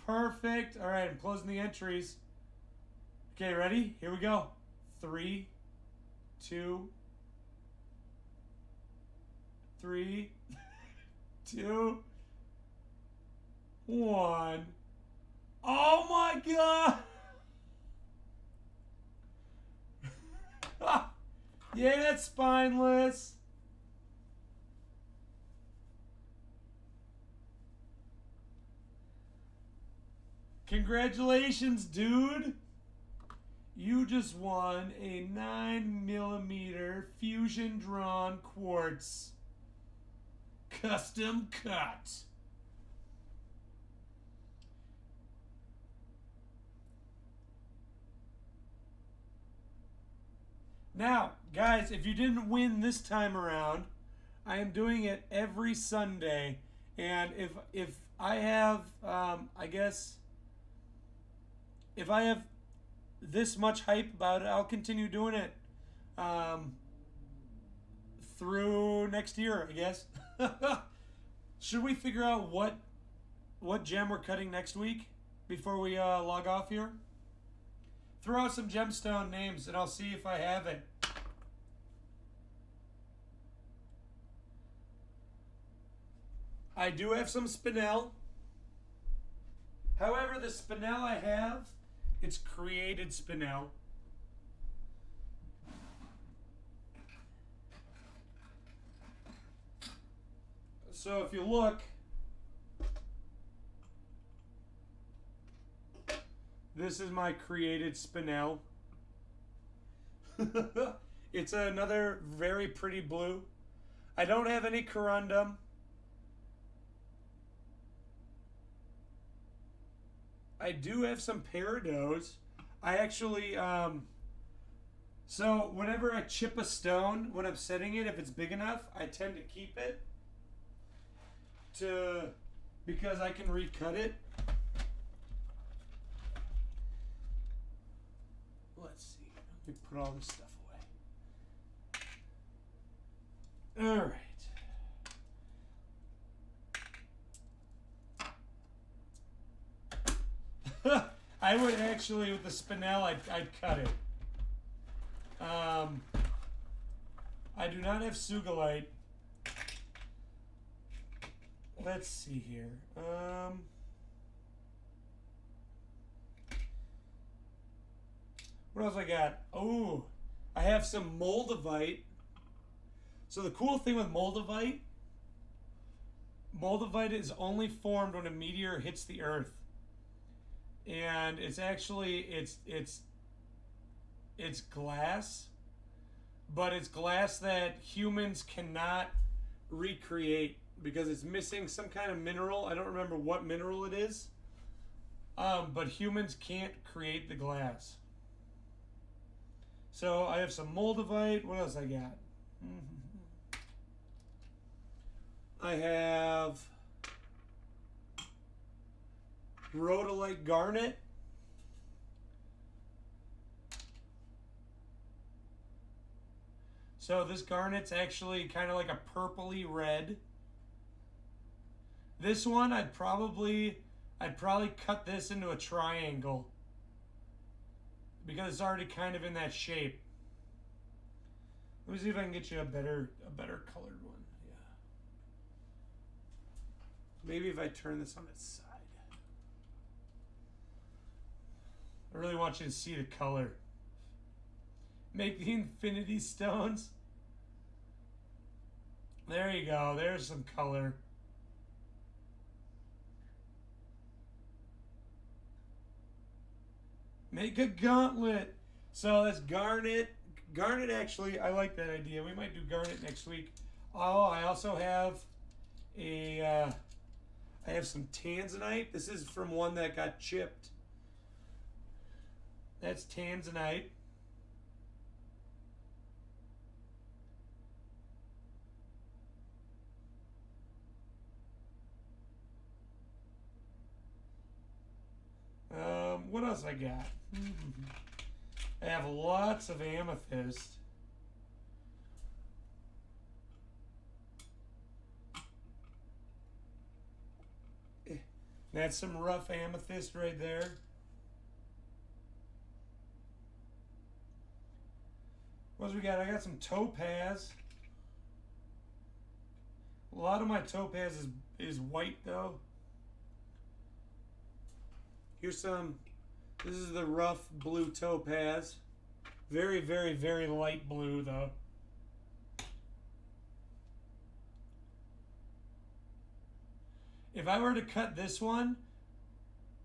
Perfect. All right, I'm closing the entries. Okay, ready? Here we go. 3, 2, 3, 2, 1. Oh my God! Yeah, it's Spineless. Congratulations, dude. You just won a 9mm fusion drawn quartz custom cut. Now, guys, if you didn't win this time around, I am doing it every Sunday, and if I have, I guess, if I have this much hype about it, I'll continue doing it through next year, I guess. Should we figure out what gem we're cutting next week before we log off here? Throw out some gemstone names, and I'll see if I have it. I do have some spinel. However, the spinel I have, it's created spinel. So if you look, this is my created spinel. It's another very pretty blue. I don't have any corundum. I do have some peridots. I actually, so whenever I chip a stone, when I'm setting it, if it's big enough, I tend to keep it because I can recut it. Let's see. Let me put all this stuff away. All right. I would actually, with the spinel, I'd cut it. I do not have sugilite. Let's see here. What else I got? Oh, I have some moldavite. So the cool thing with moldavite is only formed when a meteor hits the Earth. And it's actually it's glass, but it's glass that humans cannot recreate because it's missing some kind of mineral. I don't remember what mineral it is, but humans can't create the glass. So I have some moldavite. What else I got? I have rhodolite garnet. So this garnet's actually kind of like a purpley red. This one I'd probably cut this into a triangle because it's already kind of in that shape. Let me see if I can get you a better colored one. Yeah. Maybe if I turn this on its side. I really want you to see the color. Make the infinity stones. There you go. There's some color. Make a gauntlet. So that's garnet. Garnet, actually, I like that idea. We might do garnet next week. Oh, I also have I have some tanzanite. This is from one that got chipped. That's tanzanite. What else I got? I have lots of amethyst. That's some rough amethyst right there. What else we got? I got some topaz. A lot of my topaz is white though. Here's some. This is the rough blue topaz. Very, very, very light blue though. If I were to cut this one,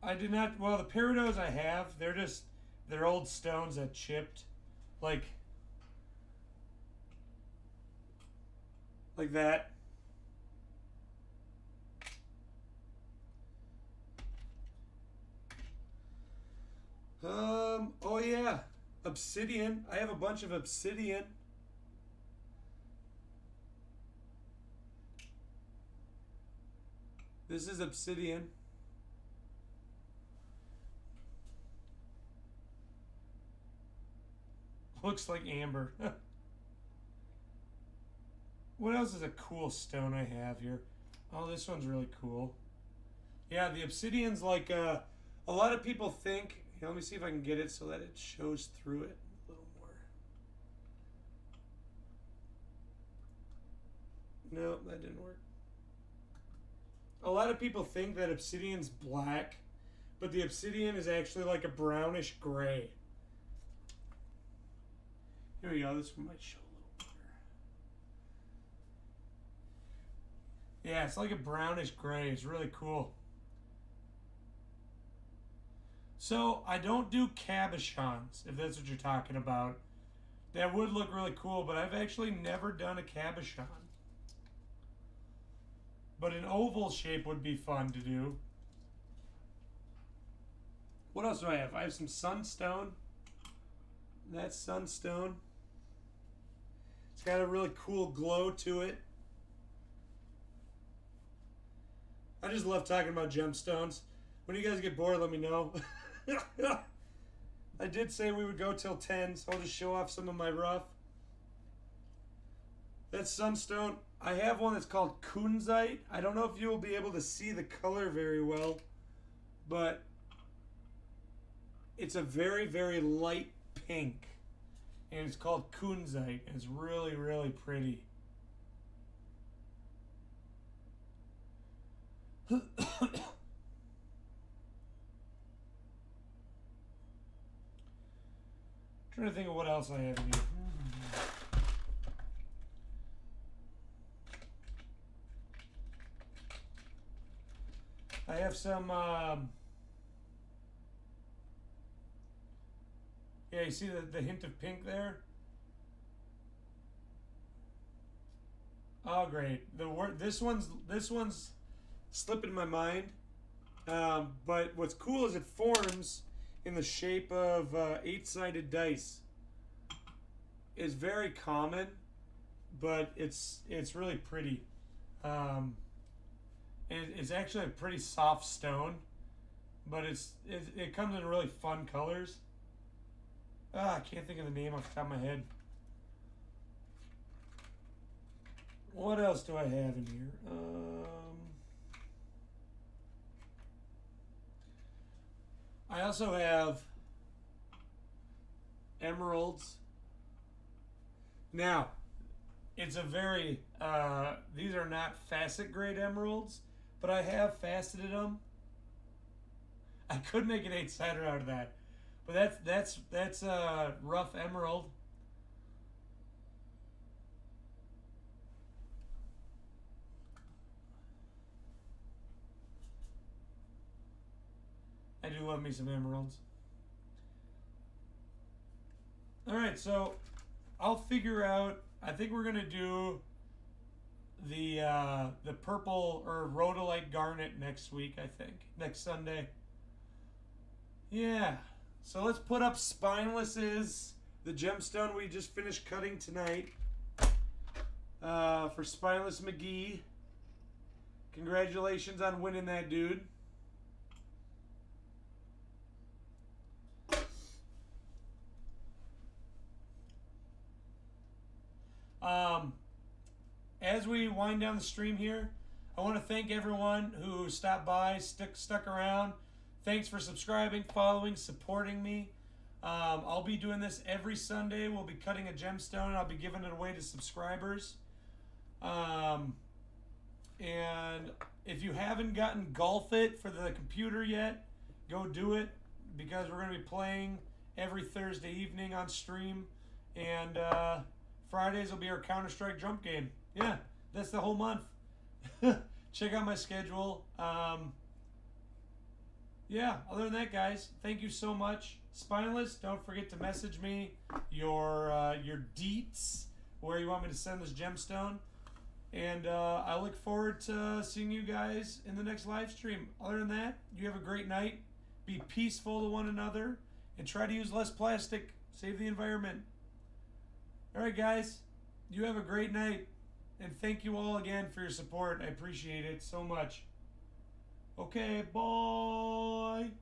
I did not. Well, the peridots I have, they're old stones that chipped, like that. Oh yeah, obsidian. I have a bunch of obsidian. This is obsidian. Looks like amber. What else is a cool stone I have here? Oh, this one's really cool. Yeah, the obsidian's like a lot of people think. Here, let me see if I can get it so that it shows through it a little more. No, that didn't work. A lot of people think that obsidian's black, but the obsidian is actually like a brownish gray. Here we go. This one might show a little better. Yeah, it's like a brownish gray. It's really cool. So I don't do cabochons, if that's what you're talking about. That would look really cool, but I've actually never done a cabochon. But an oval shape would be fun to do. What else do I have? I have some sunstone. That's sunstone. It's got a really cool glow to it. I just love talking about gemstones. When you guys get bored, let me know. I did say we would go till 10, so I'll just show off some of my rough. That's sunstone. I have one that's called kunzite. I don't know if you will be able to see the color very well, but it's a very, very light pink. And it's called kunzite. It's really, really pretty. Trying to think of what else I have in here. I have some, yeah, you see the hint of pink there? Oh, great. This one's slipping my mind. But what's cool is it forms in the shape of 8-sided dice. It's very common, but it's really pretty. And it's actually a pretty soft stone, but it comes in really fun colors. I can't think of the name off the top of my head. What else do I have in here? I also have emeralds. Now, it's a very, these are not facet grade emeralds, but I have faceted them. I could make an 8-sider out of that, but that's a rough emerald. I do love me some emeralds. All right, so I'll figure out. I think we're gonna do the purple or rhodolite garnet next week. I think next Sunday. Yeah. So let's put up Spineless's, the gemstone we just finished cutting tonight. For Spineless McGee. Congratulations on winning that, dude. As we wind down the stream here, I want to thank everyone who stopped by, stuck around. Thanks for subscribing, following, supporting me. I'll be doing this every Sunday. We'll be cutting a gemstone, and I'll be giving it away to subscribers. And if you haven't gotten Golf It for the computer yet, go do it, because we're going to be playing every Thursday evening on stream. And Fridays will be our Counter-Strike jump game. Yeah, that's the whole month. Check out my schedule. Yeah, other than that, guys, thank you so much. Spineless, don't forget to message me your deets, where you want me to send this gemstone. And I look forward to seeing you guys in the next live stream. Other than that, you have a great night. Be peaceful to one another. And try to use less plastic. Save the environment. All right, guys. You have a great night. And thank you all again for your support. I appreciate it so much. Okay, bye.